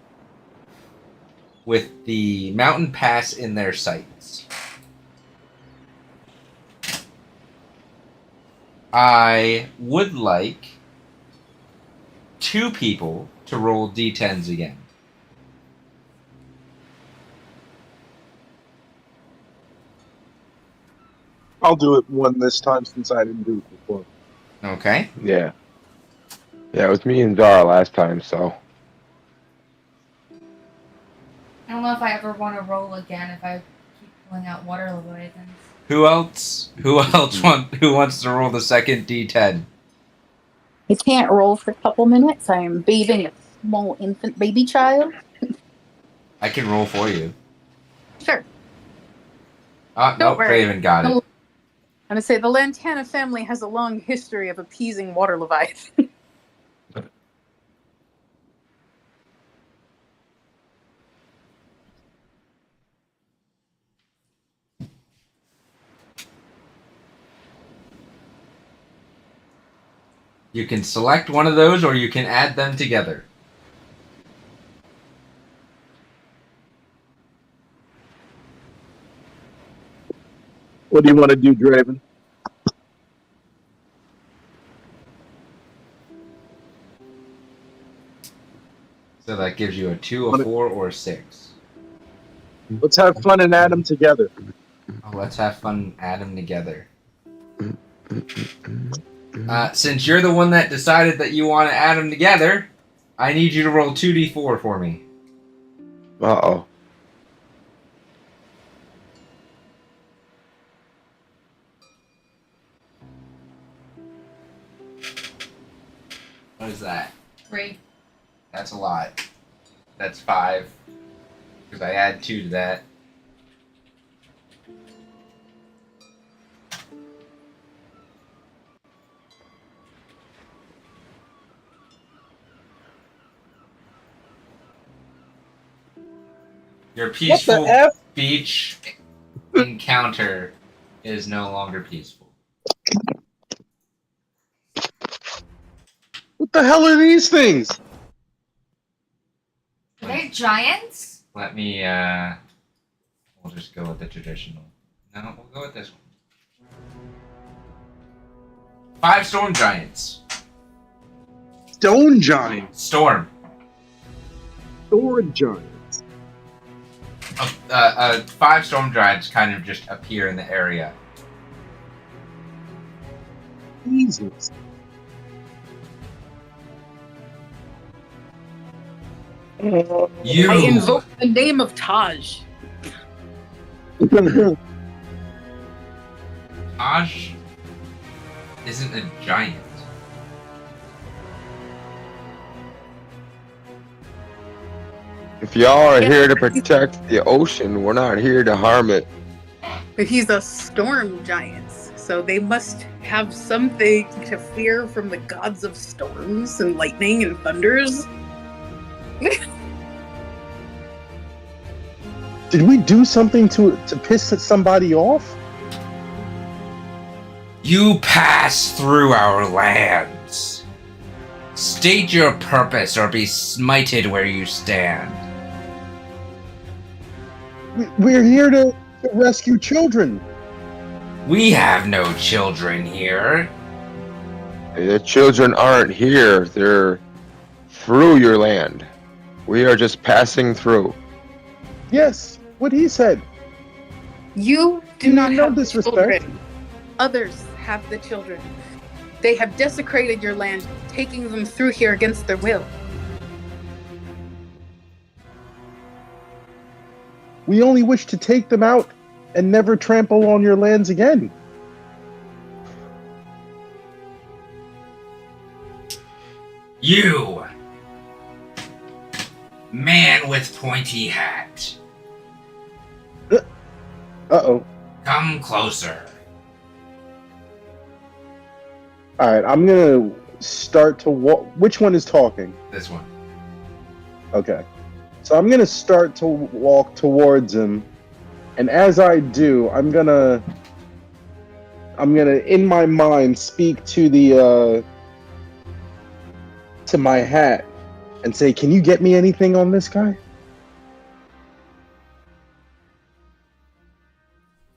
[SPEAKER 7] with the mountain pass in their sights. I would like 2 people to roll d10s again.
[SPEAKER 6] I'll do it one this time since I didn't do it before.
[SPEAKER 7] Okay.
[SPEAKER 8] Yeah. Yeah, it was me and Zara last time, so.
[SPEAKER 1] I don't know if I ever want to roll again if I keep pulling out water leviathans.
[SPEAKER 7] Who else wants to roll the second d10?
[SPEAKER 9] I can't roll for a couple minutes. I am bathing a small infant baby child.
[SPEAKER 7] I can roll for you.
[SPEAKER 9] Sure.
[SPEAKER 7] Oh, no,
[SPEAKER 9] worry.
[SPEAKER 7] Craven got it.
[SPEAKER 9] I'm going to say the Lantana family has a long history of appeasing water leviathan.
[SPEAKER 7] You can select one of those or you can add them together.
[SPEAKER 6] What do you want to do, Draven?
[SPEAKER 7] So that gives you a 2, a 4, or a 6.
[SPEAKER 6] Let's have fun and add them together.
[SPEAKER 7] Oh, let's have fun and add them together. Since you're the one that decided that you want to add them together, I need you to roll 2d4 for me.
[SPEAKER 8] Uh-oh.
[SPEAKER 7] What is that?
[SPEAKER 1] 3.
[SPEAKER 7] That's a lot. That's 5. Because I add 2 to that. Your peaceful beach encounter is no longer peaceful.
[SPEAKER 6] What the hell are these things?
[SPEAKER 1] Are they giants?
[SPEAKER 7] Let me, we'll just go with the traditional. No, we'll go with this one. 5 storm giants.
[SPEAKER 6] Stone giants.
[SPEAKER 7] Storm.
[SPEAKER 6] Sword giants.
[SPEAKER 7] 5 storm giants kind of just appear in the area.
[SPEAKER 6] Jesus.
[SPEAKER 7] You.
[SPEAKER 9] I invoke the name of Taj.
[SPEAKER 7] Taj isn't a giant.
[SPEAKER 8] If y'all are here to protect the ocean, we're not here to harm it.
[SPEAKER 9] But he's a storm giant, so they must have something to fear from the gods of storms and lightning and thunders.
[SPEAKER 6] Did we do something to piss somebody off?
[SPEAKER 7] You pass through our lands. State your purpose or be smited where you stand.
[SPEAKER 6] We're here to rescue children.
[SPEAKER 7] We have no children here.
[SPEAKER 8] The children aren't here. They're through your land. We are just passing through.
[SPEAKER 6] Yes, what he said.
[SPEAKER 9] You do not
[SPEAKER 6] no
[SPEAKER 9] have the
[SPEAKER 6] disrespect.
[SPEAKER 9] children. Others have the children. They have desecrated your land, taking them through here against their will.
[SPEAKER 4] We only wish to take them out and never trample on your lands again.
[SPEAKER 7] You! Man with pointy hat.
[SPEAKER 4] Uh-oh.
[SPEAKER 7] Come closer.
[SPEAKER 4] Alright, I'm gonna start to walk. Which one is talking?
[SPEAKER 7] This one.
[SPEAKER 4] Okay. So I'm gonna start to walk towards him, and as I do, I'm gonna in my mind speak to the to my hat and say, "Can you get me anything on this guy?"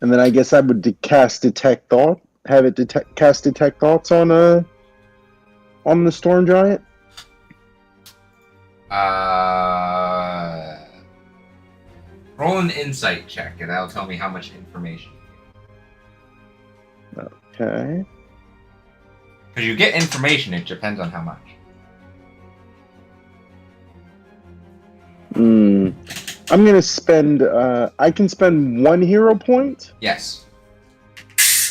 [SPEAKER 4] And then I guess I would cast detect thought, have it cast detect thoughts on the storm giant.
[SPEAKER 7] Roll an insight check, and that'll tell me how much information.
[SPEAKER 4] Okay.
[SPEAKER 7] Because you get information, it depends on how much.
[SPEAKER 4] I'm gonna spend. I can spend 1 hero point.
[SPEAKER 7] Yes.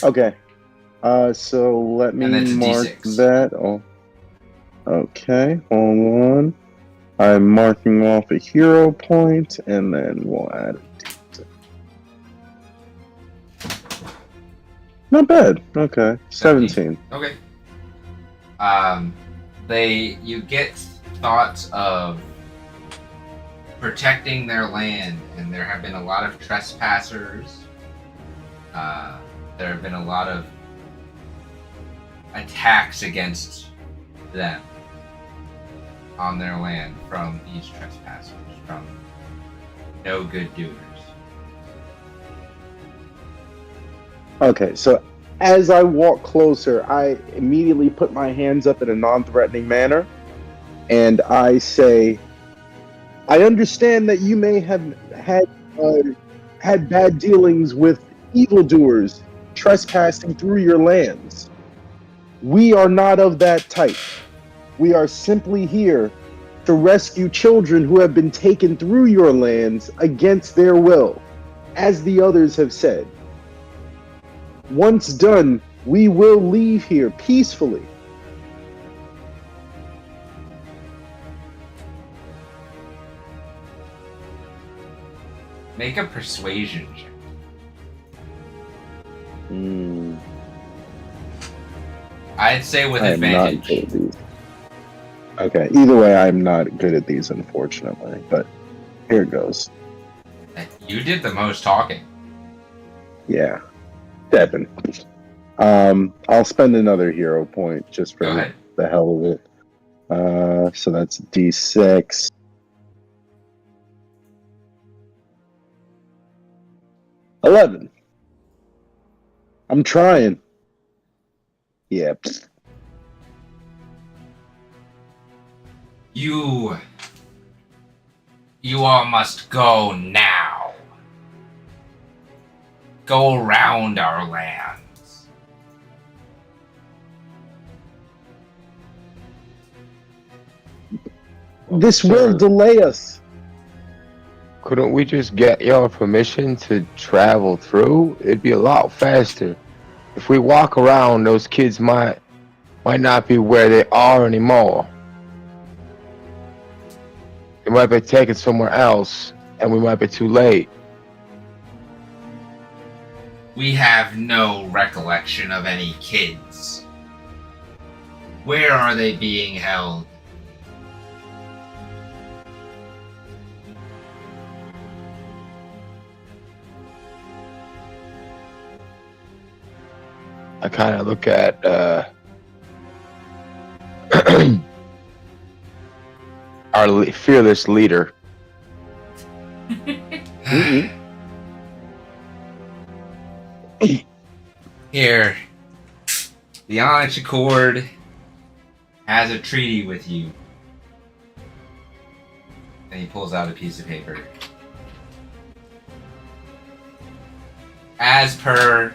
[SPEAKER 4] Okay. So let me
[SPEAKER 7] And that's a
[SPEAKER 4] mark
[SPEAKER 7] D6.
[SPEAKER 4] that. Oh. Okay. Hold on. I'm marking off a hero point, and then we'll add it. Not bad. Okay. 17.
[SPEAKER 7] Okay. You get thoughts of protecting their land, and there have been a lot of trespassers. There have been a lot of attacks against them on their land from these trespassers, from no good doers.
[SPEAKER 4] Okay, so as I walk closer, I immediately put my hands up in a non-threatening manner, and I say, I understand that you may have had bad dealings with evildoers trespassing through your lands. We are not of that type. We are simply here to rescue children who have been taken through your lands against their will, as the others have said. Once done, we will leave here peacefully.
[SPEAKER 7] Make a persuasion check. I'd say with advantage.
[SPEAKER 4] Okay, either way, I'm not good at these, unfortunately, but here it goes.
[SPEAKER 7] You did the most talking.
[SPEAKER 4] Yeah, Devin. I'll spend another hero point just for the hell of it. So that's D6. $11. I'm trying. Yeah.
[SPEAKER 7] You all must go now. Go around our lands.
[SPEAKER 4] This will delay us.
[SPEAKER 8] Couldn't we just get your permission to travel through? It'd be a lot faster. If we walk around, those kids might not be where they are anymore. They might be taken somewhere else, and we might be too late.
[SPEAKER 7] We have no recollection of any kids. Where are they being held?
[SPEAKER 8] I kind of look at our fearless leader.
[SPEAKER 7] Here, the Onyx Accord has a treaty with you. And he pulls out a piece of paper. As per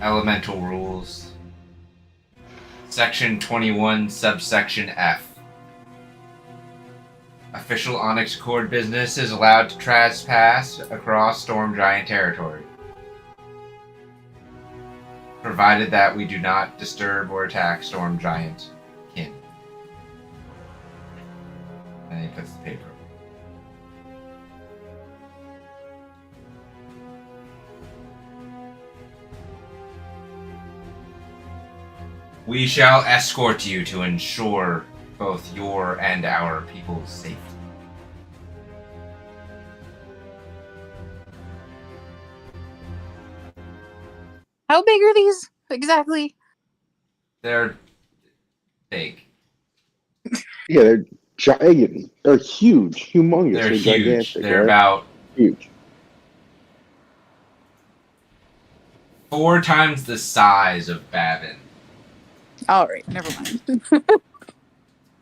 [SPEAKER 7] elemental rules, Section 21, subsection F. A official Onyx Accord business is allowed to trespass across Storm Giant territory, provided that we do not disturb or attack Storm Giant kin. And he puts the paper away. We shall escort you to ensure both your and our people's safety.
[SPEAKER 9] How big are these exactly?
[SPEAKER 7] They're big.
[SPEAKER 4] Yeah, they're giant. They're huge, humongous.
[SPEAKER 7] They're huge.
[SPEAKER 4] Gigantic.
[SPEAKER 7] They're
[SPEAKER 4] right?
[SPEAKER 7] about
[SPEAKER 4] Huge.
[SPEAKER 7] 4 times the size of Babin.
[SPEAKER 9] All right, never mind.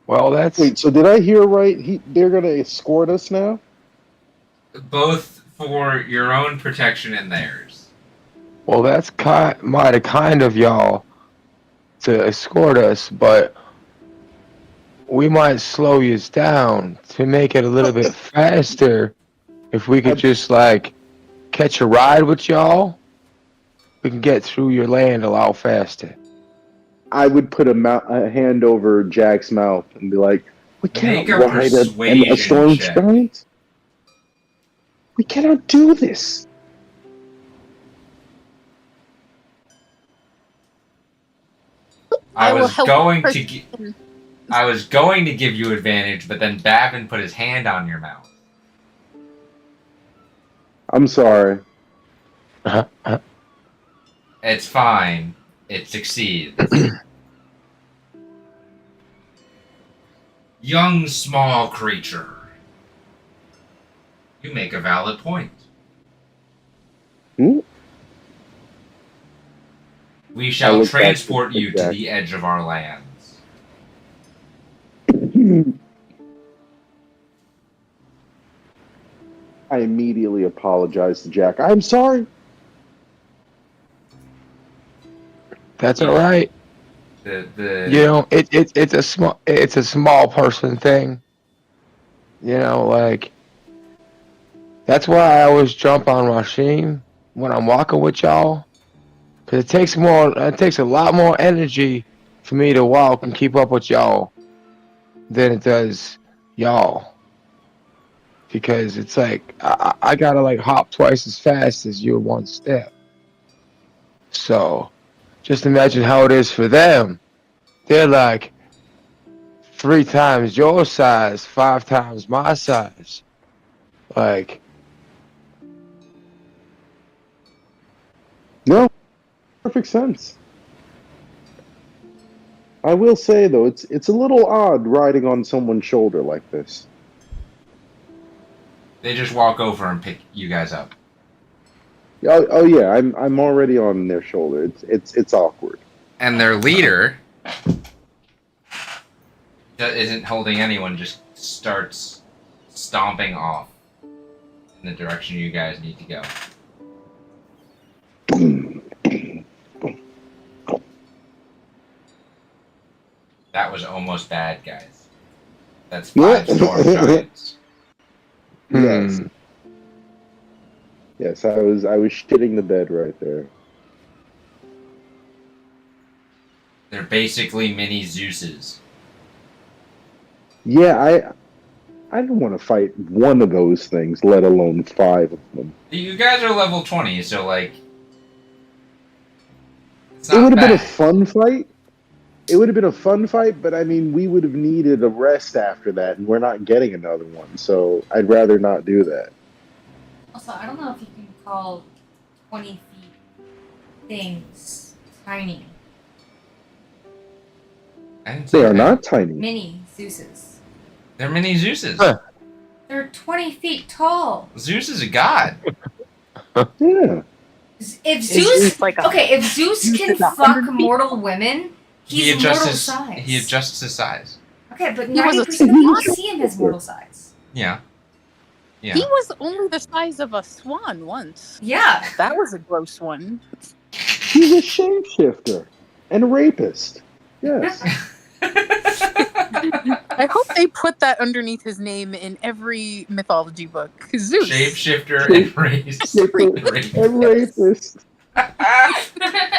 [SPEAKER 8] Well, that's
[SPEAKER 4] Wait, so did I hear right? They're gonna escort us now?
[SPEAKER 7] Both for your own protection and theirs.
[SPEAKER 8] well, that's mighty kind of y'all to escort us, but we might slow you down to make it a little bit faster. If we could just like catch a ride with y'all, we can get through your land a lot faster.
[SPEAKER 4] I would put a hand over Jack's mouth and be like, "We can't
[SPEAKER 7] Make a
[SPEAKER 4] ride a
[SPEAKER 7] persuasion
[SPEAKER 4] storm
[SPEAKER 7] check.
[SPEAKER 4] giant. We cannot do this."
[SPEAKER 7] I
[SPEAKER 9] will
[SPEAKER 7] was
[SPEAKER 9] help
[SPEAKER 7] going to
[SPEAKER 9] person.
[SPEAKER 7] I was going to give you advantage, but then Babin put his hand on your mouth.
[SPEAKER 4] I'm sorry.
[SPEAKER 7] It's fine. It succeeds. Young small creature. You make a valid point.
[SPEAKER 4] Hmm?
[SPEAKER 7] We
[SPEAKER 4] I
[SPEAKER 7] shall
[SPEAKER 4] look back
[SPEAKER 7] transport
[SPEAKER 4] to
[SPEAKER 7] you to
[SPEAKER 4] Jack.
[SPEAKER 7] the edge of our lands.
[SPEAKER 4] I immediately apologize to Jack. I'm sorry.
[SPEAKER 8] That's all right.
[SPEAKER 7] The
[SPEAKER 8] You know, it's a small person thing. You know, like that's why I always jump on Rasheen when I'm walking with y'all, because it takes a lot more energy for me to walk and keep up with y'all than it does y'all. Because it's like I gotta like hop twice as fast as you in one step. So just imagine how it is for them. They're like 3 times your size, 5 times my size. Like,
[SPEAKER 4] No, perfect sense. I will say though, it's a little odd riding on someone's shoulder like this.
[SPEAKER 7] They just walk over and pick you guys up.
[SPEAKER 4] Oh yeah, I'm already on their shoulder. It's awkward.
[SPEAKER 7] And their leader that isn't holding anyone, just starts stomping off in the direction you guys need to go. That was almost bad, guys. That's 5 storm giants.
[SPEAKER 4] Yes. Yes, I was shitting the bed right there.
[SPEAKER 7] They're basically mini Zeuses.
[SPEAKER 4] Yeah, I don't want to fight one of those things, let alone 5 of them.
[SPEAKER 7] You guys are level 20, so like it's
[SPEAKER 4] It
[SPEAKER 7] not
[SPEAKER 4] would have been a
[SPEAKER 7] bad.
[SPEAKER 4] fun fight. It would have been a fun fight, but I mean, we would have needed a rest after that, and we're not getting another one, so I'd rather not do that.
[SPEAKER 1] Also, I don't know if you can call 20 feet things tiny.
[SPEAKER 7] I didn't say
[SPEAKER 4] They are
[SPEAKER 7] that.
[SPEAKER 4] not tiny.
[SPEAKER 1] Mini Zeuses.
[SPEAKER 7] They're mini Zeuses.
[SPEAKER 8] Huh.
[SPEAKER 1] They're 20 feet tall.
[SPEAKER 7] Zeus is a god.
[SPEAKER 4] Yeah.
[SPEAKER 1] If Zeus,
[SPEAKER 9] like
[SPEAKER 1] if Zeus
[SPEAKER 9] Zeus
[SPEAKER 1] can
[SPEAKER 9] is 100
[SPEAKER 1] fuck
[SPEAKER 9] feet
[SPEAKER 1] mortal women,
[SPEAKER 7] He
[SPEAKER 1] he's mortal
[SPEAKER 7] adjusts
[SPEAKER 1] size.
[SPEAKER 7] he adjusts his size.
[SPEAKER 1] Okay, but
[SPEAKER 9] He was
[SPEAKER 1] 90% of people see him as mortal size.
[SPEAKER 7] Yeah. Yeah.
[SPEAKER 9] He was only the size of a swan once.
[SPEAKER 1] Yeah.
[SPEAKER 9] That was a gross one.
[SPEAKER 4] He's a shapeshifter and a rapist. Yes.
[SPEAKER 9] I hope they put that underneath his name in every mythology book. Zeus.
[SPEAKER 7] Shapeshifter and race.
[SPEAKER 4] And rapist.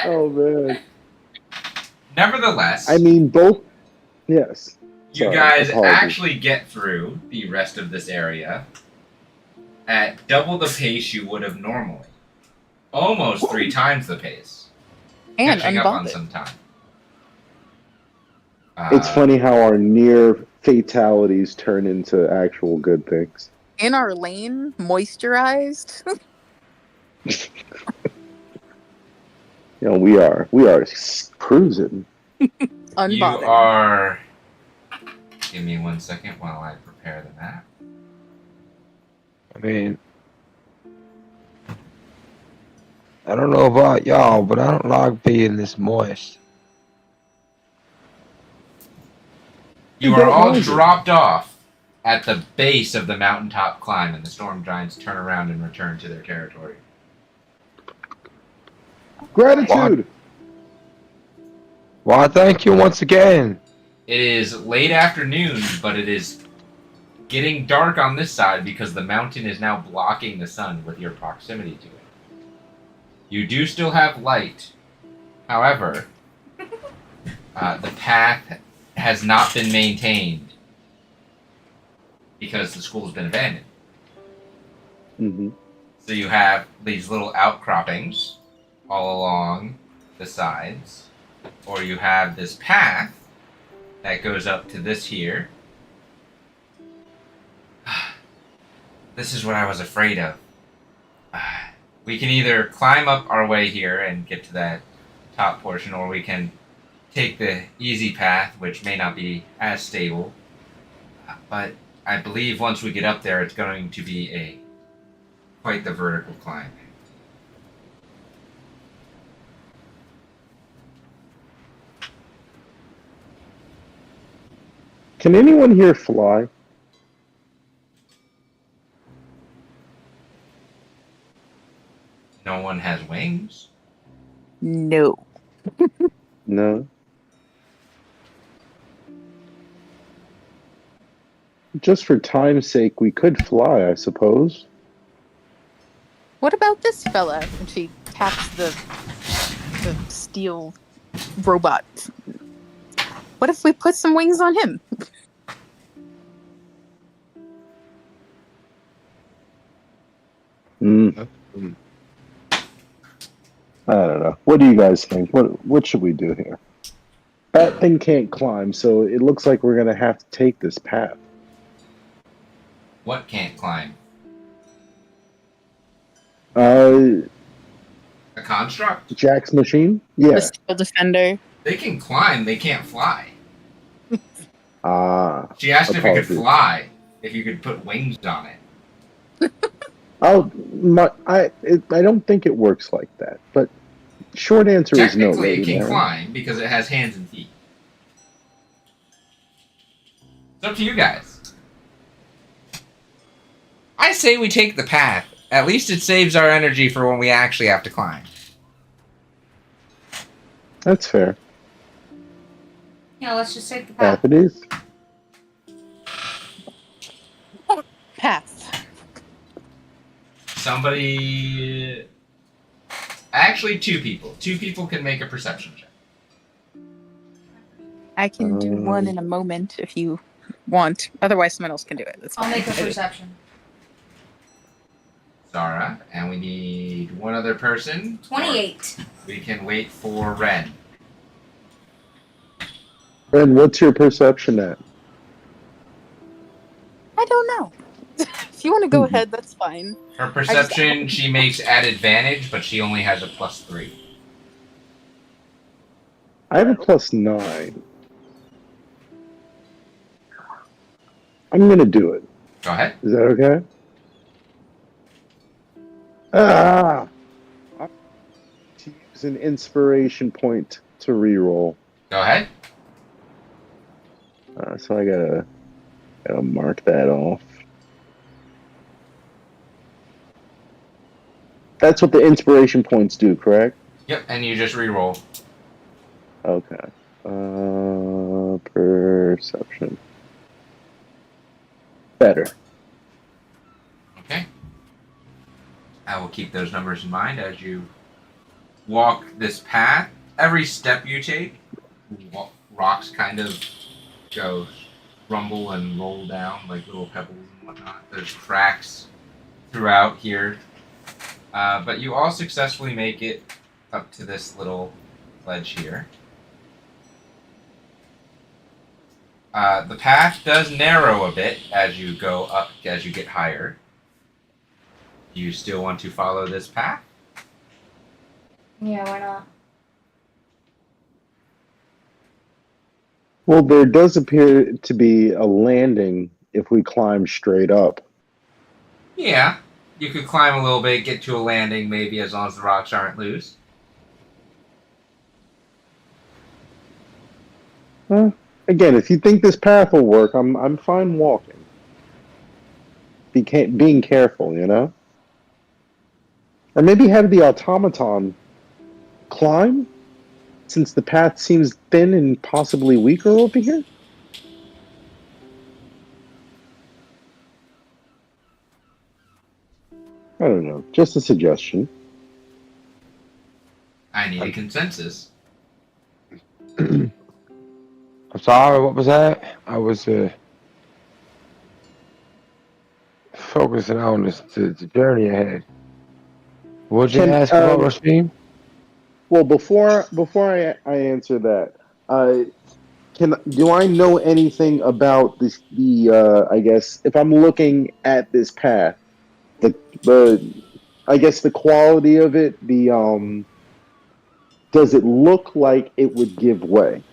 [SPEAKER 4] Oh man.
[SPEAKER 7] Nevertheless,
[SPEAKER 4] I mean, both. Yes.
[SPEAKER 7] you
[SPEAKER 4] Sorry,
[SPEAKER 7] guys
[SPEAKER 4] apologies.
[SPEAKER 7] actually get through the rest of this area at double the pace you would have normally. Almost 3 times the pace.
[SPEAKER 9] And
[SPEAKER 7] Catching up on
[SPEAKER 9] unbonded.
[SPEAKER 7] some time.
[SPEAKER 4] It's funny how our near fatalities turn into actual good things.
[SPEAKER 9] In our lane, moisturized.
[SPEAKER 4] You know, we are cruising.
[SPEAKER 7] You
[SPEAKER 9] Unbothered.
[SPEAKER 7] are... Give me 1 second while I prepare the map.
[SPEAKER 8] I mean, I don't know about y'all, but I don't like being this moist.
[SPEAKER 7] You are all dropped off at the base of the mountaintop climb, and the storm giants turn around and return to their territory.
[SPEAKER 4] Gratitude.
[SPEAKER 8] Why, thank you once again.
[SPEAKER 7] It is late afternoon, but it is getting dark on this side because the mountain is now blocking the sun with your proximity to it. You do still have light. However, the path has not been maintained because the school's been abandoned.
[SPEAKER 4] Mm-hmm.
[SPEAKER 7] So you have these little outcroppings all along the sides, or you have this path that goes up to this here. This is what I was afraid of. We can either climb up our way here and get to that top portion, or we can take the easy path, which may not be as stable. But I believe once we get up there, it's going to be quite the vertical climb.
[SPEAKER 4] Can anyone here fly?
[SPEAKER 7] No one has wings.
[SPEAKER 9] No.
[SPEAKER 4] No. Just for time's sake, we could fly, I suppose.
[SPEAKER 9] What about this fella? And she taps the steel robot. What if we put some wings on him?
[SPEAKER 4] I don't know. What do you guys think? What should we do here? That thing can't climb, so it looks like we're gonna have to take this path.
[SPEAKER 7] What can't climb?
[SPEAKER 4] A
[SPEAKER 7] construct?
[SPEAKER 4] Jack's machine? Yeah.
[SPEAKER 9] The steel defender.
[SPEAKER 7] They can climb, they can't fly. She asked if you could
[SPEAKER 4] apologies.
[SPEAKER 7] fly, if you could put wings on it.
[SPEAKER 4] I don't think it works like that. But short answer is no.
[SPEAKER 7] Technically, it
[SPEAKER 4] Lady
[SPEAKER 7] can
[SPEAKER 4] Mary.
[SPEAKER 7] climb because it has hands and feet. It's up to you guys. I say we take the path. At least it saves our energy for when we actually have to climb.
[SPEAKER 4] That's fair.
[SPEAKER 1] Yeah, let's just take the path.
[SPEAKER 4] Path it is.
[SPEAKER 9] Path.
[SPEAKER 7] Somebody... Actually, 2 people. 2 people can make a perception check.
[SPEAKER 9] I can do one in a moment if you want. Otherwise, someone else can do it. That's
[SPEAKER 1] I'll
[SPEAKER 9] fine.
[SPEAKER 1] make a perception.
[SPEAKER 7] Zara, and we need one other person.
[SPEAKER 1] 28.
[SPEAKER 7] We can wait for Ren.
[SPEAKER 4] And what's your perception at?
[SPEAKER 9] I don't know. If you want to go ahead, that's fine.
[SPEAKER 7] Her perception, she makes at advantage, but she only has a +3.
[SPEAKER 4] I have a +9. I'm gonna do it.
[SPEAKER 7] Go ahead.
[SPEAKER 4] Is that okay? To use an inspiration point to reroll.
[SPEAKER 7] Go ahead.
[SPEAKER 4] So I gotta mark that off. That's what the inspiration points do, correct?
[SPEAKER 7] Yep, and you just re-roll.
[SPEAKER 4] Okay. Perception. Better.
[SPEAKER 7] Okay. I will keep those numbers in mind as you walk this path. Every step you take, rocks kind of go rumble and roll down like little pebbles and whatnot. There's cracks throughout here. But you all successfully make it up to this little ledge here. The path does narrow a bit as you go up, as you get higher. Do you still want to follow this path?
[SPEAKER 1] Yeah, why not?
[SPEAKER 4] Well, there does appear to be a landing if we climb straight up.
[SPEAKER 7] Yeah. You could climb a little bit, get to a landing, maybe, as long as the rocks aren't loose.
[SPEAKER 4] Well, again, if you think this path will work, I'm fine walking. Being careful, you know? Or maybe have the automaton climb, since the path seems thin and possibly weaker over here? I don't know. Just a suggestion.
[SPEAKER 7] I need a consensus.
[SPEAKER 8] I'm sorry, what was that? I was focusing on the journey ahead. What'd you ask about, Rashim?
[SPEAKER 4] Well, before I answer that, do I know anything about the I guess if I'm looking at this path, the I guess the quality of it, does it look like it would give way?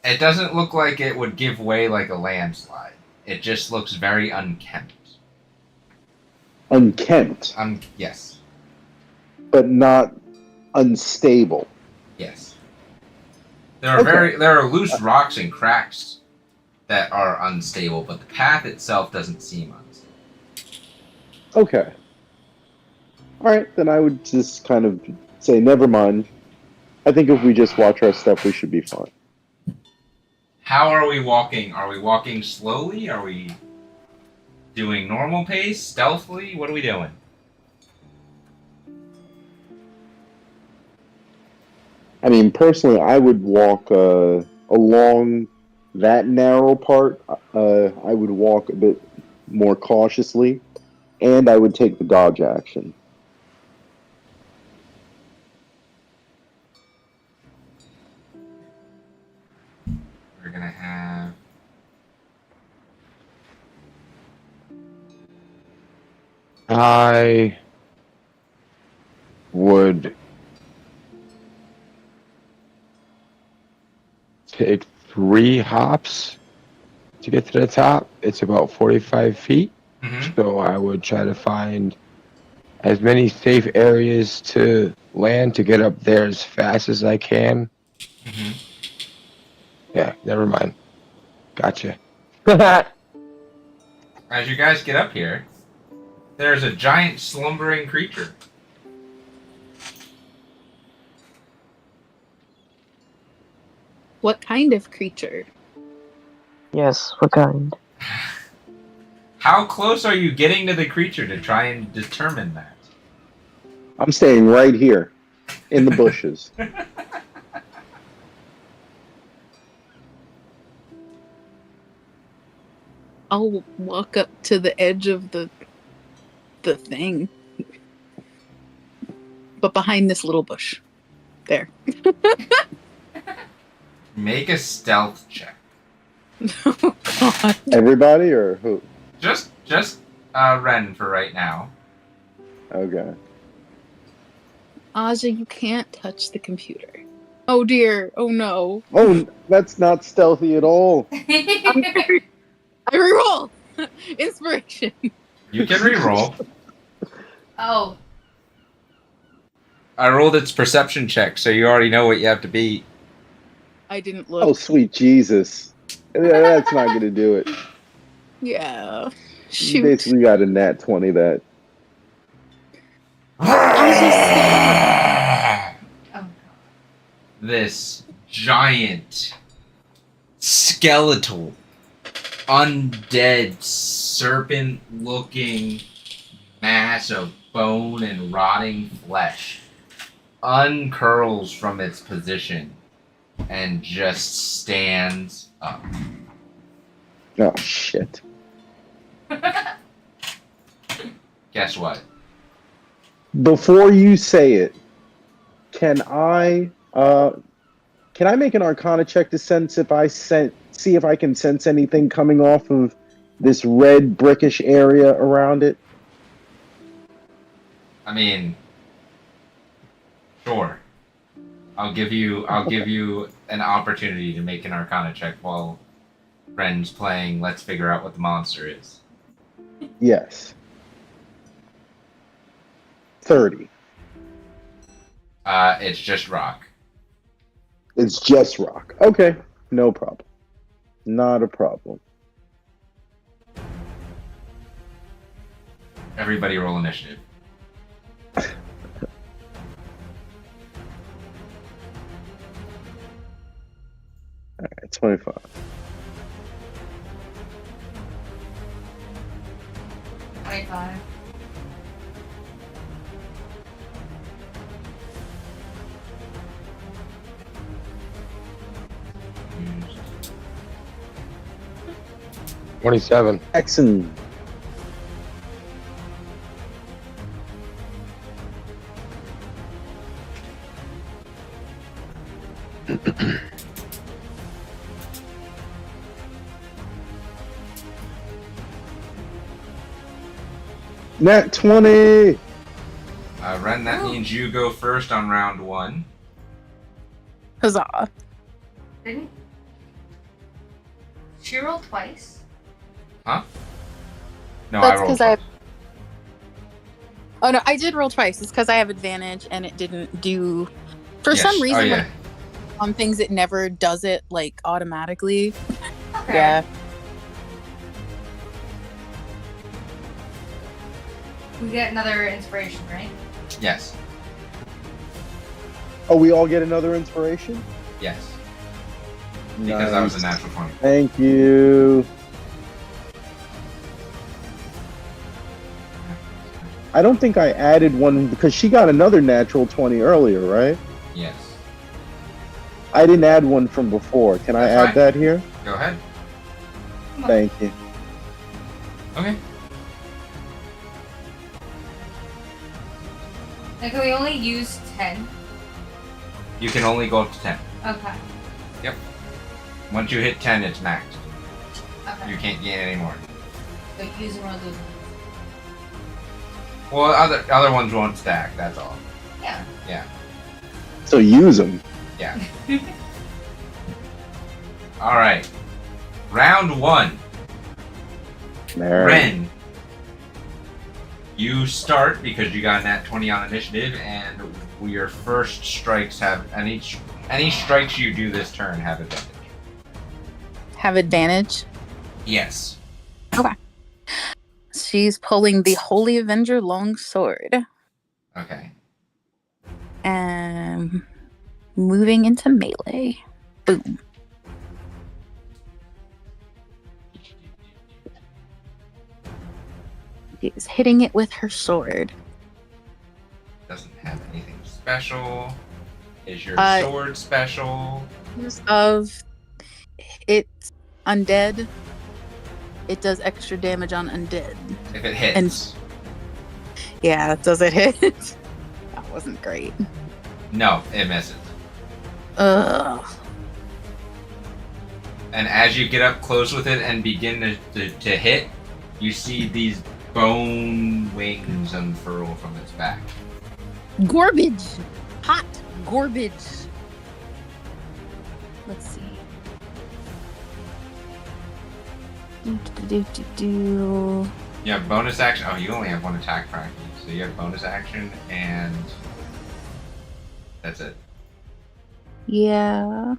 [SPEAKER 7] It doesn't look like it would give way like a landslide. It just looks very unkempt.
[SPEAKER 4] Unkempt,
[SPEAKER 7] Yes.
[SPEAKER 4] but not unstable.
[SPEAKER 7] Yes. There are loose rocks and cracks that are unstable, but the path itself doesn't seem unstable.
[SPEAKER 4] Okay. All right, then I would just kind of say, never mind. I think if we just watch our step, we should be fine.
[SPEAKER 7] How are we walking? Are we walking slowly? Are we doing normal pace, stealthily? What are we doing?
[SPEAKER 4] I mean, personally, I would walk along that narrow part. I would walk a bit more cautiously, and I would take the dodge action.
[SPEAKER 7] We're gonna have
[SPEAKER 8] I would take 3 hops to get to the top. It's about 45 feet.
[SPEAKER 7] Mhm.
[SPEAKER 8] So I would try to find as many safe areas to land to get up there as fast as I can.
[SPEAKER 7] Mhm.
[SPEAKER 8] Yeah, never mind. Gotcha.
[SPEAKER 7] As you guys get up here, there's a giant slumbering creature.
[SPEAKER 9] What kind of creature?
[SPEAKER 3] Yes, what kind?
[SPEAKER 7] How close are you getting to the creature to try and determine that?
[SPEAKER 4] I'm staying right here in the bushes.
[SPEAKER 9] I'll walk up to the edge of the thing. But behind this little bush. There.
[SPEAKER 7] Make a stealth check.
[SPEAKER 9] Oh god.
[SPEAKER 4] Everybody or who?
[SPEAKER 7] Just Ren for right now.
[SPEAKER 4] Okay.
[SPEAKER 9] Aja, you can't touch the computer. Oh dear. Oh no.
[SPEAKER 4] Oh, that's not stealthy at all.
[SPEAKER 9] I reroll. Inspiration.
[SPEAKER 7] You can reroll.
[SPEAKER 1] Oh,
[SPEAKER 7] I rolled its perception check, so you already know what you have to beat.
[SPEAKER 9] I didn't look.
[SPEAKER 4] Oh, sweet Jesus. That's not going to do it.
[SPEAKER 9] Yeah.
[SPEAKER 4] You
[SPEAKER 9] Shoot.
[SPEAKER 4] basically got a nat 20 that.
[SPEAKER 1] oh.
[SPEAKER 7] This giant skeletal, undead, serpent-looking mass of bone and rotting flesh uncurls from its position and just stands up.
[SPEAKER 4] Oh shit!
[SPEAKER 7] Guess what?
[SPEAKER 4] Before you say it, can I make an Arcana check to see if I can sense anything coming off of this red brickish area around it?
[SPEAKER 7] I mean, sure. I'll give you an opportunity to make an Arcana check while Ren's playing. Let's figure out what the monster is.
[SPEAKER 4] Yes. 30.
[SPEAKER 7] It's just rock.
[SPEAKER 4] It's just rock. Okay, no problem. Not a problem.
[SPEAKER 7] Everybody roll initiative.
[SPEAKER 4] Alright, 25.
[SPEAKER 1] $25.
[SPEAKER 7] Used.
[SPEAKER 8] 27.
[SPEAKER 4] Excellent. Nat 20!
[SPEAKER 7] Ren, that means you go first on round 1.
[SPEAKER 9] Huzzah.
[SPEAKER 1] Didn't she roll twice?
[SPEAKER 7] Huh? No,
[SPEAKER 9] That's
[SPEAKER 7] I rolled
[SPEAKER 9] 'cause
[SPEAKER 7] twice.
[SPEAKER 9] Oh no, I did roll twice. It's because I have advantage and it didn't do. For
[SPEAKER 7] Yes.
[SPEAKER 9] some reason,
[SPEAKER 7] Oh, yeah.
[SPEAKER 9] when on things it never does it like automatically.
[SPEAKER 1] Okay.
[SPEAKER 9] Yeah.
[SPEAKER 1] We get another inspiration, right?
[SPEAKER 7] Yes.
[SPEAKER 4] Oh, we all get another inspiration?
[SPEAKER 7] Yes. Because that was a
[SPEAKER 4] Nice.
[SPEAKER 7] natural 20.
[SPEAKER 4] Thank you. I don't think I added one because she got another natural 20 earlier, right?
[SPEAKER 7] Yes.
[SPEAKER 4] I didn't add one from before. Can I
[SPEAKER 7] That's
[SPEAKER 4] add
[SPEAKER 7] fine.
[SPEAKER 4] that here?
[SPEAKER 7] Go ahead.
[SPEAKER 4] Thank you.
[SPEAKER 7] Okay.
[SPEAKER 1] And can we only use 10?
[SPEAKER 7] You can only go up to 10.
[SPEAKER 1] Okay.
[SPEAKER 7] Yep. Once you hit 10, it's maxed.
[SPEAKER 1] Okay.
[SPEAKER 7] You can't gain any more.
[SPEAKER 1] So using one of those.
[SPEAKER 7] Well, other ones won't stack, that's all.
[SPEAKER 1] Yeah.
[SPEAKER 7] Yeah.
[SPEAKER 4] So use them.
[SPEAKER 7] Yeah. Alright. Round 1. Ren. You start because you got a nat 20 on initiative, and your first strikes have any strikes you do this turn have advantage.
[SPEAKER 9] Have advantage.
[SPEAKER 7] Yes.
[SPEAKER 9] She's pulling the Holy Avenger longsword
[SPEAKER 7] Okay.
[SPEAKER 9] and moving into melee. Boom. She's hitting it with her sword.
[SPEAKER 7] Doesn't have anything special. Is your
[SPEAKER 9] Uh,
[SPEAKER 7] sword special?
[SPEAKER 9] Of it's undead. It does extra damage on undead.
[SPEAKER 7] If it hits.
[SPEAKER 9] Yeah, does it hit? That wasn't great.
[SPEAKER 7] No, it misses.
[SPEAKER 9] Ugh.
[SPEAKER 7] And as you get up close with it and begin to hit, you see these bone wings unfurl from its back.
[SPEAKER 9] Garbage. Hot garbage. Let's see. Do.
[SPEAKER 7] You have bonus action. Oh, you only have one attack practice. So you have bonus action and that's it.
[SPEAKER 9] Yeah.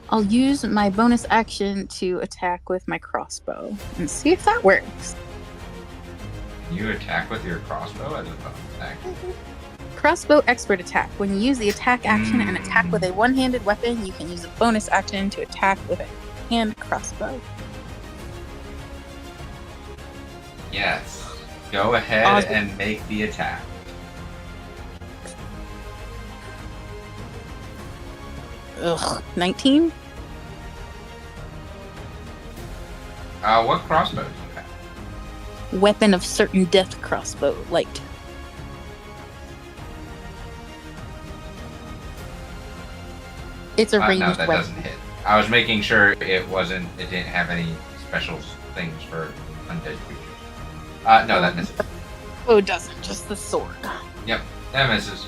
[SPEAKER 9] I'll use my bonus action to attack with my crossbow and see if that works.
[SPEAKER 7] Can you attack with your crossbow as a bonus action?
[SPEAKER 9] Crossbow expert attack. When you use the attack action and attack with a one-handed weapon, you can use a bonus action to attack with a hand crossbow.
[SPEAKER 7] Yes. Go ahead
[SPEAKER 9] Awesome.
[SPEAKER 7] and make the attack.
[SPEAKER 9] Ugh, 19?
[SPEAKER 7] What crossbow do you have?
[SPEAKER 9] Weapon of certain death crossbow, light. It's a ranged
[SPEAKER 7] No, that
[SPEAKER 9] weapon.
[SPEAKER 7] doesn't hit. I was making sure it didn't have any special things for undead creatures. No, that misses.
[SPEAKER 9] Oh, it doesn't. Just the sword.
[SPEAKER 7] Yep, that misses.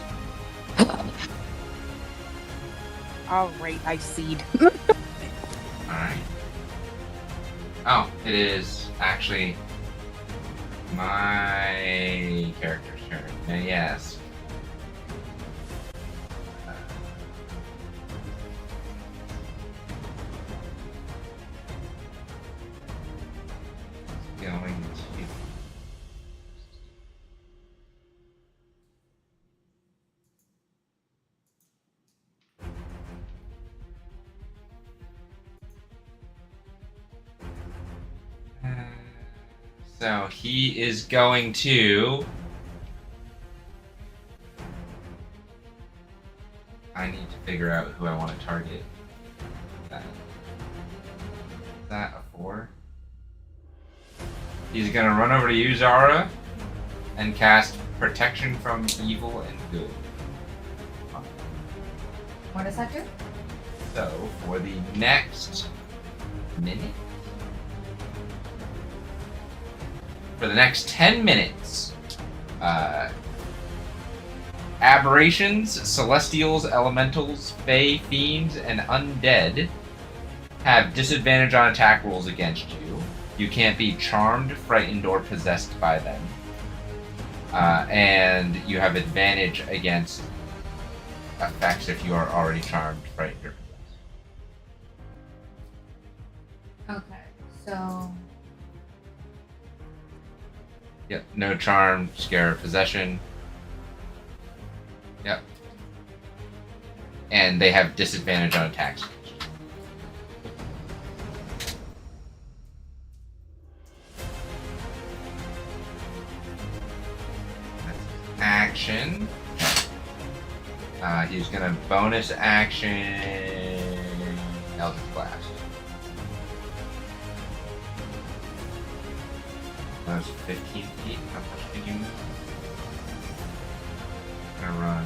[SPEAKER 9] Alright, I seed.
[SPEAKER 7] Alright. Oh, it is actually my character's turn. Yes. Going to. So he is going to. I need to figure out who I want to target. Is that a 4? He's gonna run over to you, Zara, and cast Protection from Evil and Good.
[SPEAKER 1] What does that do?
[SPEAKER 7] So, for the next minute, for the next 10 minutes, aberrations, celestials, elementals, fae, fiends, and undead have disadvantage on attack rolls against you. You can't be charmed, frightened, or possessed by them. And you have advantage against effects if you are already charmed, frightened, or possessed.
[SPEAKER 1] Okay, so
[SPEAKER 7] Yep, no charm, scare, or possession. Yep. And they have disadvantage on attacks. That's action. He's gonna bonus action Eldritch Blast. That was 15 feet. How much did you move? I'm gonna run.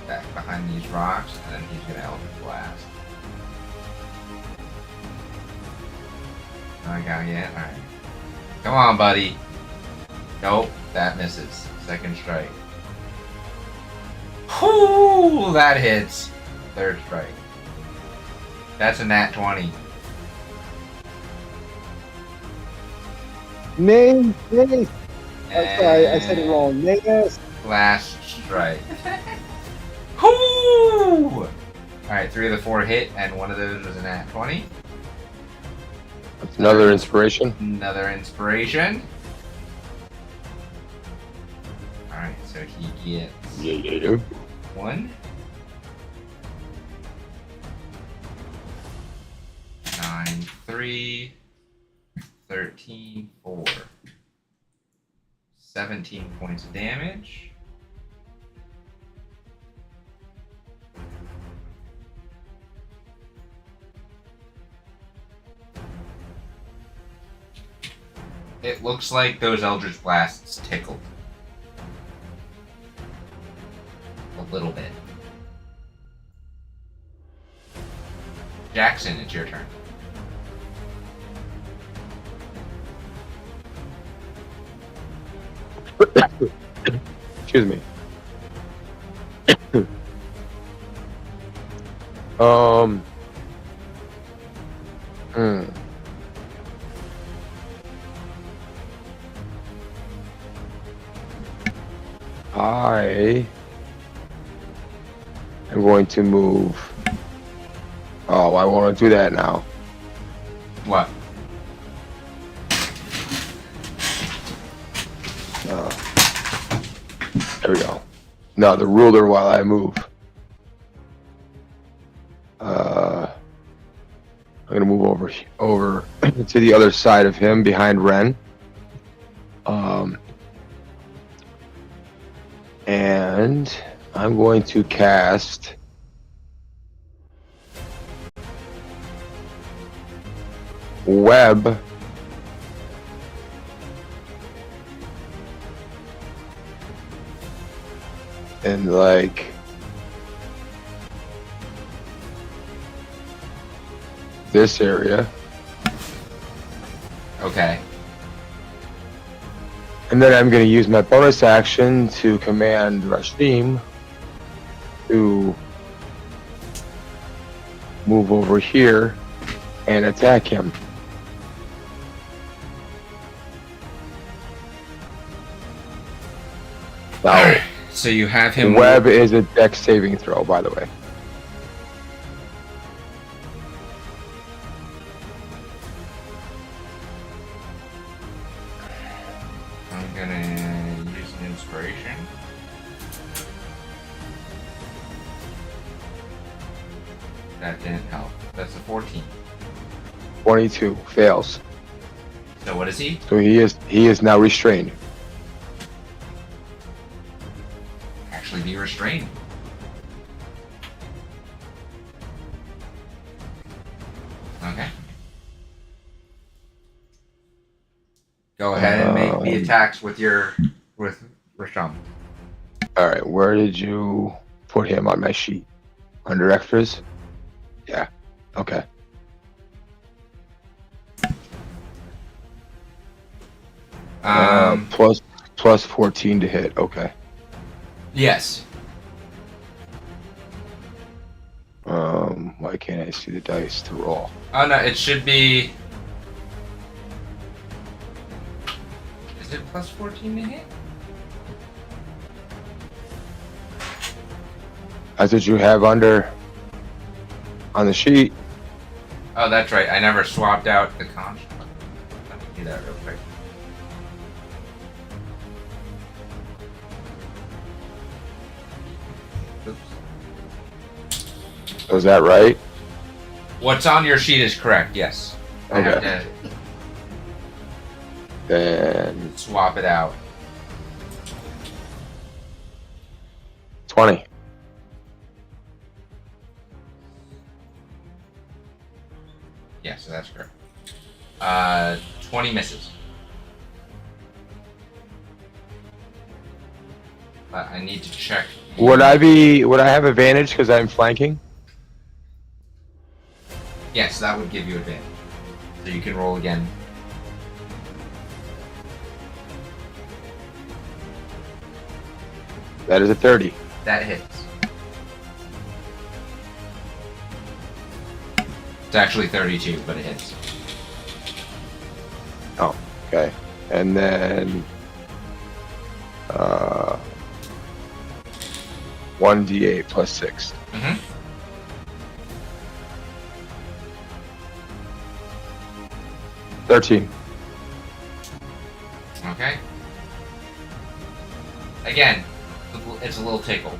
[SPEAKER 7] Back behind these rocks, and then he's gonna Eldritch Blast. I got it. Alright. Come on, buddy. Nope, that misses. Second strike. Whoo! That hits. Third strike. That's a nat 20.
[SPEAKER 4] Nay. I'm sorry, I said it wrong. Yes.
[SPEAKER 7] Last strike. Whoo! Alright, 3 of the 4 hit, and one of those was a nat 20.
[SPEAKER 8] That's another inspiration.
[SPEAKER 7] Another inspiration. Alright, so he gets
[SPEAKER 8] Yeah.
[SPEAKER 7] 1. 9, 3, 13, 4. 17 points of damage. It looks like those Eldritch Blasts tickled. A little bit. Jackson, it's your turn.
[SPEAKER 8] Excuse me. Hmm. I am going to move. Oh, I want to do that now.
[SPEAKER 7] What?
[SPEAKER 8] There we go. No, the ruler while I move. I'm gonna move over to the other side of him, behind Ren. And I'm going to cast Web in like this area.
[SPEAKER 7] Okay.
[SPEAKER 8] And then I'm going to use my bonus action to command Rashim to move over here and attack him. Now,
[SPEAKER 7] So you have him.
[SPEAKER 8] Web is a dex saving throw, by the way.
[SPEAKER 7] I'm gonna use an inspiration. That didn't help. That's a 14.
[SPEAKER 8] 22 fails.
[SPEAKER 7] So what is he?
[SPEAKER 8] So he is now restrained.
[SPEAKER 7] Actually be restrained. Okay. Go ahead and make the attacks with Rasham.
[SPEAKER 8] All right, where did you put him on my sheet? Under extras? Yeah. Okay. Plus 14 to hit. Okay.
[SPEAKER 7] Yes.
[SPEAKER 8] Why can't I see the dice to roll?
[SPEAKER 7] Oh no, it should be. Is it plus 14 to hit?
[SPEAKER 8] That's what you have under on the sheet.
[SPEAKER 7] Oh, that's right. I never swapped out the construct. Let me do that real quick. Oops.
[SPEAKER 8] Was that right?
[SPEAKER 7] What's on your sheet is correct, yes. I have
[SPEAKER 8] Okay.
[SPEAKER 7] to
[SPEAKER 8] Then
[SPEAKER 7] swap it out.
[SPEAKER 8] 20.
[SPEAKER 7] Yeah, so that's correct. 20 misses. But I need to check.
[SPEAKER 8] Would I have advantage because I'm flanking?
[SPEAKER 7] Yes, that would give you advantage. So you can roll again.
[SPEAKER 8] That is a 30.
[SPEAKER 7] That hits. It's actually 32, but it hits.
[SPEAKER 8] Oh, okay. And then 1d8 plus 6.
[SPEAKER 7] Mm-hmm.
[SPEAKER 8] $13.
[SPEAKER 7] Okay. Again, it's a little tickled.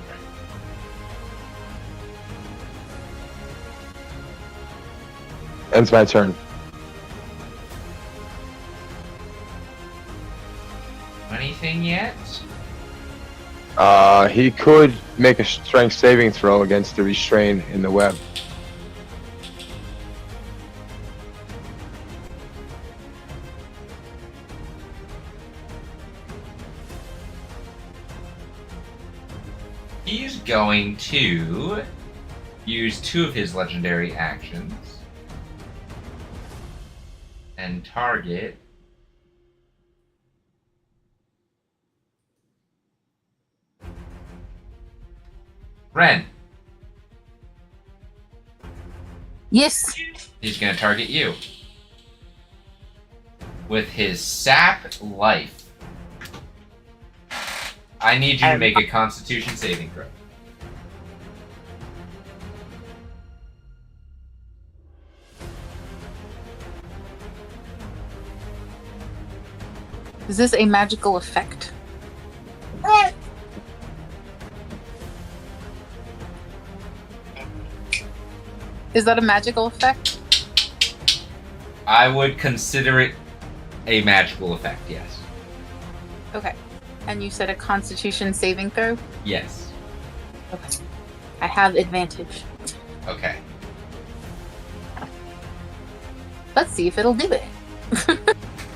[SPEAKER 8] Ends my turn.
[SPEAKER 7] Anything yet?
[SPEAKER 8] He could make a strength saving throw against the restrain in the web.
[SPEAKER 7] He's going to use 2 of his legendary actions and target Ren.
[SPEAKER 9] Yes.
[SPEAKER 7] He's going to target you with his sap life. I need you to make a Constitution saving throw.
[SPEAKER 9] Is this a magical effect? Is that a magical effect?
[SPEAKER 7] I would consider it a magical effect, yes.
[SPEAKER 9] Okay. And you said a Constitution saving throw?
[SPEAKER 7] Yes.
[SPEAKER 9] Okay. I have advantage.
[SPEAKER 7] Okay.
[SPEAKER 9] Let's see if it'll do it.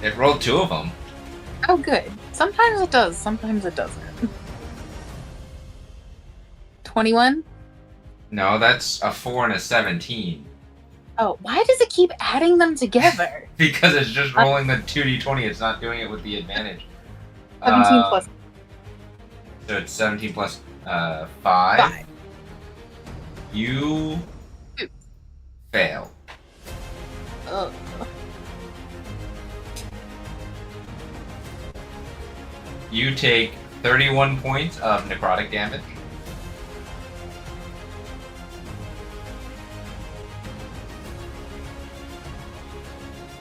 [SPEAKER 7] It rolled 2 of them.
[SPEAKER 9] Oh, good. Sometimes it does, sometimes it doesn't. 21?
[SPEAKER 7] No, that's a 4 and a 17.
[SPEAKER 9] Oh, why does it keep adding them together?
[SPEAKER 7] Because it's just rolling the 2d20, it's not doing it with the advantage.
[SPEAKER 9] 17 plus
[SPEAKER 7] So it's 17 plus 5.
[SPEAKER 9] 5.
[SPEAKER 7] You fail.
[SPEAKER 9] Ugh.
[SPEAKER 7] You take 31 points of necrotic damage.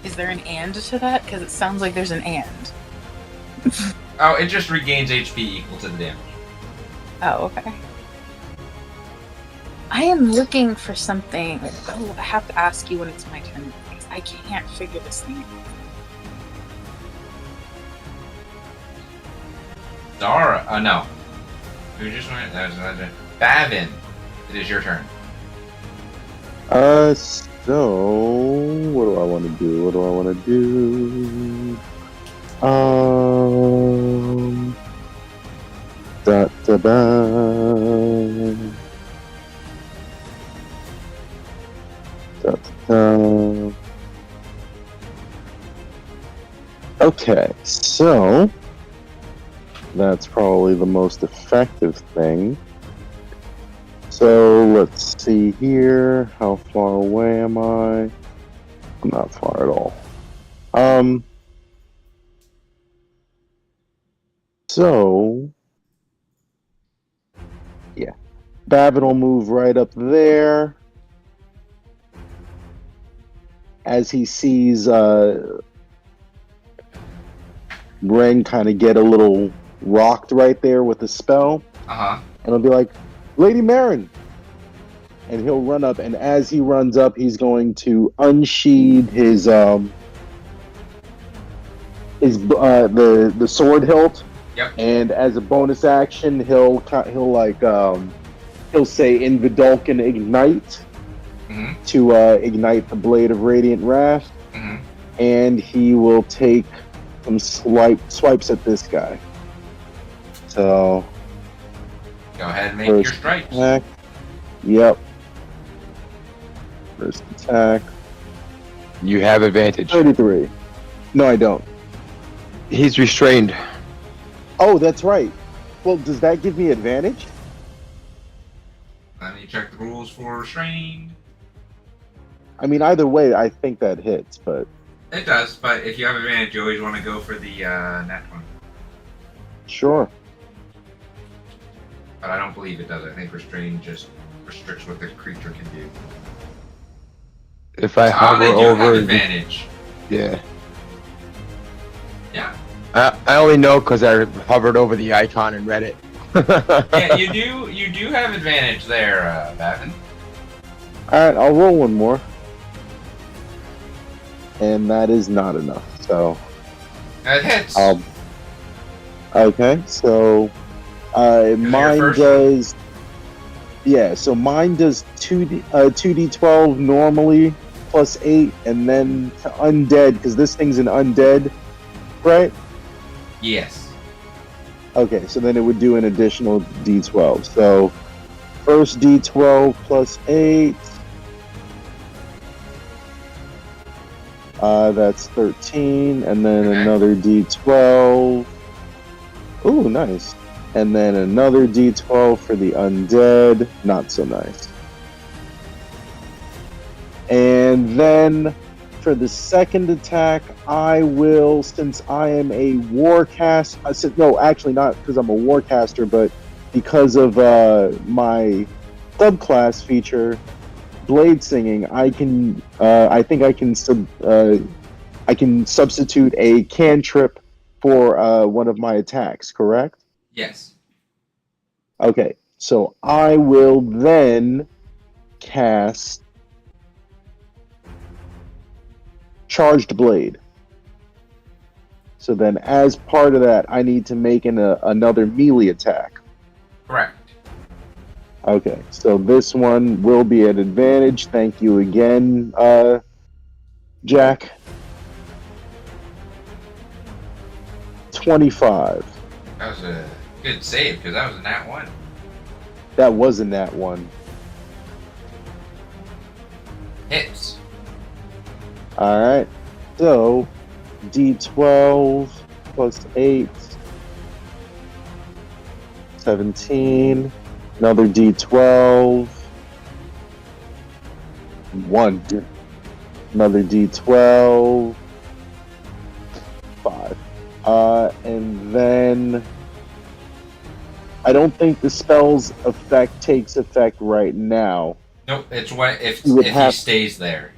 [SPEAKER 9] Is there an and to that? Because it sounds like there's an and.
[SPEAKER 7] Oh, it just regains HP equal to the damage.
[SPEAKER 9] Oh, okay. I am looking for something. Oh, I have to ask you when it's my turn, because I can't figure this thing out.
[SPEAKER 7] Zara, no. Who just went? Bavin, it is your turn.
[SPEAKER 4] So what do I want to do? What do I want to do? Da da da. Da da. Okay, so that's probably the most effective thing. So let's see here. How far away am I? I'm not far at all. So yeah, Babbitt will move right up there as he sees Ren kind of get a little rocked right there with the spell.
[SPEAKER 7] Uh-huh.
[SPEAKER 4] And he'll be like, Lady Marin! And he'll run up, and as he runs up, he's going to unsheathe his the sword hilt.
[SPEAKER 7] Yep.
[SPEAKER 4] And as a bonus action, he'll say Invidulcan Ignite to ignite the Blade of Radiant Wrath. And he will take some swipes at this guy. So
[SPEAKER 7] go ahead and make your strikes.
[SPEAKER 4] Attack. Yep. First attack.
[SPEAKER 8] You have advantage.
[SPEAKER 4] 33. No, I don't.
[SPEAKER 8] He's restrained.
[SPEAKER 4] Oh, that's right. Well, does that give me advantage?
[SPEAKER 7] Let me check the rules for restrained.
[SPEAKER 4] I mean, either way, I think that hits, but...
[SPEAKER 7] It does, but if you have advantage, you always want to go for the nat one.
[SPEAKER 4] Sure.
[SPEAKER 7] But I don't believe it does. I think restrained just restricts what the creature can do.
[SPEAKER 8] If I hover
[SPEAKER 7] they do
[SPEAKER 8] over
[SPEAKER 7] have advantage.
[SPEAKER 8] Yeah.
[SPEAKER 7] Yeah.
[SPEAKER 8] I only know because I hovered over the icon and read it.
[SPEAKER 7] Yeah, you do have advantage there, Bavin.
[SPEAKER 4] Alright, I'll roll one more. And that is not enough, so...
[SPEAKER 7] That hits.
[SPEAKER 4] Okay, so... mine does... Yeah, so mine does 2d12 normally, plus 8, and then to undead, because this thing's an undead, right?
[SPEAKER 7] Yes.
[SPEAKER 4] Okay, so then it would do an additional d12. So, first d12 plus 8. That's 13, and then another d12. Ooh, nice. And then another d12 for the undead. Not so nice. And then for the second attack, I will, since I am a warcaster. I said no, actually not because I'm a warcaster, but because of my subclass feature, blade singing. I can. I think I can. I can substitute a cantrip for one of my attacks. Correct?
[SPEAKER 7] Yes.
[SPEAKER 4] Okay, so I will then cast Charged Blade. So then, as part of that, I need to make another melee attack.
[SPEAKER 7] Correct.
[SPEAKER 4] Okay, so this one will be at advantage. Thank you again, Jack. 25.
[SPEAKER 7] That was a good save because that was a nat 1.
[SPEAKER 4] That wasn't that one.
[SPEAKER 7] Hits.
[SPEAKER 4] Alright, so D12 plus 8, 17, another D12, 1, another D12, 5. And then I don't think the spell's effect takes effect right now.
[SPEAKER 7] Nope, it's what if
[SPEAKER 4] You would
[SPEAKER 7] he
[SPEAKER 4] have-
[SPEAKER 7] stays there.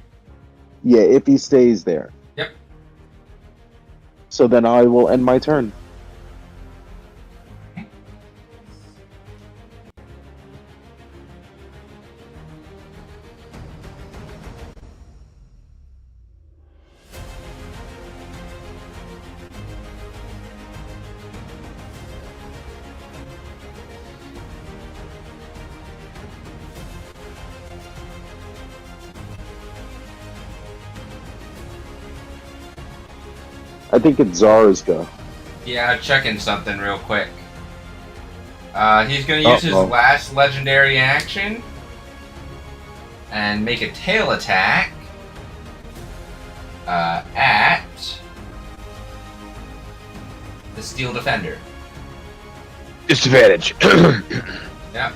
[SPEAKER 4] Yeah, if he stays there.
[SPEAKER 7] Yep.
[SPEAKER 4] So then I will end my turn. I think it's Zara's go.
[SPEAKER 7] Yeah, checking something real quick. He's going to use his
[SPEAKER 4] Uh-oh.
[SPEAKER 7] last legendary action and make a tail attack at the Steel Defender.
[SPEAKER 8] Disadvantage.
[SPEAKER 7] Yep.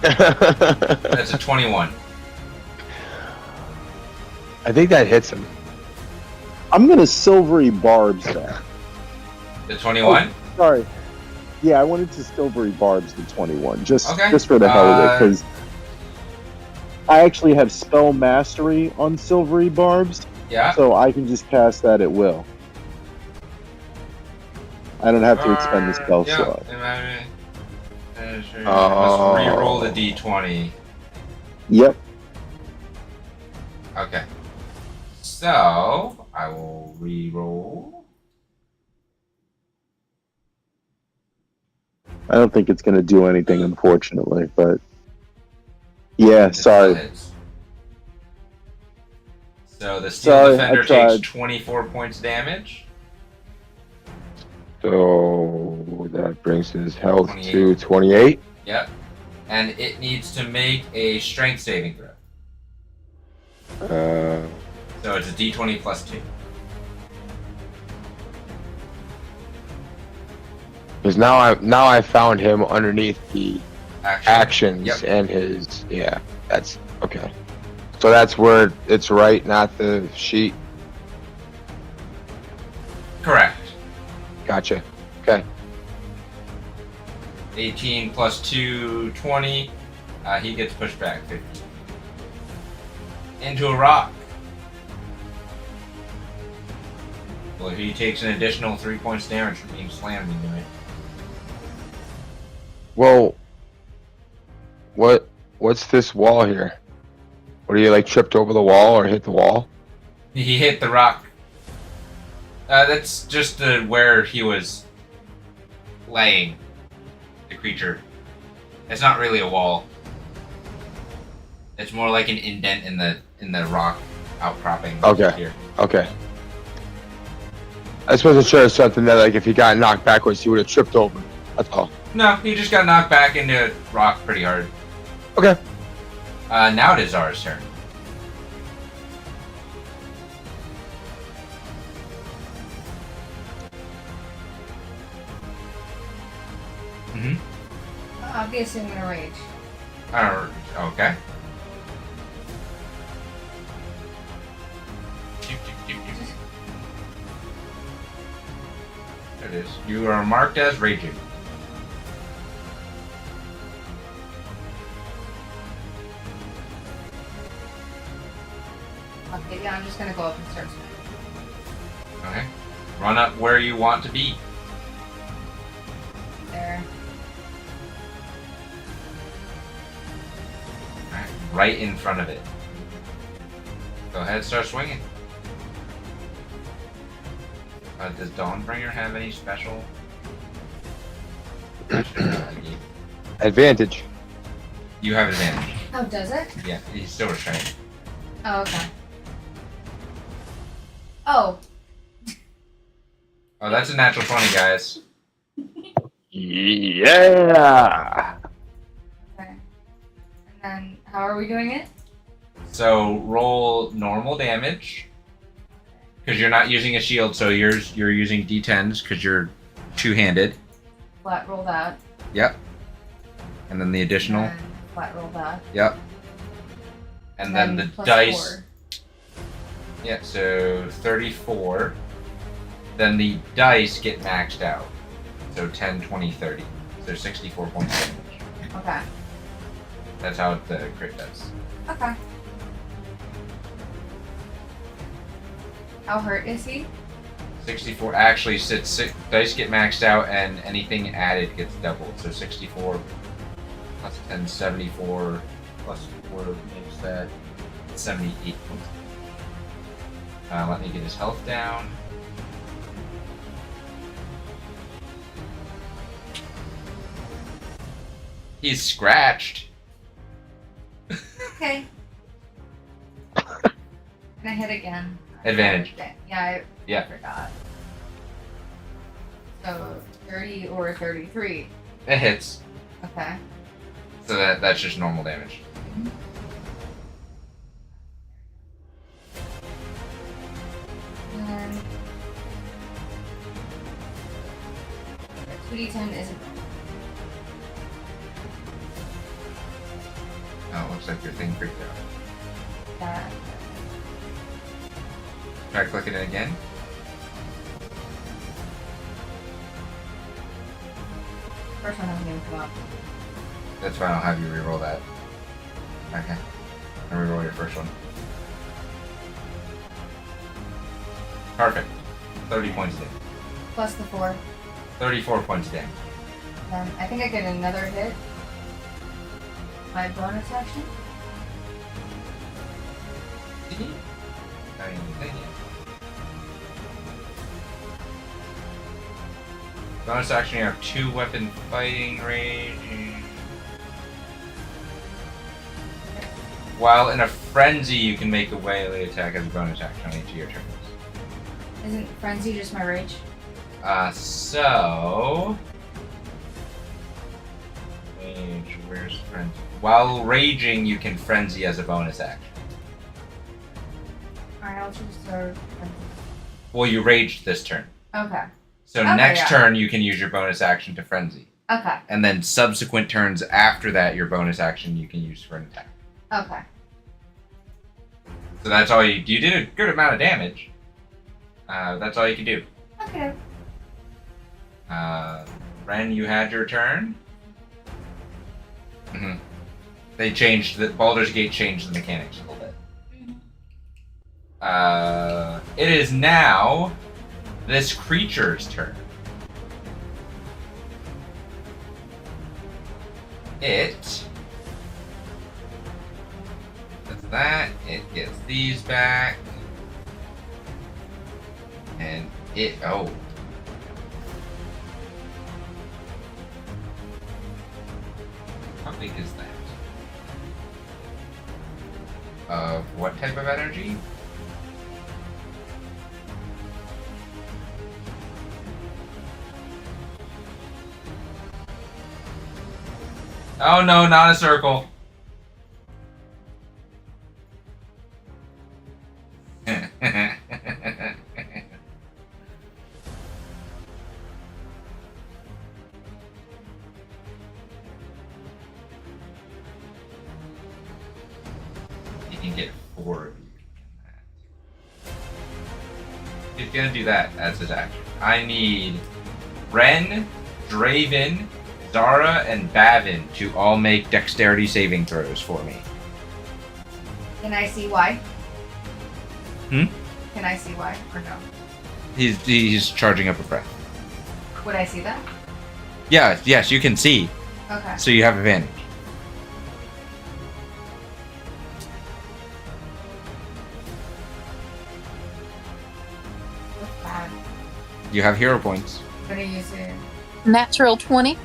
[SPEAKER 7] That's a 21.
[SPEAKER 8] I think that hits him.
[SPEAKER 4] I'm gonna silvery barbs that.
[SPEAKER 7] The 21?
[SPEAKER 4] Oh, sorry. Yeah, I wanted to silvery barbs the 21, just
[SPEAKER 7] Okay.
[SPEAKER 4] for the hell of it, because I actually have spell mastery on silvery barbs,
[SPEAKER 7] Yeah.
[SPEAKER 4] so I can just cast that at will. I don't have to expend the spell
[SPEAKER 7] yeah.
[SPEAKER 4] slot.
[SPEAKER 7] Must re-roll the d20.
[SPEAKER 4] Yep.
[SPEAKER 7] Okay. So, I will re-roll.
[SPEAKER 4] I don't think it's gonna do anything, unfortunately, but yeah, sorry.
[SPEAKER 7] So the Steel
[SPEAKER 4] Sorry,
[SPEAKER 7] Defender
[SPEAKER 4] I tried.
[SPEAKER 7] takes 24 points damage.
[SPEAKER 8] So that brings his health
[SPEAKER 7] 28.
[SPEAKER 8] to 28.
[SPEAKER 7] Yep. And it needs to make a strength saving throw. So it's a d20 plus 2.
[SPEAKER 8] Because now I found him underneath the actions
[SPEAKER 7] Yep.
[SPEAKER 8] and his that's okay. So that's where it's right, not the sheet.
[SPEAKER 7] Correct.
[SPEAKER 8] Gotcha. Okay.
[SPEAKER 7] 18 plus 2, 20. He gets pushed back 50. Into a rock. Well, he takes an additional 3 points damage from being slammed into it.
[SPEAKER 8] Well, what's this wall here? What, are you like tripped over the wall or hit the wall?
[SPEAKER 7] He hit the rock. That's just where he was laying. The creature. It's not really a wall. It's more like an indent in the rock outcropping.
[SPEAKER 8] Okay.
[SPEAKER 7] Here.
[SPEAKER 8] Okay. I wasn't sure it's something that like if he got knocked backwards he would have tripped over. That's all.
[SPEAKER 7] No, he just got knocked back into rock pretty hard.
[SPEAKER 8] Okay.
[SPEAKER 7] Now it is Zara's turn.
[SPEAKER 1] Obviously, I'm gonna rage.
[SPEAKER 7] Okay. There it is. You are marked as raging.
[SPEAKER 1] Okay, yeah, I'm just gonna go up and start swimming.
[SPEAKER 7] Okay. Run up where you want to be.
[SPEAKER 1] There.
[SPEAKER 7] Alright, right in front of it. Go ahead, start swinging. Does Dawnbringer have any special?
[SPEAKER 8] Advantage.
[SPEAKER 7] You have advantage.
[SPEAKER 1] Oh, does it?
[SPEAKER 7] Yeah, he's still restrained.
[SPEAKER 1] Oh, okay. Oh.
[SPEAKER 7] Oh, that's a natural 20, guys.
[SPEAKER 8] Yeah.
[SPEAKER 1] Okay. And then, how are we doing it?
[SPEAKER 7] So roll normal damage. Because you're not using a shield, so you're using d10s because you're two-handed.
[SPEAKER 1] Flat roll that.
[SPEAKER 7] Yep. And then the additional.
[SPEAKER 1] And flat roll that.
[SPEAKER 7] Yep. And then the
[SPEAKER 1] plus
[SPEAKER 7] dice.
[SPEAKER 1] 4.
[SPEAKER 7] Yeah, so 34. Then the dice get maxed out. So 10, 20, 30. So 64 points of damage.
[SPEAKER 1] Okay.
[SPEAKER 7] That's how the crit does.
[SPEAKER 1] Okay. How hurt is he?
[SPEAKER 7] 64 actually sits dice get maxed out and anything added gets doubled. So 64 plus 10, 74 plus 4 makes that 78 points. Let me get his health down. He's scratched.
[SPEAKER 1] Okay. Can I hit again?
[SPEAKER 7] Advantage.
[SPEAKER 1] Okay. Yeah,
[SPEAKER 7] Yeah.
[SPEAKER 1] I forgot. So 30 or 33.
[SPEAKER 7] It hits.
[SPEAKER 1] Okay.
[SPEAKER 7] So that's just normal damage.
[SPEAKER 1] And 2d10 isn't.
[SPEAKER 7] Oh, it looks like your thing freaked out.
[SPEAKER 1] That.
[SPEAKER 7] Try clicking it again.
[SPEAKER 1] First one hasn't even come up.
[SPEAKER 7] That's fine, I'll have you reroll that. Okay. I'll reroll your first one. Perfect. 30 points of damage.
[SPEAKER 1] Plus the 4.
[SPEAKER 7] 34 points of damage.
[SPEAKER 1] Then I think I get another hit. My bonus action?
[SPEAKER 7] Bonus action, you have 2 weapon fighting range. While in a frenzy, you can make a melee attack as a bonus action on each of your turns.
[SPEAKER 1] Isn't frenzy just my rage?
[SPEAKER 7] So... Rage, where's frenzy? While raging, you can frenzy as a bonus action.
[SPEAKER 1] Alright, I'll choose to.
[SPEAKER 7] Well, you raged this turn.
[SPEAKER 1] Okay.
[SPEAKER 7] So
[SPEAKER 1] Okay,
[SPEAKER 7] next
[SPEAKER 1] yeah.
[SPEAKER 7] turn, you can use your bonus action to frenzy.
[SPEAKER 1] Okay.
[SPEAKER 7] And then subsequent turns after that, your bonus action you can use for an attack.
[SPEAKER 1] Okay.
[SPEAKER 7] So that's all you did a good amount of damage. That's all you can do.
[SPEAKER 1] Okay.
[SPEAKER 7] Ren, you had your turn. Mm-hmm. They changed Baldur's Gate changed the mechanics a little bit. It is now this creature's turn. It does that. It gets these back, and it How big is that? What type of energy? Oh no, not a circle. You can get 4 of you in that. He's gonna do that as his action. I need Ren, Draven, Zara, and Bavin to all make dexterity saving throws for me.
[SPEAKER 1] Can I see why?
[SPEAKER 7] Hmm?
[SPEAKER 1] Can I see why or no?
[SPEAKER 7] He's charging up a breath.
[SPEAKER 1] Would I see that?
[SPEAKER 7] Yeah, yes, you can see.
[SPEAKER 1] Okay.
[SPEAKER 7] So you have advantage.
[SPEAKER 1] What's bad?
[SPEAKER 7] You have hero points.
[SPEAKER 1] I'm gonna use it.
[SPEAKER 9] Natural 20.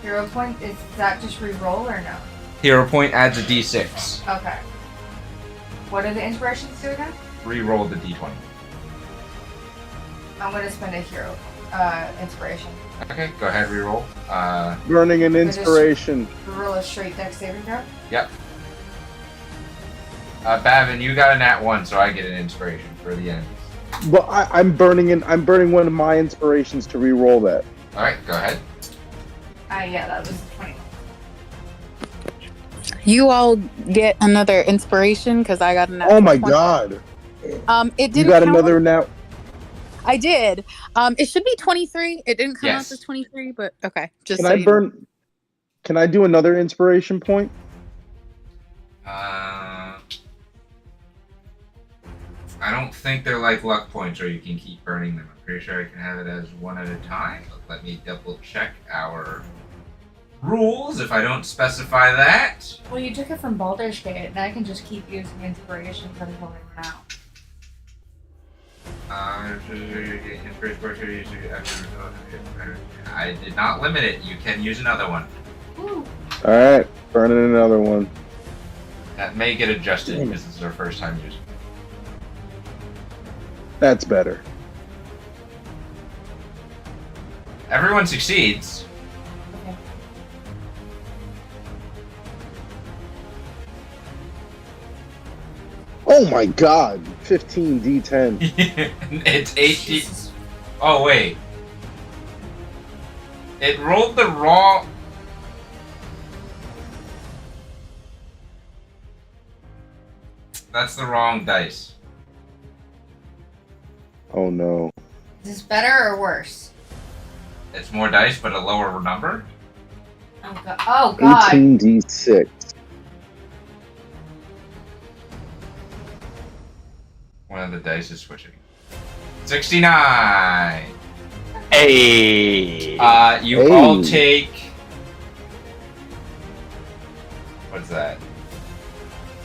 [SPEAKER 1] Hero point. Is that just re-roll or no?
[SPEAKER 7] Hero point adds a d6.
[SPEAKER 1] Okay. What are the inspirations do again?
[SPEAKER 7] Re-roll the d20.
[SPEAKER 1] I'm gonna spend a hero inspiration.
[SPEAKER 7] Okay, go ahead, re-roll.
[SPEAKER 6] Burning an inspiration.
[SPEAKER 1] Roll a straight dex saving throw.
[SPEAKER 7] Yep. Bavin, you got a nat 1, so I get an inspiration for the enemies.
[SPEAKER 6] But I'm burning one of my inspirations to re-roll that.
[SPEAKER 7] Alright, go ahead.
[SPEAKER 1] Yeah, that was 20.
[SPEAKER 9] You all get another inspiration because I got a natural
[SPEAKER 6] Oh my
[SPEAKER 9] 20.
[SPEAKER 6] god!
[SPEAKER 9] It didn't
[SPEAKER 6] You got
[SPEAKER 9] count.
[SPEAKER 6] another now.
[SPEAKER 9] I did. It should be 23. It didn't come
[SPEAKER 7] Yes.
[SPEAKER 9] out as 23, but okay. Just
[SPEAKER 6] Can
[SPEAKER 9] so
[SPEAKER 6] I
[SPEAKER 9] you know.
[SPEAKER 6] burn? Can I do another inspiration point?
[SPEAKER 7] I don't think they're like luck points or you can keep burning them. I'm pretty sure I can have it as one at a time. But let me double check our rules if I don't specify that.
[SPEAKER 1] Well, you took it from Baldur's Gate, and I can just keep using inspirations until I run out.
[SPEAKER 7] I did not limit it. You can use another one.
[SPEAKER 1] Woo.
[SPEAKER 6] All right, burning another one.
[SPEAKER 7] That may get adjusted because this is our first time using it.
[SPEAKER 6] That's better.
[SPEAKER 7] Everyone succeeds.
[SPEAKER 1] Okay.
[SPEAKER 6] Oh my god! 15 D10.
[SPEAKER 7] It's 8D. Oh, wait. It rolled the wrong. That's the wrong dice.
[SPEAKER 6] Oh no.
[SPEAKER 1] Is this better or worse?
[SPEAKER 7] It's more dice, but a lower number?
[SPEAKER 1] Oh god.
[SPEAKER 6] 18D6.
[SPEAKER 7] One of the dice is switching. 69!
[SPEAKER 8] Hey.
[SPEAKER 7] You
[SPEAKER 6] Hey.
[SPEAKER 7] all take. What's that?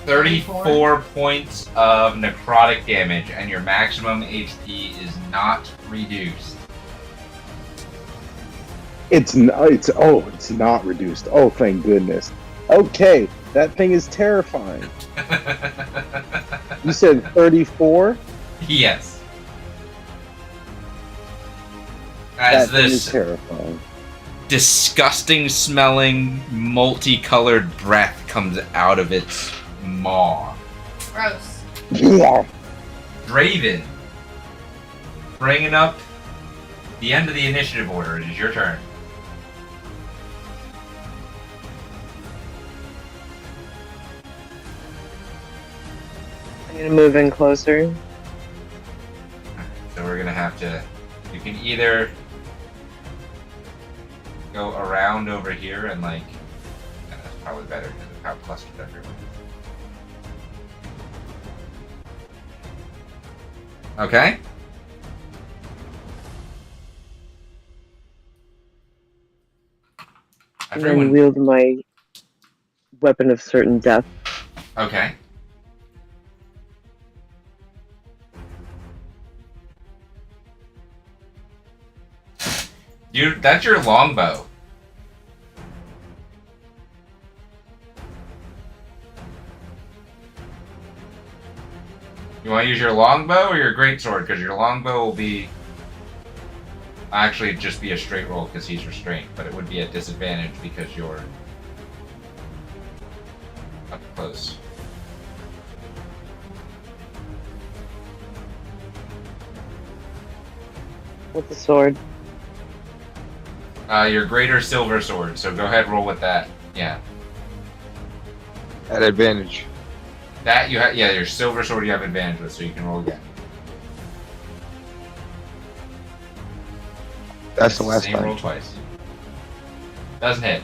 [SPEAKER 7] 34 points of necrotic damage, and your maximum HP is not reduced.
[SPEAKER 6] It's not reduced. Oh, thank goodness. Okay, that thing is terrifying. You said 34?
[SPEAKER 7] Yes.
[SPEAKER 6] That
[SPEAKER 7] As
[SPEAKER 6] thing is
[SPEAKER 7] this
[SPEAKER 6] terrifying.
[SPEAKER 7] disgusting smelling, multicolored breath comes out of its maw.
[SPEAKER 1] Gross.
[SPEAKER 6] Yeah.
[SPEAKER 7] Draven, bringing up the end of the initiative order. It is your turn.
[SPEAKER 3] I'm gonna move in closer.
[SPEAKER 7] So we're gonna have to. You can either go around over here and like. Yeah, that's probably better because of how clustered everyone is. Okay.
[SPEAKER 3] And then
[SPEAKER 7] Everyone.
[SPEAKER 3] wield my weapon of certain death.
[SPEAKER 7] Okay. That's your longbow. You want to use your longbow or your greatsword? Because your longbow will be actually just be a straight roll because he's restrained, but it would be a disadvantage because you're up close.
[SPEAKER 3] With the sword.
[SPEAKER 7] Your greater silver sword. So go ahead, roll with that. Yeah.
[SPEAKER 5] At advantage.
[SPEAKER 7] That you have, yeah, your silver sword you have advantage with, so you can roll again.
[SPEAKER 8] That's the
[SPEAKER 7] It's
[SPEAKER 8] last
[SPEAKER 7] same
[SPEAKER 8] time.
[SPEAKER 7] roll twice. Doesn't hit.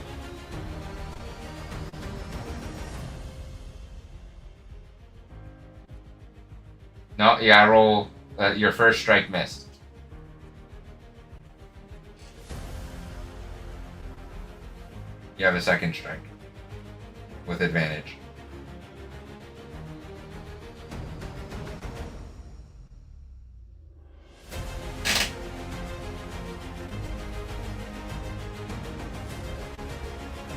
[SPEAKER 7] No, yeah, I roll. Your first strike missed. You have a second strike. With advantage.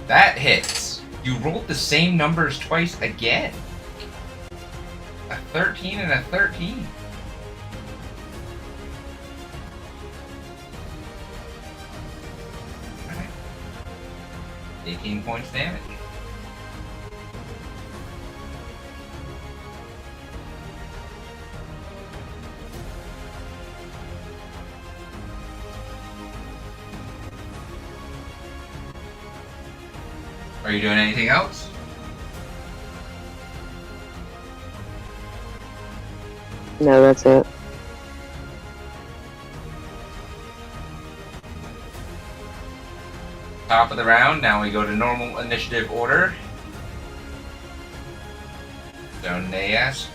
[SPEAKER 7] That hits. You rolled the same numbers twice again. A 13 and a 13. Alright. 18 points damage. Are you doing anything else?
[SPEAKER 3] No, that's it.
[SPEAKER 7] Top of the round. Now we go to normal initiative order. So Nayask.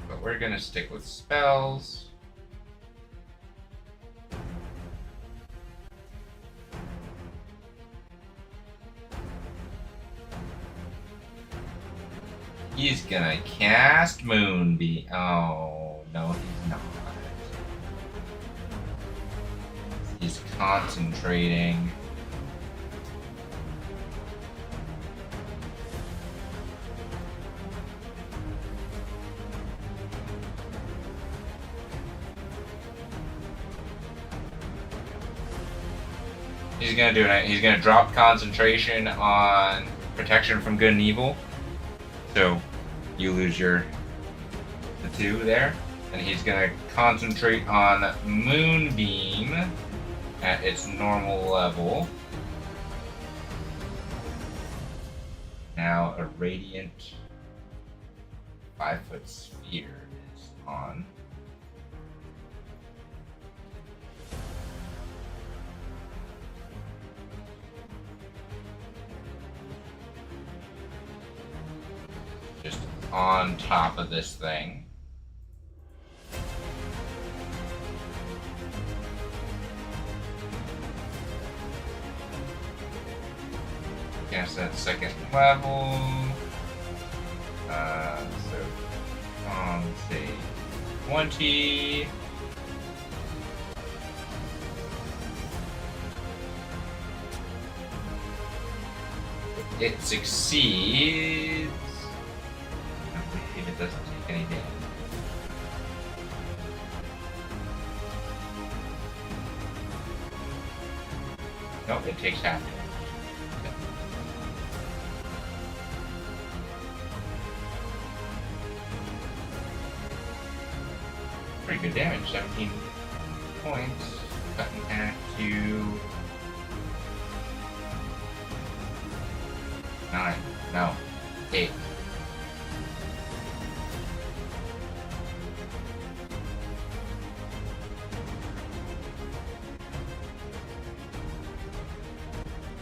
[SPEAKER 7] But we're gonna stick with spells. He's gonna cast Moonbeam. Oh, no, he's not. He's concentrating. He's gonna do it. He's gonna drop concentration on protection from good and evil. So you lose the 2 there, and he's gonna concentrate on Moonbeam at its normal level. Now a radiant 5-foot sphere is on. Just on top of this thing. Cast that second level. So on say 20. It succeeds. If it doesn't take any damage. Nope, it takes half damage. Pretty good damage, 17 points. Cut in half to 9. No, 8.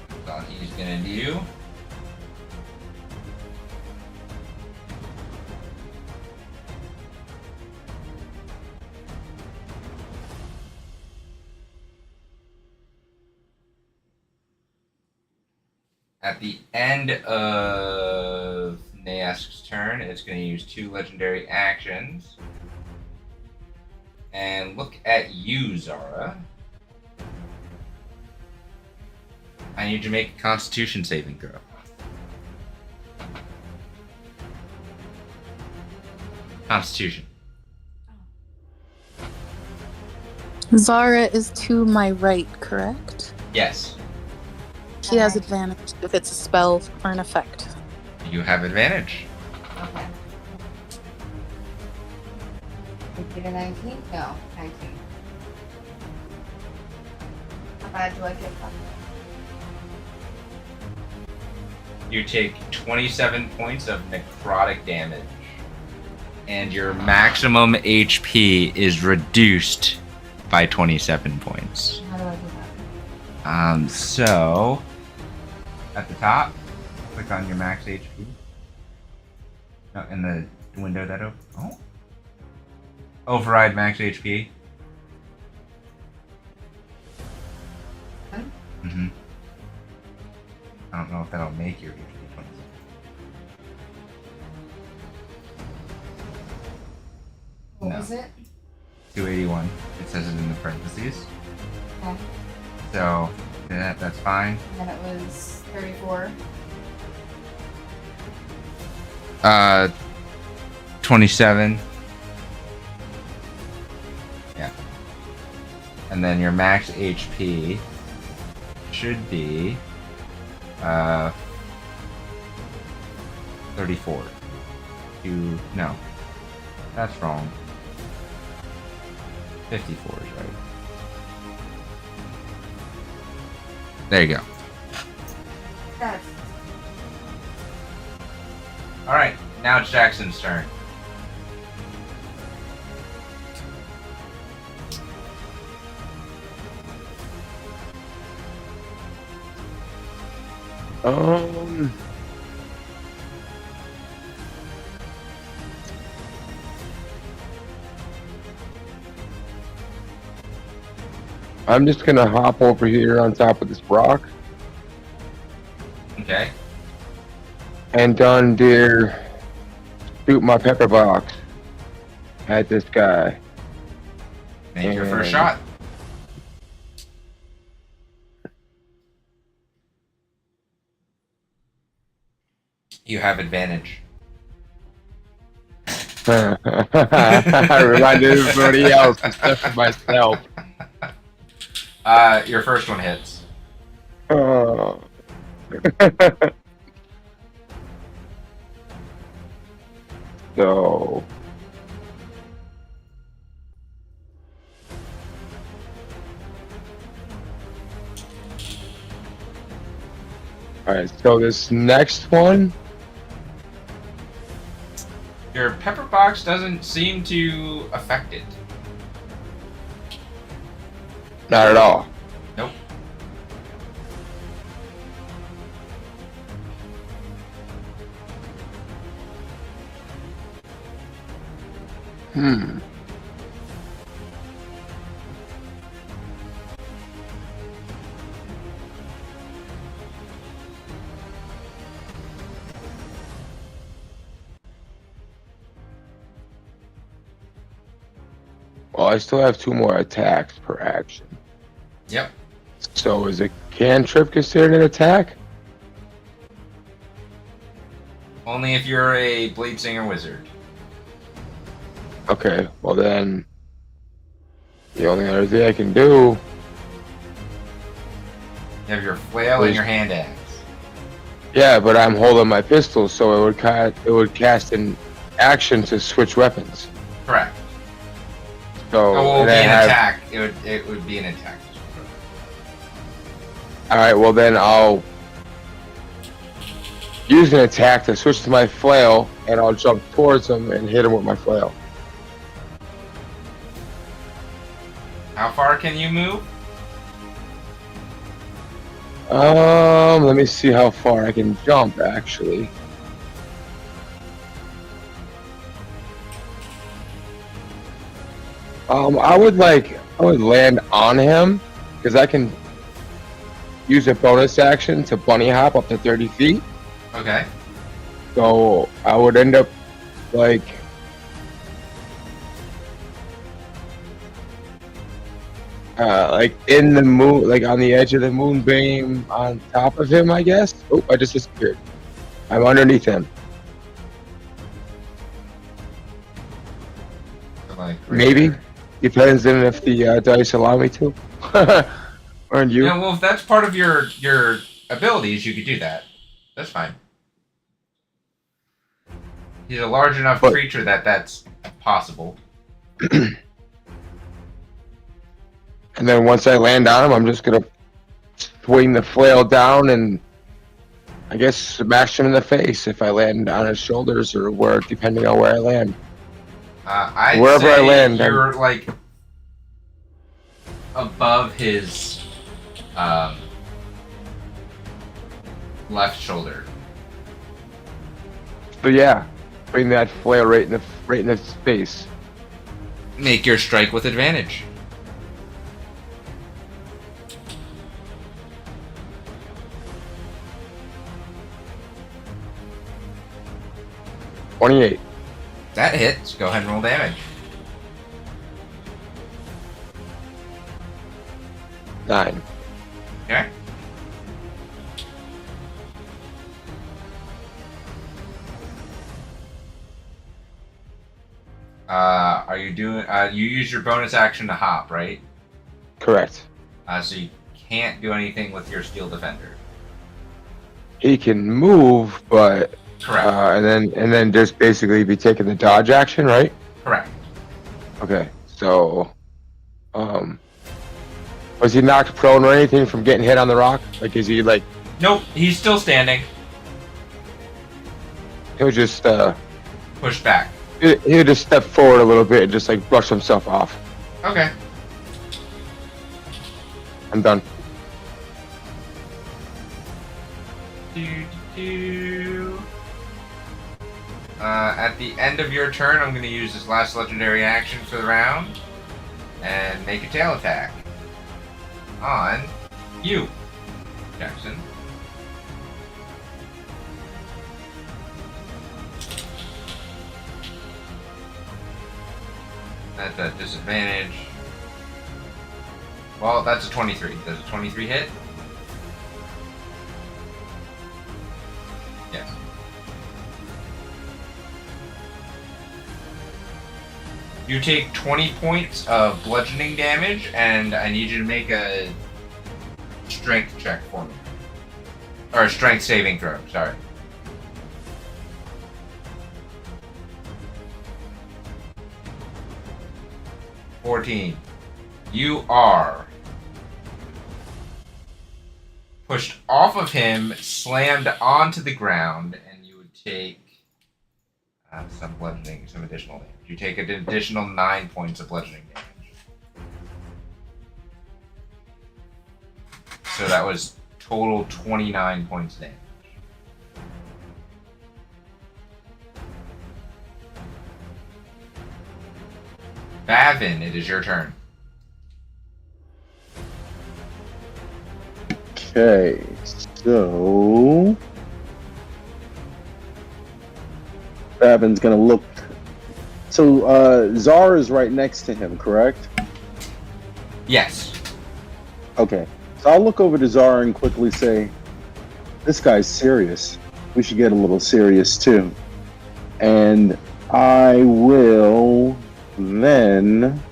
[SPEAKER 7] That's all he's gonna do. At the end of Nayask's turn, it's going to use 2 legendary actions. And look at you, Zara. I need you to make a Constitution saving throw. Constitution.
[SPEAKER 9] Zara is to my right, correct?
[SPEAKER 7] Yes.
[SPEAKER 9] She has advantage if it's a spell or an effect.
[SPEAKER 7] You have advantage.
[SPEAKER 1] Okay. Did you get a 19? No, 19. How bad do I get that?
[SPEAKER 7] You take 27 points of necrotic damage. And your maximum HP is reduced by 27 points.
[SPEAKER 1] How do I do that?
[SPEAKER 7] So at the top, click on your max HP. No, in the window that opens. Oh. Override max HP.
[SPEAKER 1] Okay.
[SPEAKER 7] Mm-hmm. I don't know if that'll make your HP 27.
[SPEAKER 1] What
[SPEAKER 7] No.
[SPEAKER 1] was it?
[SPEAKER 7] 281. It says it in the parentheses.
[SPEAKER 1] Okay.
[SPEAKER 7] So that's fine.
[SPEAKER 1] And then it was 34.
[SPEAKER 7] 27. Yeah. And then your max HP should be 34. No. That's wrong. 54 is right. There you go.
[SPEAKER 1] That's
[SPEAKER 7] Alright, now it's Jackson's turn.
[SPEAKER 8] I'm just gonna hop over here on top of this rock
[SPEAKER 7] Okay.
[SPEAKER 8] and done dear shoot my pepper box at this guy.
[SPEAKER 7] Make your first
[SPEAKER 8] And-
[SPEAKER 7] shot. You have advantage.
[SPEAKER 8] I reminded everybody else except for myself.
[SPEAKER 7] Your first one hits.
[SPEAKER 8] Oh. So alright, so this next one,
[SPEAKER 7] Your pepper box doesn't seem to affect it.
[SPEAKER 8] not at all.
[SPEAKER 7] Nope.
[SPEAKER 8] Well, I still have 2 more attacks per action.
[SPEAKER 7] Yep.
[SPEAKER 8] So is a cantrip considered an attack?
[SPEAKER 7] Only if you're a blade singer wizard.
[SPEAKER 8] Okay, well then, the only other thing I can do,
[SPEAKER 7] You have your flail and your hand axe.
[SPEAKER 8] yeah, but I'm holding my pistol, so it would cast an action to switch weapons.
[SPEAKER 7] Correct.
[SPEAKER 8] So
[SPEAKER 7] Oh, well,
[SPEAKER 8] and
[SPEAKER 7] be
[SPEAKER 8] I
[SPEAKER 7] an
[SPEAKER 8] have-
[SPEAKER 7] attack. It would be an attack.
[SPEAKER 8] All right, well then I'll use an attack to switch to my flail, and I'll jump towards him and hit him with my flail.
[SPEAKER 7] How far can you move?
[SPEAKER 8] Let me see how far I can jump, actually. I would land on him, because I can use a bonus action to bunny hop up to 30 feet.
[SPEAKER 7] Okay.
[SPEAKER 8] So I would end up in the moon, like on the edge of the moonbeam on top of him, I guess. Oh, I just disappeared. I'm underneath him.
[SPEAKER 7] So, like, right
[SPEAKER 8] Maybe.
[SPEAKER 7] there.
[SPEAKER 8] Depends on if the dice allow me to. Aren't you?
[SPEAKER 7] Yeah, well, if that's part of your abilities, you could do that. That's fine. He's a large enough
[SPEAKER 8] But-
[SPEAKER 7] creature that that's possible.
[SPEAKER 8] And then once I land on him, I'm just gonna swing the flail down and I guess smash him in the face if I land on his shoulders or where, depending on where I land.
[SPEAKER 7] I'd
[SPEAKER 8] Wherever
[SPEAKER 7] say
[SPEAKER 8] I land,
[SPEAKER 7] you're like above his left shoulder.
[SPEAKER 8] But yeah, bring that flail right in the face.
[SPEAKER 7] Make your strike with advantage.
[SPEAKER 8] $28.
[SPEAKER 7] That hits. Go ahead and roll damage.
[SPEAKER 8] 9.
[SPEAKER 7] Okay. Are you doing? You use your bonus action to hop, right?
[SPEAKER 8] Correct.
[SPEAKER 7] So you can't do anything with your steel defender.
[SPEAKER 8] He can move, but
[SPEAKER 7] Correct.
[SPEAKER 8] and then just basically be taking the dodge action, right?
[SPEAKER 7] Correct.
[SPEAKER 8] Okay. So, was he knocked prone or anything from getting hit on the rock? Like, is he like?
[SPEAKER 7] Nope. He's still standing.
[SPEAKER 8] He'll just
[SPEAKER 7] Push back.
[SPEAKER 8] he'll just step forward a little bit and just like brush himself off.
[SPEAKER 7] Okay.
[SPEAKER 8] I'm done.
[SPEAKER 7] At the end of your turn, I'm going to use this last legendary action for the round and make a tail attack on you, Jackson. That's a disadvantage. Well, that's a 23. Does a 23 hit? Yes. You take 20 points of bludgeoning damage, and I need you to make a strength check for me. Or a strength saving throw, sorry. You are pushed off of him, slammed onto the ground, and you would take some bludgeoning, some additional damage. You take an additional 9 points of bludgeoning damage. So that was total 29 points of damage. Bavin, it is your turn.
[SPEAKER 6] Okay, so Bavin's gonna look. So Zar is right next to him, correct?
[SPEAKER 7] Yes.
[SPEAKER 6] Okay, so I'll look over to Zar and quickly say, "This guy's serious. We should get a little serious too." And I will then,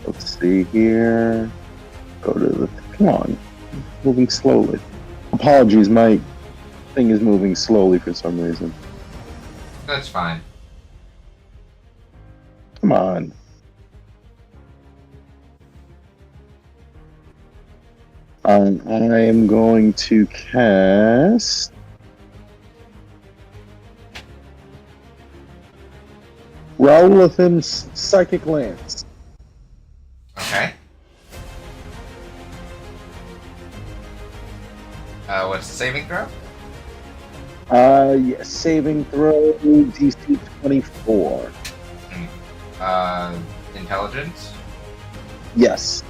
[SPEAKER 6] let's see here. Go to the. Come on, moving slowly. Apologies, my thing is moving slowly for some reason.
[SPEAKER 7] That's fine.
[SPEAKER 6] Come on. I am going to cast Rowlitham's Psychic Lance.
[SPEAKER 7] Okay. What's the saving throw?
[SPEAKER 6] Yes, saving throw DC 24.
[SPEAKER 7] Intelligence?
[SPEAKER 6] Yes.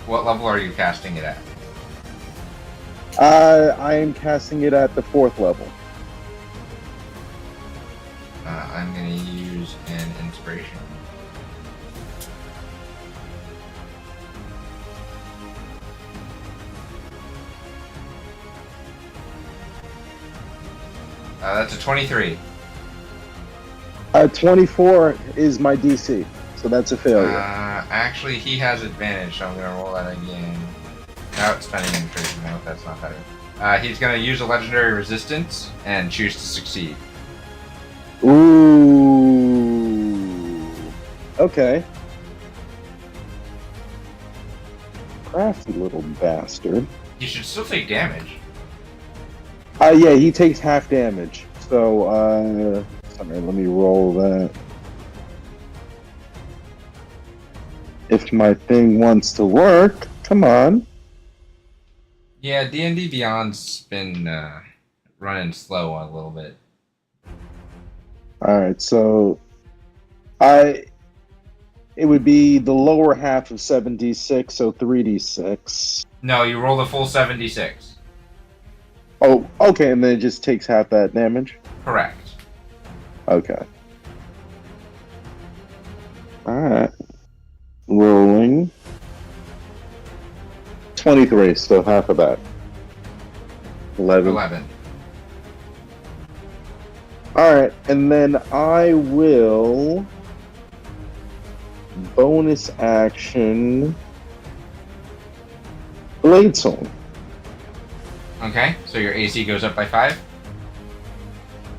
[SPEAKER 7] What level are you casting it at?
[SPEAKER 6] I am casting it at the 4th level.
[SPEAKER 7] I'm going to use an inspiration. That's a 23.
[SPEAKER 6] 24 is my DC, so that's a failure.
[SPEAKER 7] Actually, he has advantage, so I'm gonna roll that again. No, spending penetration. No, that's not better. He's gonna use a legendary resistance and choose to succeed.
[SPEAKER 6] Ooh. Okay. Crafty little bastard.
[SPEAKER 7] You should still take damage.
[SPEAKER 6] Yeah, he takes half damage. So, sorry, let me roll that. If my thing wants to work, come on.
[SPEAKER 7] Yeah, D&D Beyond's been running slow a little bit.
[SPEAKER 6] Alright, so it would be the lower half of 7d6, so 3d6.
[SPEAKER 7] No, you roll the full 76.
[SPEAKER 6] Oh, okay, and then it just takes half that damage?
[SPEAKER 7] Correct.
[SPEAKER 6] Okay. Alright. Rolling. 23, so half of that. 11.
[SPEAKER 7] 11.
[SPEAKER 6] Alright, and then I will bonus action Blade Song.
[SPEAKER 7] Okay, so your AC goes up by 5?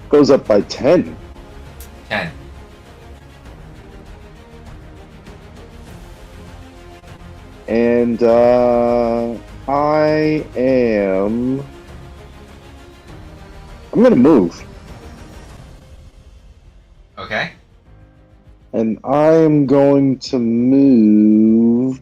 [SPEAKER 6] Goes up by 10.
[SPEAKER 7] 10.
[SPEAKER 6] And I'm gonna move.
[SPEAKER 7] Okay.
[SPEAKER 6] And I am going to move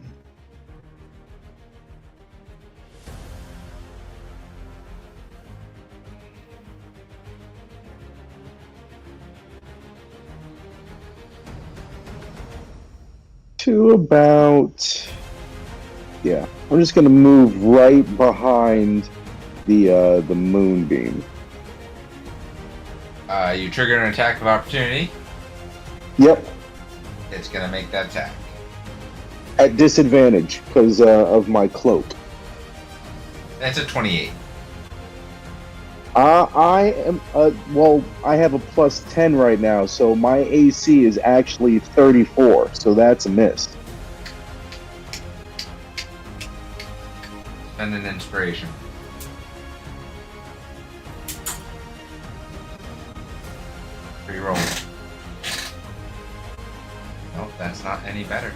[SPEAKER 6] to about, yeah, I'm just gonna move right behind the moonbeam.
[SPEAKER 7] You trigger an attack of opportunity.
[SPEAKER 6] Yep,
[SPEAKER 7] It's gonna make that attack.
[SPEAKER 6] at disadvantage because of my cloak.
[SPEAKER 7] That's a 28.
[SPEAKER 6] I am well. I have a plus 10 right now, so my AC is actually 34. So that's a miss.
[SPEAKER 7] Spend an inspiration. Reroll. Nope, that's not any better.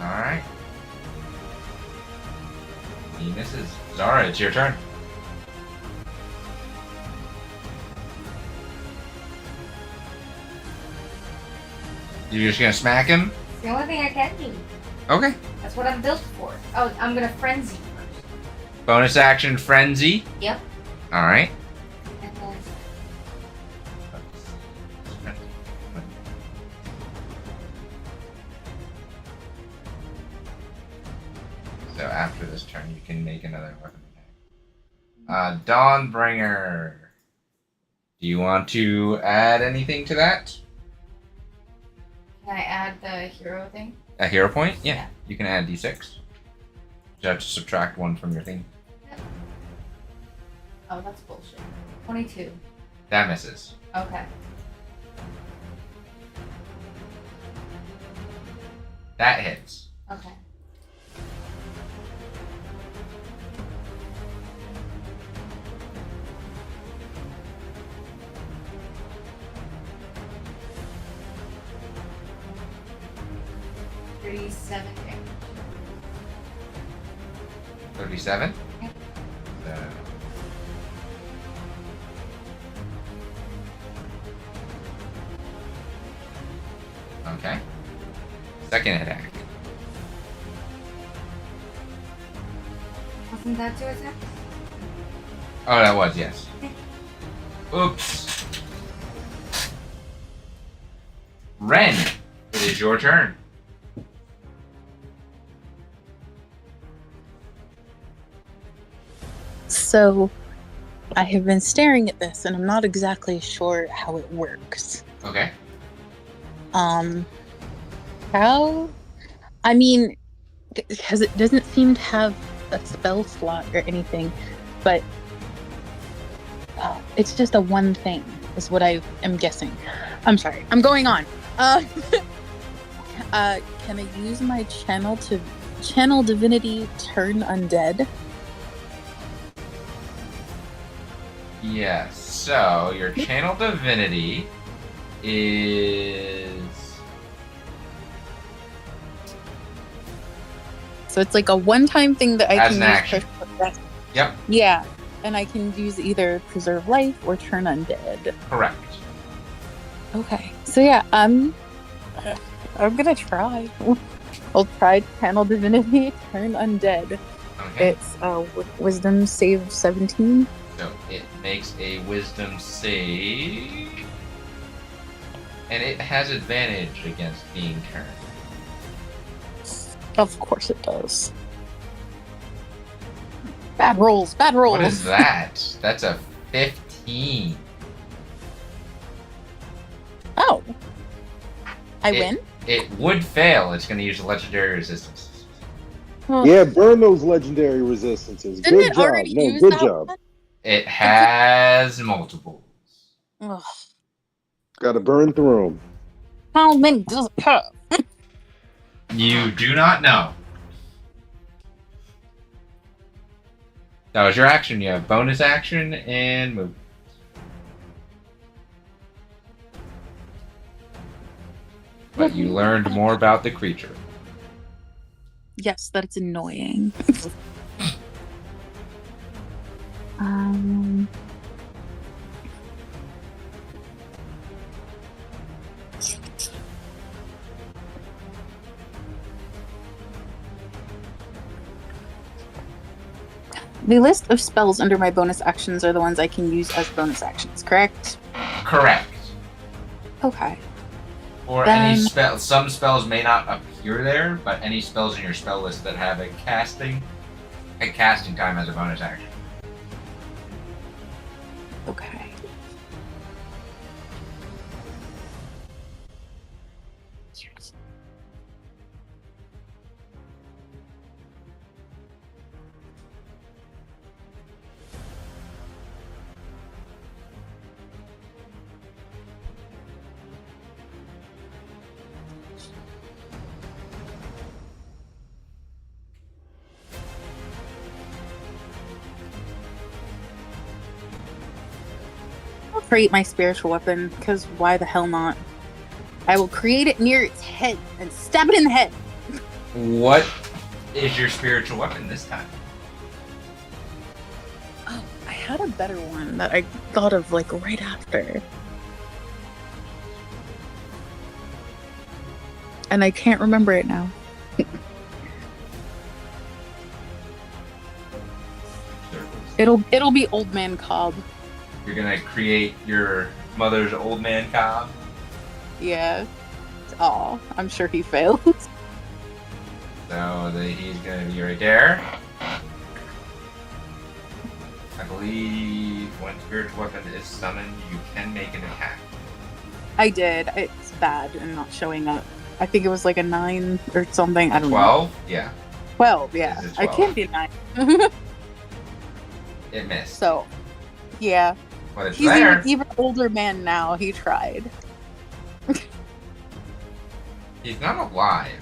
[SPEAKER 7] Alright. He misses. Zara, it's your turn. You're just gonna smack him?
[SPEAKER 1] It's the only thing I can do.
[SPEAKER 7] Okay.
[SPEAKER 1] That's what I'm built for. Oh, I'm gonna frenzy first.
[SPEAKER 7] Bonus action frenzy.
[SPEAKER 1] Yep.
[SPEAKER 7] Alright.
[SPEAKER 1] And then
[SPEAKER 7] So after this turn, you can make another weapon attack. Dawnbringer. Do you want to add anything to that?
[SPEAKER 1] can I add the hero thing?
[SPEAKER 7] A hero point? Yeah.
[SPEAKER 1] Yeah.
[SPEAKER 7] You can add d6. You have to subtract one from your thing.
[SPEAKER 1] Yep. Oh, that's bullshit. 22.
[SPEAKER 7] That misses.
[SPEAKER 1] Okay.
[SPEAKER 7] That hits.
[SPEAKER 1] Okay. $37 damage.
[SPEAKER 7] 37?
[SPEAKER 1] Yep.
[SPEAKER 7] So... Okay. Second attack.
[SPEAKER 1] Wasn't that 2 attacks?
[SPEAKER 7] Oh, that was, yes. Oops. Ren, it is your turn.
[SPEAKER 9] So, I have been staring at this, and I'm not exactly sure how it works.
[SPEAKER 7] Okay.
[SPEAKER 9] How? I mean, because it doesn't seem to have a spell slot or anything, but it's just a one thing, is what I am guessing. I'm sorry. I'm going on. Can I use my channel divinity turn undead?
[SPEAKER 7] Yes. So your channel divinity is.
[SPEAKER 9] So it's like a one-time thing that I
[SPEAKER 7] As
[SPEAKER 9] can
[SPEAKER 7] an
[SPEAKER 9] use.
[SPEAKER 7] action. Yep.
[SPEAKER 9] Yeah, and I can use either preserve life or turn undead.
[SPEAKER 7] Correct.
[SPEAKER 9] Okay. So yeah, I'm gonna try. I'll try channel divinity turn undead.
[SPEAKER 7] Okay.
[SPEAKER 9] It's wisdom save 17.
[SPEAKER 7] So it makes a wisdom save. And it has advantage against being turned.
[SPEAKER 9] Of course it does. Bad rolls. Bad rolls.
[SPEAKER 7] What is that? That's a 15.
[SPEAKER 9] Oh. I win?
[SPEAKER 7] It would fail. It's going to use a legendary resistance.
[SPEAKER 9] Well,
[SPEAKER 4] Yeah, burn those legendary resistances.
[SPEAKER 9] Didn't
[SPEAKER 4] Good
[SPEAKER 9] it
[SPEAKER 4] job.
[SPEAKER 9] already
[SPEAKER 4] No,
[SPEAKER 9] use
[SPEAKER 4] good
[SPEAKER 9] that
[SPEAKER 4] job.
[SPEAKER 9] one?
[SPEAKER 7] It has multiples.
[SPEAKER 9] Ugh.
[SPEAKER 4] Got to burn through them.
[SPEAKER 9] How many does it have?
[SPEAKER 7] You do not know. That was your action. You have bonus action and move. But you learned more about the creature.
[SPEAKER 9] Yes, that's annoying. The list of spells under my bonus actions are the ones I can use as bonus actions, correct?
[SPEAKER 7] Correct.
[SPEAKER 9] Okay.
[SPEAKER 7] Or
[SPEAKER 9] Then-
[SPEAKER 7] any spell. Some spells may not appear there, but any spells in your spell list that have a casting time as a bonus action.
[SPEAKER 9] Okay. I'll create my spiritual weapon, because why the hell not? I will create it near its head and stab it in the head.
[SPEAKER 7] What is your spiritual weapon this time?
[SPEAKER 9] Oh, I had a better one that I thought of like right after. And I can't remember it now. It'll be Old Man Cobb.
[SPEAKER 7] You're gonna create your mother's old man cob.
[SPEAKER 9] Yeah. Aw, I'm sure he failed.
[SPEAKER 7] So he's gonna be right there. I believe when spiritual weapon is summoned, you can make an attack.
[SPEAKER 9] I did. It's bad and not showing up. I think it was like a 9 or something. I don't know.
[SPEAKER 7] 12? Yeah.
[SPEAKER 9] 12, yeah.
[SPEAKER 7] It's a
[SPEAKER 9] I
[SPEAKER 7] 12.
[SPEAKER 9] can't be 9.
[SPEAKER 7] It missed.
[SPEAKER 9] So, yeah.
[SPEAKER 7] But it's
[SPEAKER 9] He's
[SPEAKER 7] there.
[SPEAKER 9] an even older man now. He tried.
[SPEAKER 7] He's not alive.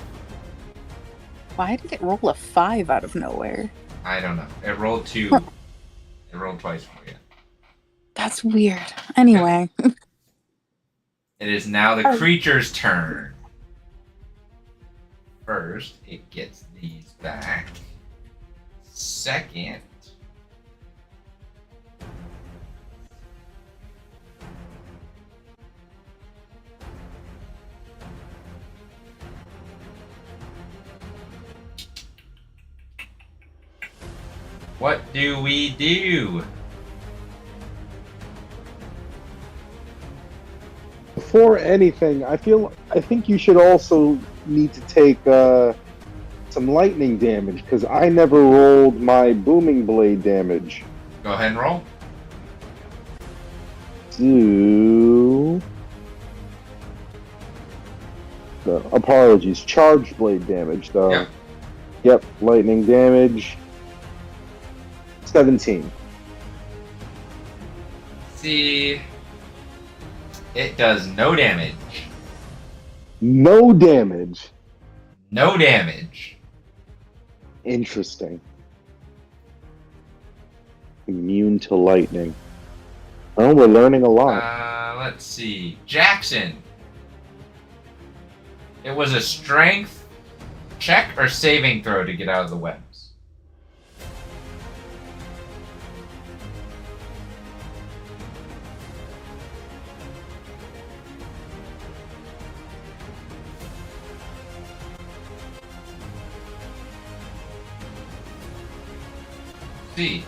[SPEAKER 9] Why did it roll a 5 out of nowhere?
[SPEAKER 7] I don't know. It rolled 2. It rolled twice for you.
[SPEAKER 9] That's weird. Anyway.
[SPEAKER 7] It is now the creature's turn. First, it gets these back. Second, what do we do?
[SPEAKER 4] Before anything, I think you should also need to take some lightning damage because I never rolled my booming blade damage.
[SPEAKER 7] Go ahead and roll.
[SPEAKER 4] Apologies, charged blade damage though.
[SPEAKER 7] Yep.
[SPEAKER 4] Yep, lightning damage. 17.
[SPEAKER 7] See, It does no damage.
[SPEAKER 6] No damage.
[SPEAKER 7] No damage.
[SPEAKER 6] Interesting. Immune to lightning. Oh, we're learning a lot.
[SPEAKER 7] Let's see. Jackson. It was a strength check or saving throw to get out of the webs. See.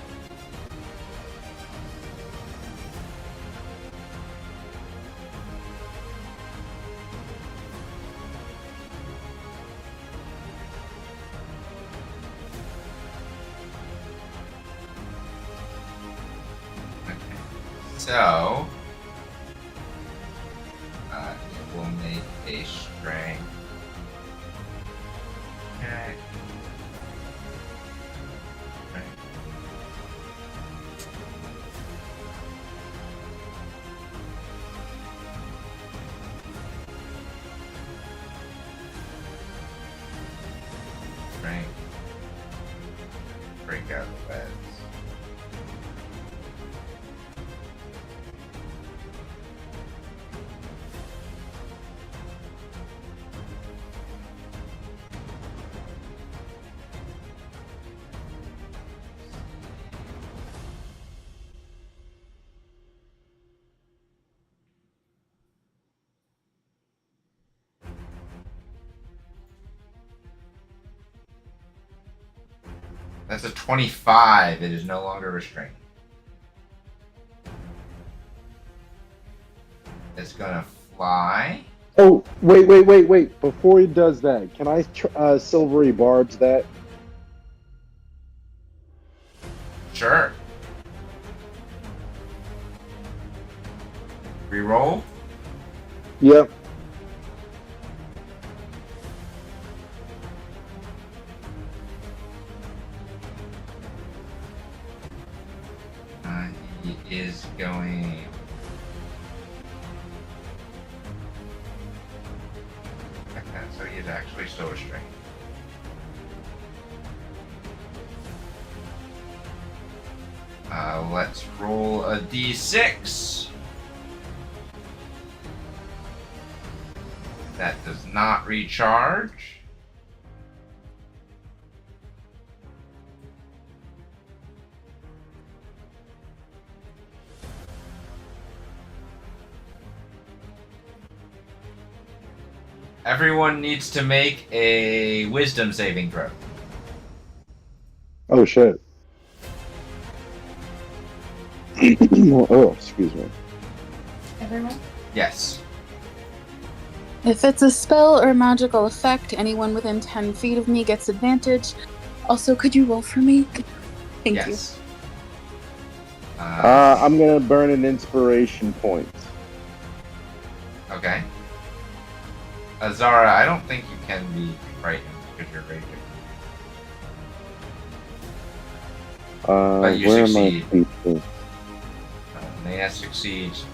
[SPEAKER 7] So, it will make a strength. Okay. Strength. Break out the beds. That's a 25. It is no longer restrained. It's gonna fly.
[SPEAKER 6] Oh, wait. Before he does that, can I silvery barbs that?
[SPEAKER 7] Sure. Reroll.
[SPEAKER 6] Yep.
[SPEAKER 7] He is going. Okay, so he is actually still restrained. Let's roll a d6. That does not recharge. Everyone needs to make a wisdom saving throw.
[SPEAKER 6] Oh shit. Oh, excuse me.
[SPEAKER 1] Everyone?
[SPEAKER 7] Yes.
[SPEAKER 9] If it's a spell or magical effect, anyone within 10 feet of me gets advantage. Also, could you roll for me? Thank
[SPEAKER 7] Yes.
[SPEAKER 6] I'm gonna burn an inspiration point.
[SPEAKER 7] Okay. Zara, I don't think you can be frightened because you're raging. But you
[SPEAKER 6] Where
[SPEAKER 7] succeed.
[SPEAKER 6] am I featured?
[SPEAKER 7] Naya succeeds.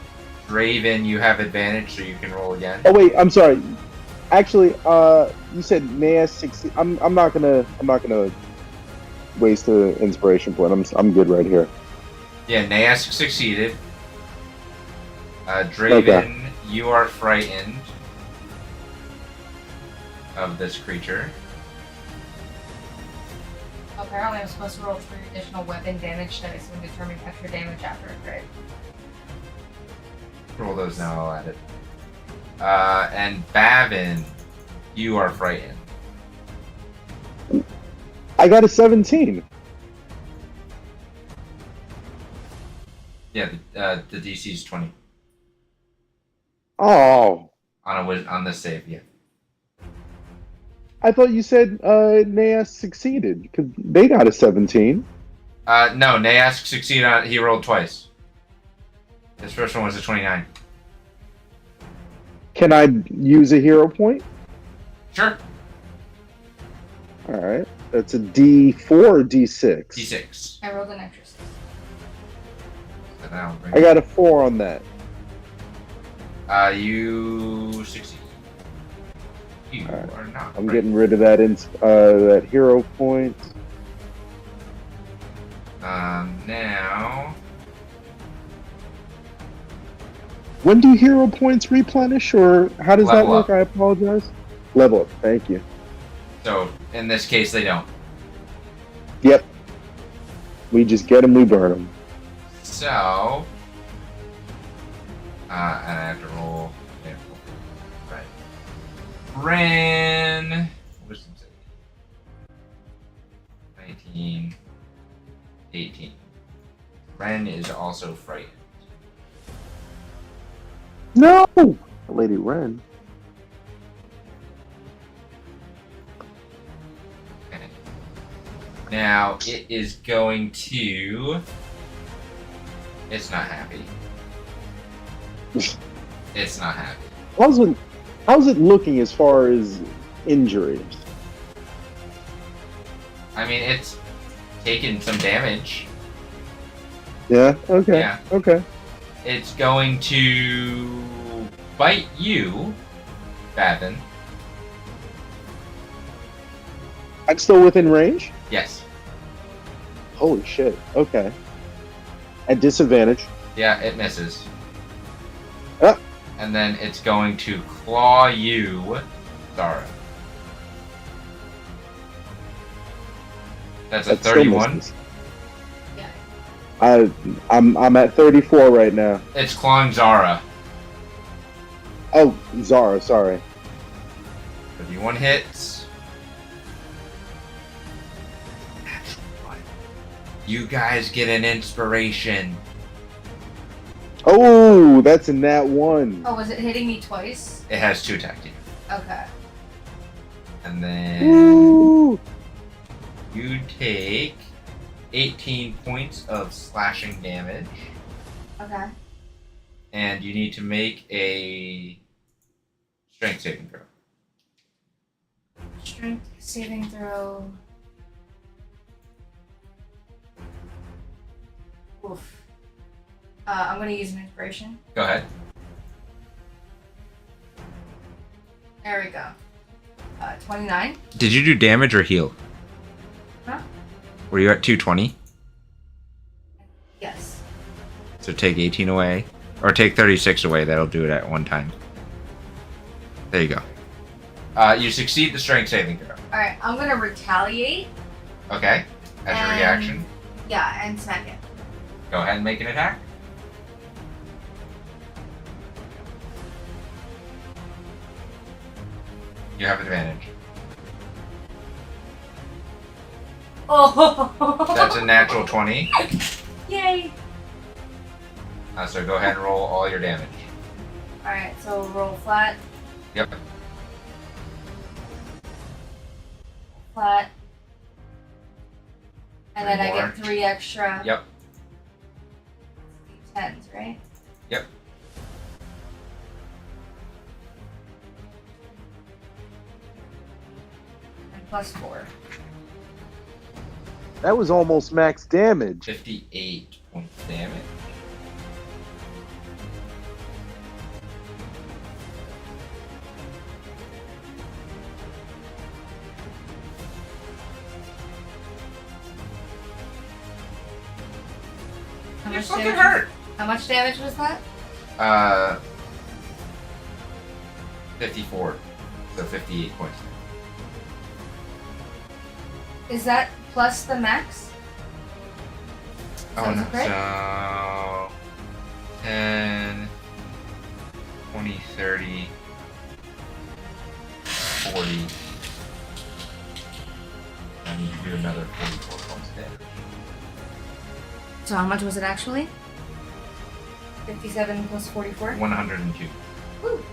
[SPEAKER 7] Draven, you have advantage, so you can roll again.
[SPEAKER 6] Oh wait, I'm sorry. Actually, you said Naya succeed. I'm not gonna waste an inspiration point. I'm good right here.
[SPEAKER 7] Yeah, Naya succeeded. Draven, you are frightened of this creature.
[SPEAKER 1] Apparently I'm supposed to roll 3 additional weapon damage dice and determine extra damage after a crit.
[SPEAKER 7] Roll those now, I'll add it. And Bavin, you are frightened.
[SPEAKER 6] I got a 17.
[SPEAKER 7] Yeah, the DC is 20
[SPEAKER 6] Oh,
[SPEAKER 7] on the save. Yeah.
[SPEAKER 6] I thought you said Naya succeeded because they got a 17.
[SPEAKER 7] No, Nayask succeeded on. He rolled twice. His first one was a 29.
[SPEAKER 6] Can I use a hero point?
[SPEAKER 7] Sure.
[SPEAKER 6] All right, that's a D4 or D6.
[SPEAKER 7] D6.
[SPEAKER 1] I rolled an extra 6.
[SPEAKER 7] So now bring
[SPEAKER 6] I got a 4 on that.
[SPEAKER 7] You succeed. You
[SPEAKER 6] Alright.
[SPEAKER 7] are not.
[SPEAKER 6] I'm getting rid of that hero point.
[SPEAKER 7] Now.
[SPEAKER 6] When do hero points replenish, or how does that
[SPEAKER 7] Level
[SPEAKER 6] work?
[SPEAKER 7] up.
[SPEAKER 6] I apologize. Level up. Thank you.
[SPEAKER 7] So in this case, they don't.
[SPEAKER 6] Yep. We just get them, we burn them.
[SPEAKER 7] So. And I have to roll. Right. Ren. Wisdom save. 19. 18. Ren is also frightened.
[SPEAKER 6] No! Lady Wren.
[SPEAKER 7] Okay. Now it is going to. It's not happy. It's not happy.
[SPEAKER 6] How's it looking as far as injuries?
[SPEAKER 7] I mean, it's taken some damage.
[SPEAKER 6] Yeah. Okay.
[SPEAKER 7] Yeah.
[SPEAKER 6] Okay.
[SPEAKER 7] It's going to bite you, Bathan.
[SPEAKER 6] I'm still within range?
[SPEAKER 7] Yes.
[SPEAKER 6] Holy shit. Okay. At disadvantage.
[SPEAKER 7] Yeah, it misses.
[SPEAKER 6] Ah.
[SPEAKER 7] And then it's going to claw you, Zara. That's a
[SPEAKER 6] That still
[SPEAKER 7] 31.
[SPEAKER 6] misses. I'm at 34 right now.
[SPEAKER 7] It's clawing Zara.
[SPEAKER 6] Oh, Zara, sorry.
[SPEAKER 7] 31 hits. You guys get an inspiration.
[SPEAKER 6] Oh, that's in that one.
[SPEAKER 1] Oh, was it hitting me twice?
[SPEAKER 7] It has 2 attack damage.
[SPEAKER 1] Okay.
[SPEAKER 7] And then
[SPEAKER 6] Ooh.
[SPEAKER 7] you take 18 points of slashing damage.
[SPEAKER 1] Okay.
[SPEAKER 7] And you need to make a strength saving throw.
[SPEAKER 1] Strength saving throw. Oof. I'm gonna use an inspiration.
[SPEAKER 7] Go ahead.
[SPEAKER 1] There we go. 29.
[SPEAKER 7] Did you do damage or heal?
[SPEAKER 1] Huh?
[SPEAKER 7] Were you at 220?
[SPEAKER 1] Yes.
[SPEAKER 7] So take 18 away. Or take 36 away. That'll do it at one time. There you go. You succeed the strength saving throw.
[SPEAKER 1] Alright, I'm gonna retaliate.
[SPEAKER 7] Okay. As your reaction.
[SPEAKER 1] Yeah, and smack it.
[SPEAKER 7] Go ahead and make an attack. You have advantage.
[SPEAKER 1] Oh!
[SPEAKER 7] That's a natural 20.
[SPEAKER 1] Yay!
[SPEAKER 7] So go ahead and roll all your damage.
[SPEAKER 1] Alright, so roll flat.
[SPEAKER 7] Yep.
[SPEAKER 1] Flat. And then
[SPEAKER 7] Three
[SPEAKER 1] I
[SPEAKER 7] more.
[SPEAKER 1] get 3 extra.
[SPEAKER 7] Yep.
[SPEAKER 1] 10s, right?
[SPEAKER 7] Yep.
[SPEAKER 1] And plus 4.
[SPEAKER 6] That was almost max damage.
[SPEAKER 7] 58 points of damage.
[SPEAKER 1] How
[SPEAKER 7] You're
[SPEAKER 1] much
[SPEAKER 7] fucking
[SPEAKER 1] damage
[SPEAKER 7] hurt.
[SPEAKER 1] How much damage was that?
[SPEAKER 7] 54. So 58 points.
[SPEAKER 1] Is that plus the max?
[SPEAKER 7] Oh
[SPEAKER 1] Sounds
[SPEAKER 7] no.
[SPEAKER 1] great.
[SPEAKER 7] So 10, 20, 30, 40. I need to do another 44 points of damage.
[SPEAKER 1] So how much was it actually? 57 plus 44?
[SPEAKER 7] 102.
[SPEAKER 1] Woo.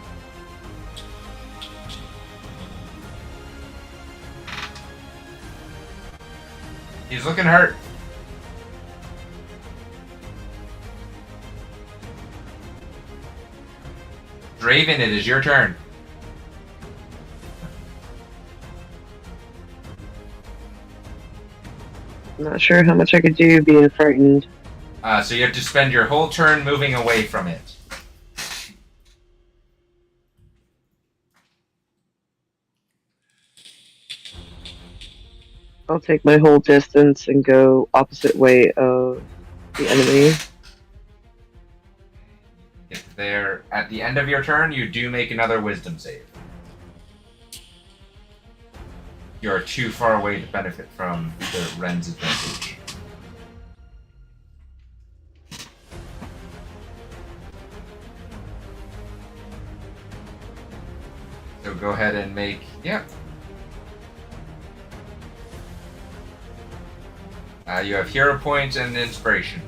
[SPEAKER 7] He's looking hurt. Draven, it is your turn.
[SPEAKER 3] I'm not sure how much I could do being frightened.
[SPEAKER 7] So you have to spend your whole turn moving away from it.
[SPEAKER 3] I'll take my whole distance and go opposite way of the enemy.
[SPEAKER 7] If they're at the end of your turn, you do make another wisdom save. You're too far away to benefit from the Ren's advantage. So go ahead and make, yeah. You have hero points and inspiration.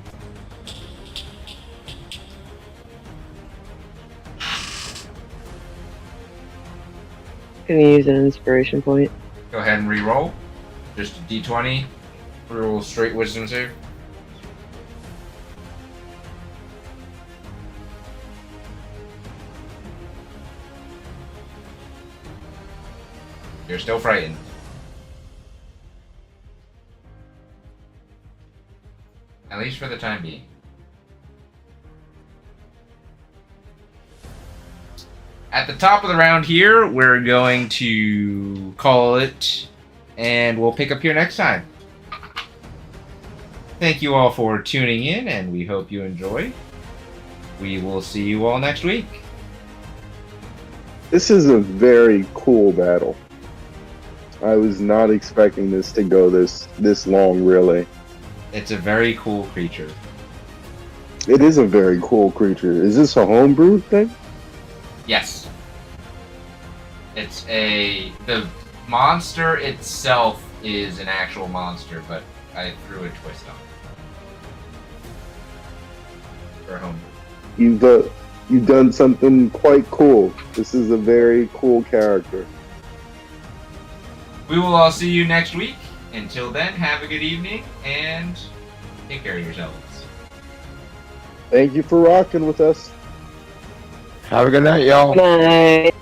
[SPEAKER 3] Can you use an inspiration point?
[SPEAKER 7] Go ahead and re-roll. Just a d20. Roll straight wisdom save. You're still frightened. At least for the time being. At the top of the round here, we're going to call it, and we'll pick up here next time. Thank you all for tuning in, and we hope you enjoy. We will see you all next week.
[SPEAKER 4] This is a very cool battle. I was not expecting this to go this long, really.
[SPEAKER 7] It's a very cool creature.
[SPEAKER 4] It is a very cool creature. Is this a homebrew thing?
[SPEAKER 7] Yes. The monster itself is an actual monster, but I threw a twist on it. For homebrew.
[SPEAKER 4] You've done something quite cool. This is a very cool character.
[SPEAKER 7] We will all see you next week. Until then, have a good evening and take care of yourselves.
[SPEAKER 4] Thank you for rocking with us.
[SPEAKER 8] Have a good night, y'all.
[SPEAKER 3] Good night.